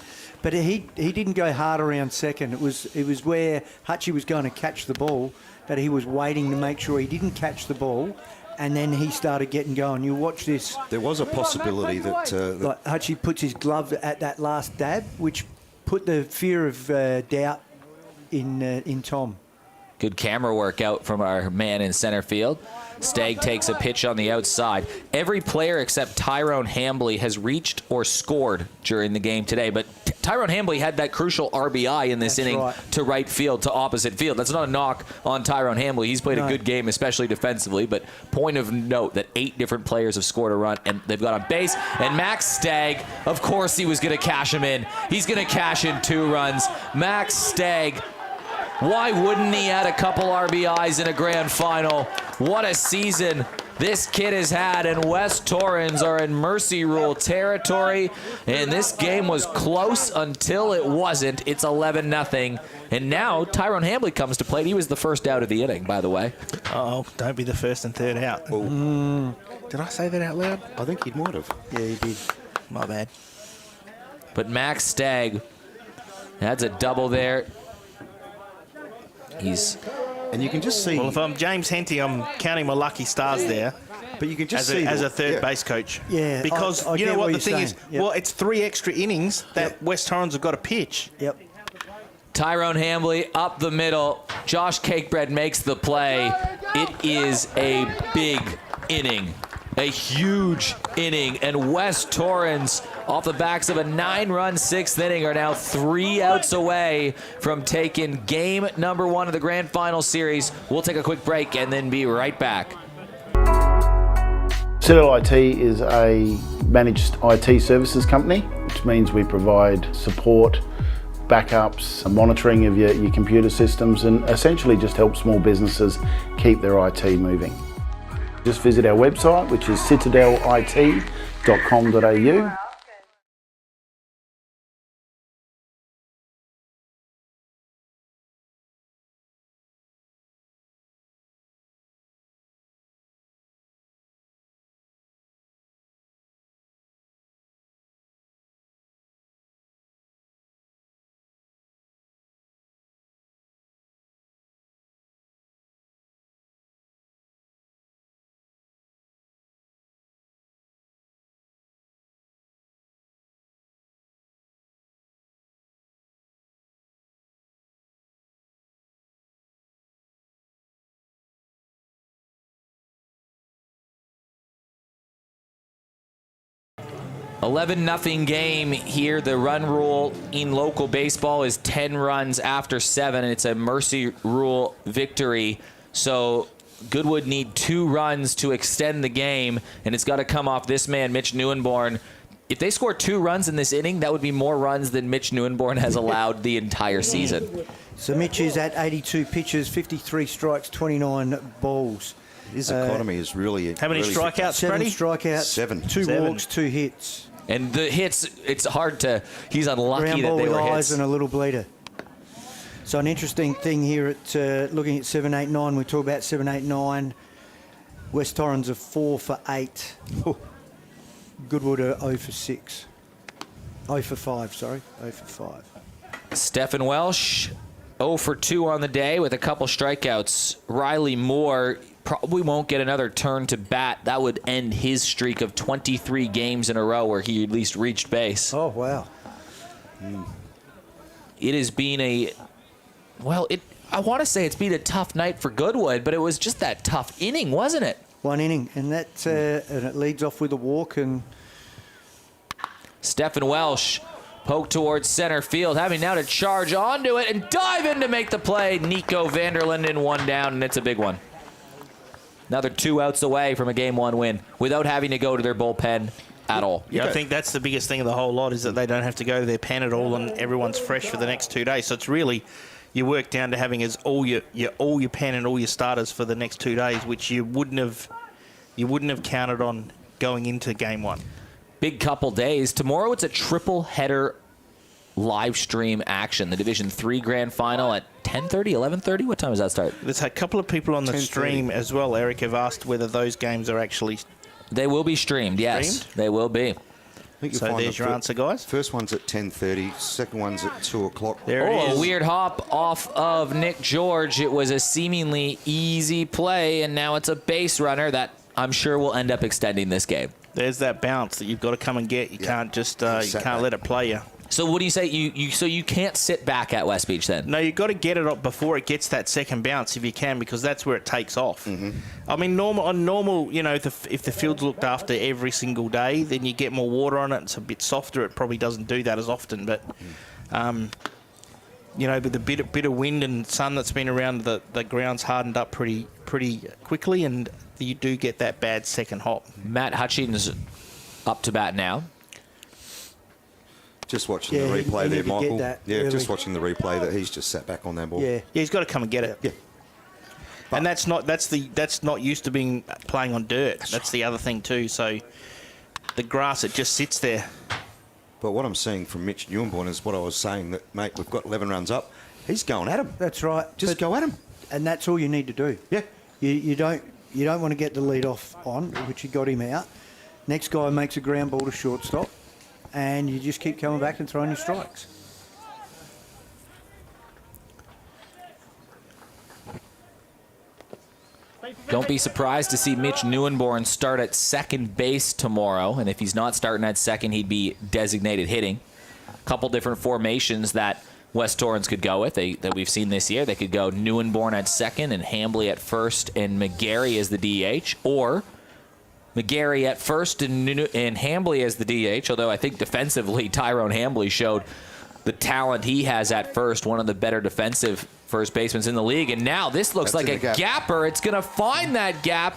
But he didn't go hard around second. It was where Hutchie was going to catch the ball that he was waiting to make sure he didn't catch the ball, and then he started getting going. You watch this. There was a possibility that Like Hutchie puts his glove at that last dab, which put the fear of doubt in Tom. Good camera work out from our man in center field. Stagg takes a pitch on the outside. Every player except Tyrone Hambley has reached or scored during the game today, but Tyrone Hambley had that crucial RBI in this inning to right field, to opposite field. That's not a knock on Tyrone Hambley. He's played a good game, especially defensively, but point of note that 8 different players have scored a run, and they've got on base. And Max Stagg, of course he was going to cash him in. He's going to cash in 2 runs. Max Stagg, why wouldn't he add a couple RBIs in a grand final? What a season this kid has had, and West Torrens are in mercy rule territory, and this game was close until it wasn't. It's 11-0, and now Tyrone Hambley comes to play. He was the first out of the inning, by the way. Oh, don't be the first and third out. Did I say that out loud? I think he might have. Yeah, he did. My bad. But Max Stagg adds a double there. And you can just see. Well, if I'm James Henty, I'm counting my lucky stars there. But you can just As see a third base coach. Yeah, Because I you know get what what the thing you're is? saying. Yep. Well, it's 3 extra innings that West Torrens have got to pitch. Yep. Tyrone Hambley up the middle. Josh Cakebread makes the play. It is a big inning, a huge inning, and West Torrens, off the backs of a 9-run 6th inning, are now 3 outs away from taking game number 1 of the Grand Final Series. We'll take a quick break and then be right back. Citadel IT is a managed IT services company, which means we provide support, backups, monitoring of your computer systems, and essentially just help small businesses keep their IT moving. Just visit our website, which is citadelit.com.au. $11-0 game here. The run rule in local baseball is 10 runs after 7, and it's a mercy rule victory. So Goodwood need 2 runs to extend the game, and it's got to come off this man, Mitch Neuenborn. If they score 2 runs in this inning, that would be more runs than Mitch Neuenborn has allowed the entire season. So Mitch is at 82 pitches, 53 strikes, 29 balls. His economy is really. How many strikeouts, 7 Freddie? strikeouts, 7. 2 walks, 2 hits. And the hits, it's hard to, he's unlucky Ground that ball they with were eyes hits. and a little bleeder. So an interesting thing here at looking at 7-8-9, we talk about 7-8-9. West Torrens are 4 for 8. Goodwood are 0 for 6. 0 for 5, sorry. 0 for 5. Stephen Welsh, 0 for 2 on the day with a couple strikeouts. Riley Moore probably won't get another turn to bat. That would end his streak of 23 games in a row where he at least reached base. Oh, wow. It has been I want to say it's been a tough night for Goodwood, but it was just that tough inning, wasn't it? One inning, and that and it leads off with a walk. And Stephen Welsh poked towards center field, having now to charge onto it and dive in to make the play. Nico Vanderlinden, 1 down, and it's a big one. Another 2 outs away from a Game 1 win without having to go to their bullpen at all. Yeah, I think that's the biggest thing of the whole lot is that they don't have to go to their pen at all, and everyone's fresh for the next 2 days. So it's really, you work down to having all your pen and all your starters for the next 2 days, which you wouldn't have counted on going into Game 1. Big couple days. Tomorrow it's a triple header live stream action. The Division 3 Grand Final at 10:30, 11:30. What time does that start? There's a couple of people on the stream as well, Eric, have asked whether those games are actually... They will be streamed, yes. They will be. So there's your answer, guys. First one's at 10:30. Second one's at 2 o'clock. There it is. A weird hop off of Nick George. It was a seemingly easy play, and now it's a base runner that I'm sure will end up extending this game. There's that bounce that you've got to come and get. You can't just you can't let it play you. So what do you say? So you can't sit back at West Beach then? No, you've got to get it up before it gets that second bounce if you can, because that's where it takes off. I mean, normal, you know, if the field's looked after every single day, then you get more water on it. It's a bit softer. It probably doesn't do that as often, but you know, with the bit of wind and sun that's been around, the ground's hardened up pretty quickly, and you do get that bad second hop. Matt Hutchings up to bat now. Just watching the replay there, Michael. Really. Just watching the replay that he's just sat back on that ball. Yeah, he's got to come and get it. Yeah. And that's not used to playing on dirt. That's the other thing too. So the grass, it just sits there. But what I'm seeing from Mitch Newborn is what I was saying, that, mate, we've got 11 runs up. He's going at him. That's right. Just go at him. And that's all you need to do. Yeah. You don't want to get the lead off on, which he got him out. Next guy makes a ground ball to shortstop, and you just keep coming back and throwing your strikes. Don't be surprised to see Mitch Neuenborn start at second base tomorrow. And if he's not starting at second, he'd be designated hitting. A couple different formations that West Torrens could go with that we've seen this year. They could go Neuenborn at second and Hambly at first and McGarry as the DH. Or McGarry at first and Hambly as the DH. Although I think defensively, Tyrone Hambly showed the talent he has at first. One of the better defensive first basemen in the league. And now this looks like a gapper. It's going to find that gap.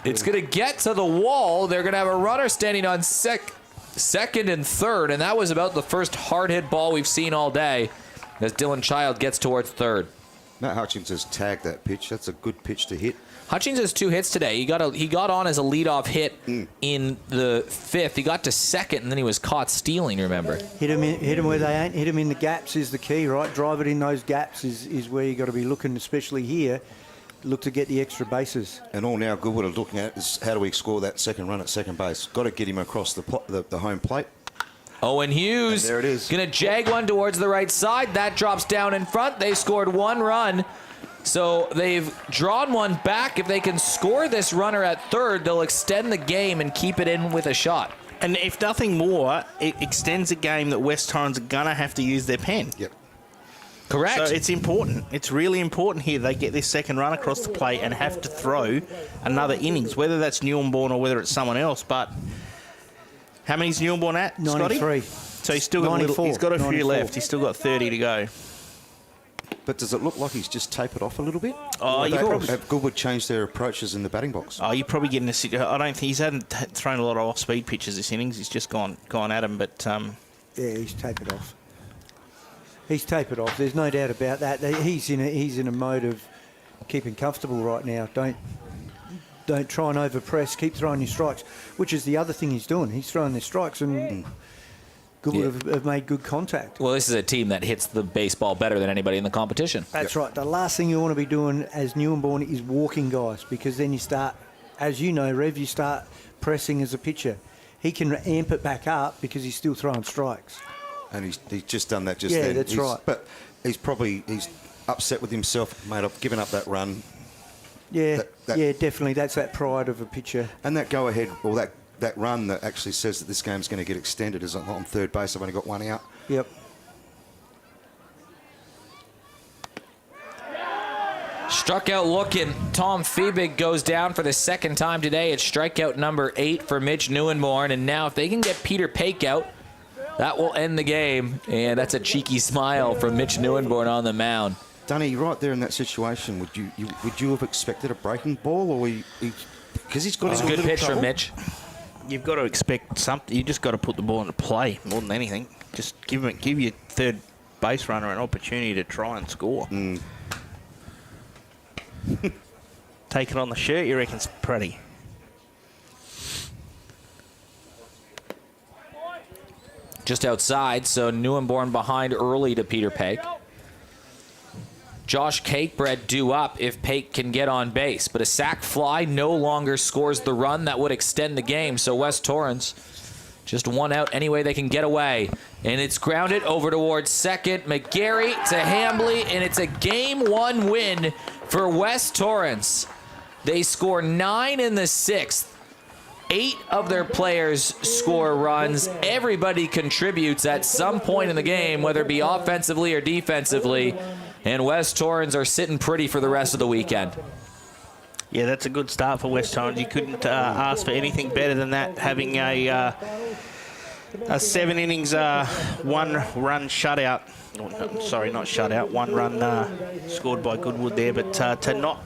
It's going to get to the wall. They're going to have a runner standing on second and third. And that was about the first hard-hit ball we've seen all day as Dylan Child gets towards third. Matt Hutchings has tagged that pitch. That's a good pitch to hit. Hutchings has 2 hits today. He got on as a leadoff hit in the 5th. He got to second, and then he was caught stealing, remember? Hit him where they ain't. Hit him in the gaps is the key, right? Drive it in those gaps is where you got to be looking, especially here. Look to get the extra bases. And all now Goodwood are looking at is how do we score that second run at second base. Got to get him across the home plate. Owen Hughes, and there it is. Going to jag one towards the right side. That drops down in front. They scored 1 run. So they've drawn one back. If they can score this runner at third, they'll extend the game and keep it in with a shot. And if nothing more, it extends a game that West Torrens are going to have to use their pen. Yep. Correct. So it's important. It's really important here. They get this second run across the plate and have to throw another innings, whether that's Newborn or whether it's someone else. But how many's Newborn at, 93. Scotty? So he's still got he's got a few left. He's still got 30 to go. But does it look like he's just tapered off a little bit? Oh, you probably have Goodwood changed their approaches in the batting box? Oh, you're probably getting a. I don't think he's hadn't thrown a lot of off-speed pitches this innings. He's just gone at him. But yeah, he's tapered off. He's tapered off. There's no doubt about that. He's in a mode of keeping comfortable right now. Don't try and overpress. Keep throwing your strikes, which is the other thing he's doing. He's throwing their strikes and. Goodwood have made good contact. Well, this is a team that hits the baseball better than anybody in the competition. That's right. The last thing you want to be doing as Newborn is walking guys, because then you start, as you know, Rev, you start pressing as a pitcher. He can amp it back up because he's still throwing strikes. and he's just done that just Yeah, then. that's right. But he's upset with himself, mate, of giving up that run. Yeah, That- yeah, definitely. That's that pride of a pitcher. And that go-ahead, or that run that actually says that this game's going to get extended is on third base. I've only got one out. Yep. Struck out looking. Tom Fiebig goes down for the second time today. It's strikeout number 8 for Mitch Neuenborn. And now if they can get Peter Paik out, that will end the game. And that's a cheeky smile from Mitch Neuenborn on the mound. Dunny, right there in that situation, would you have expected a breaking ball, or because he's got It's a good pitch from Mitch. You've got to expect something. You just got to put the ball into play more than anything. Just give your third base runner an opportunity to try and score. Take it on the shirt, you reckon's pretty. Just outside, so Neuenborn behind early to Peter Paik. Josh Cakebread due up if Paik can get on base, but a sac fly no longer scores the run that would extend the game. So West Torrens just one out any way they can get away. And it's grounded over towards second. McGarry to Hambly, and it's a Game 1 win for West Torrens. They score 9 in the 6th. 8 of their players score runs. Everybody contributes at some point in the game, whether it be offensively or defensively. And West Torrens are sitting pretty for the rest of the weekend. Yeah, that's a good start for West Torrens. You couldn't ask for anything better than that, having a 7 innings, 1 run shutout. Oh, sorry, not shutout. 1 run scored by Goodwood there. But to not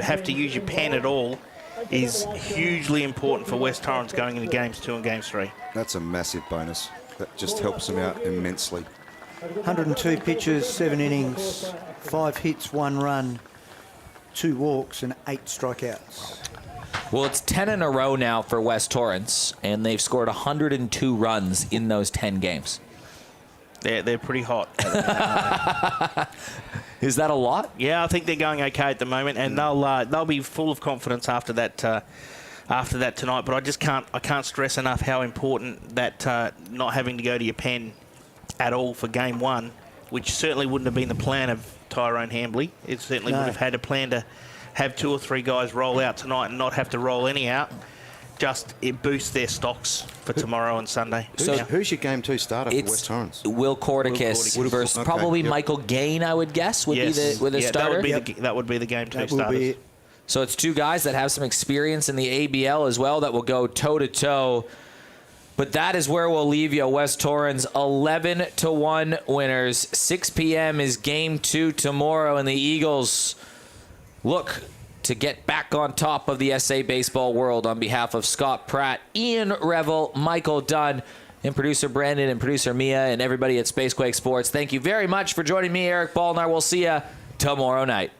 have to use your pen at all is hugely important for West Torrens going into Games 2 and Games 3. That's a massive bonus. That just helps them out immensely. 102 pitches, 7 innings, 5 hits, 1 run, 2 walks, and 8 strikeouts. Well, it's 10 in a row now for West Torrens, and they've scored 102 runs in those 10 games. They're pretty hot. Is that a lot? Yeah, I think they're going okay at the moment, and they'll be full of confidence after that tonight. But I can't stress enough how important that not having to go to your pen at all for Game 1, which certainly wouldn't have been the plan of Tyrone Hambly. It certainly would have had a plan to have 2 or 3 guys roll out tonight and not have to roll any out. Just it boosts their stocks for tomorrow and Sunday. Who's your Game 2 starter for West Torrens? Will Cordicus versus probably Michael Gain, I would guess, would be the starter. That would be the Game 2 starters. So it's 2 guys that have some experience in the ABL as well that will go toe-to-toe. But that is where we'll leave you. West Torrens 11-1 winners. 6 p.m. is Game 2 tomorrow, and the Eagles look to get back on top of the SA baseball world. On behalf of Scott Pratt, Ian Revel, Michael Dunn, and producer Brandon and producer Mia and everybody at Spacequake Sports, thank you very much for joining me, Eric Ballnar. We'll see you tomorrow night.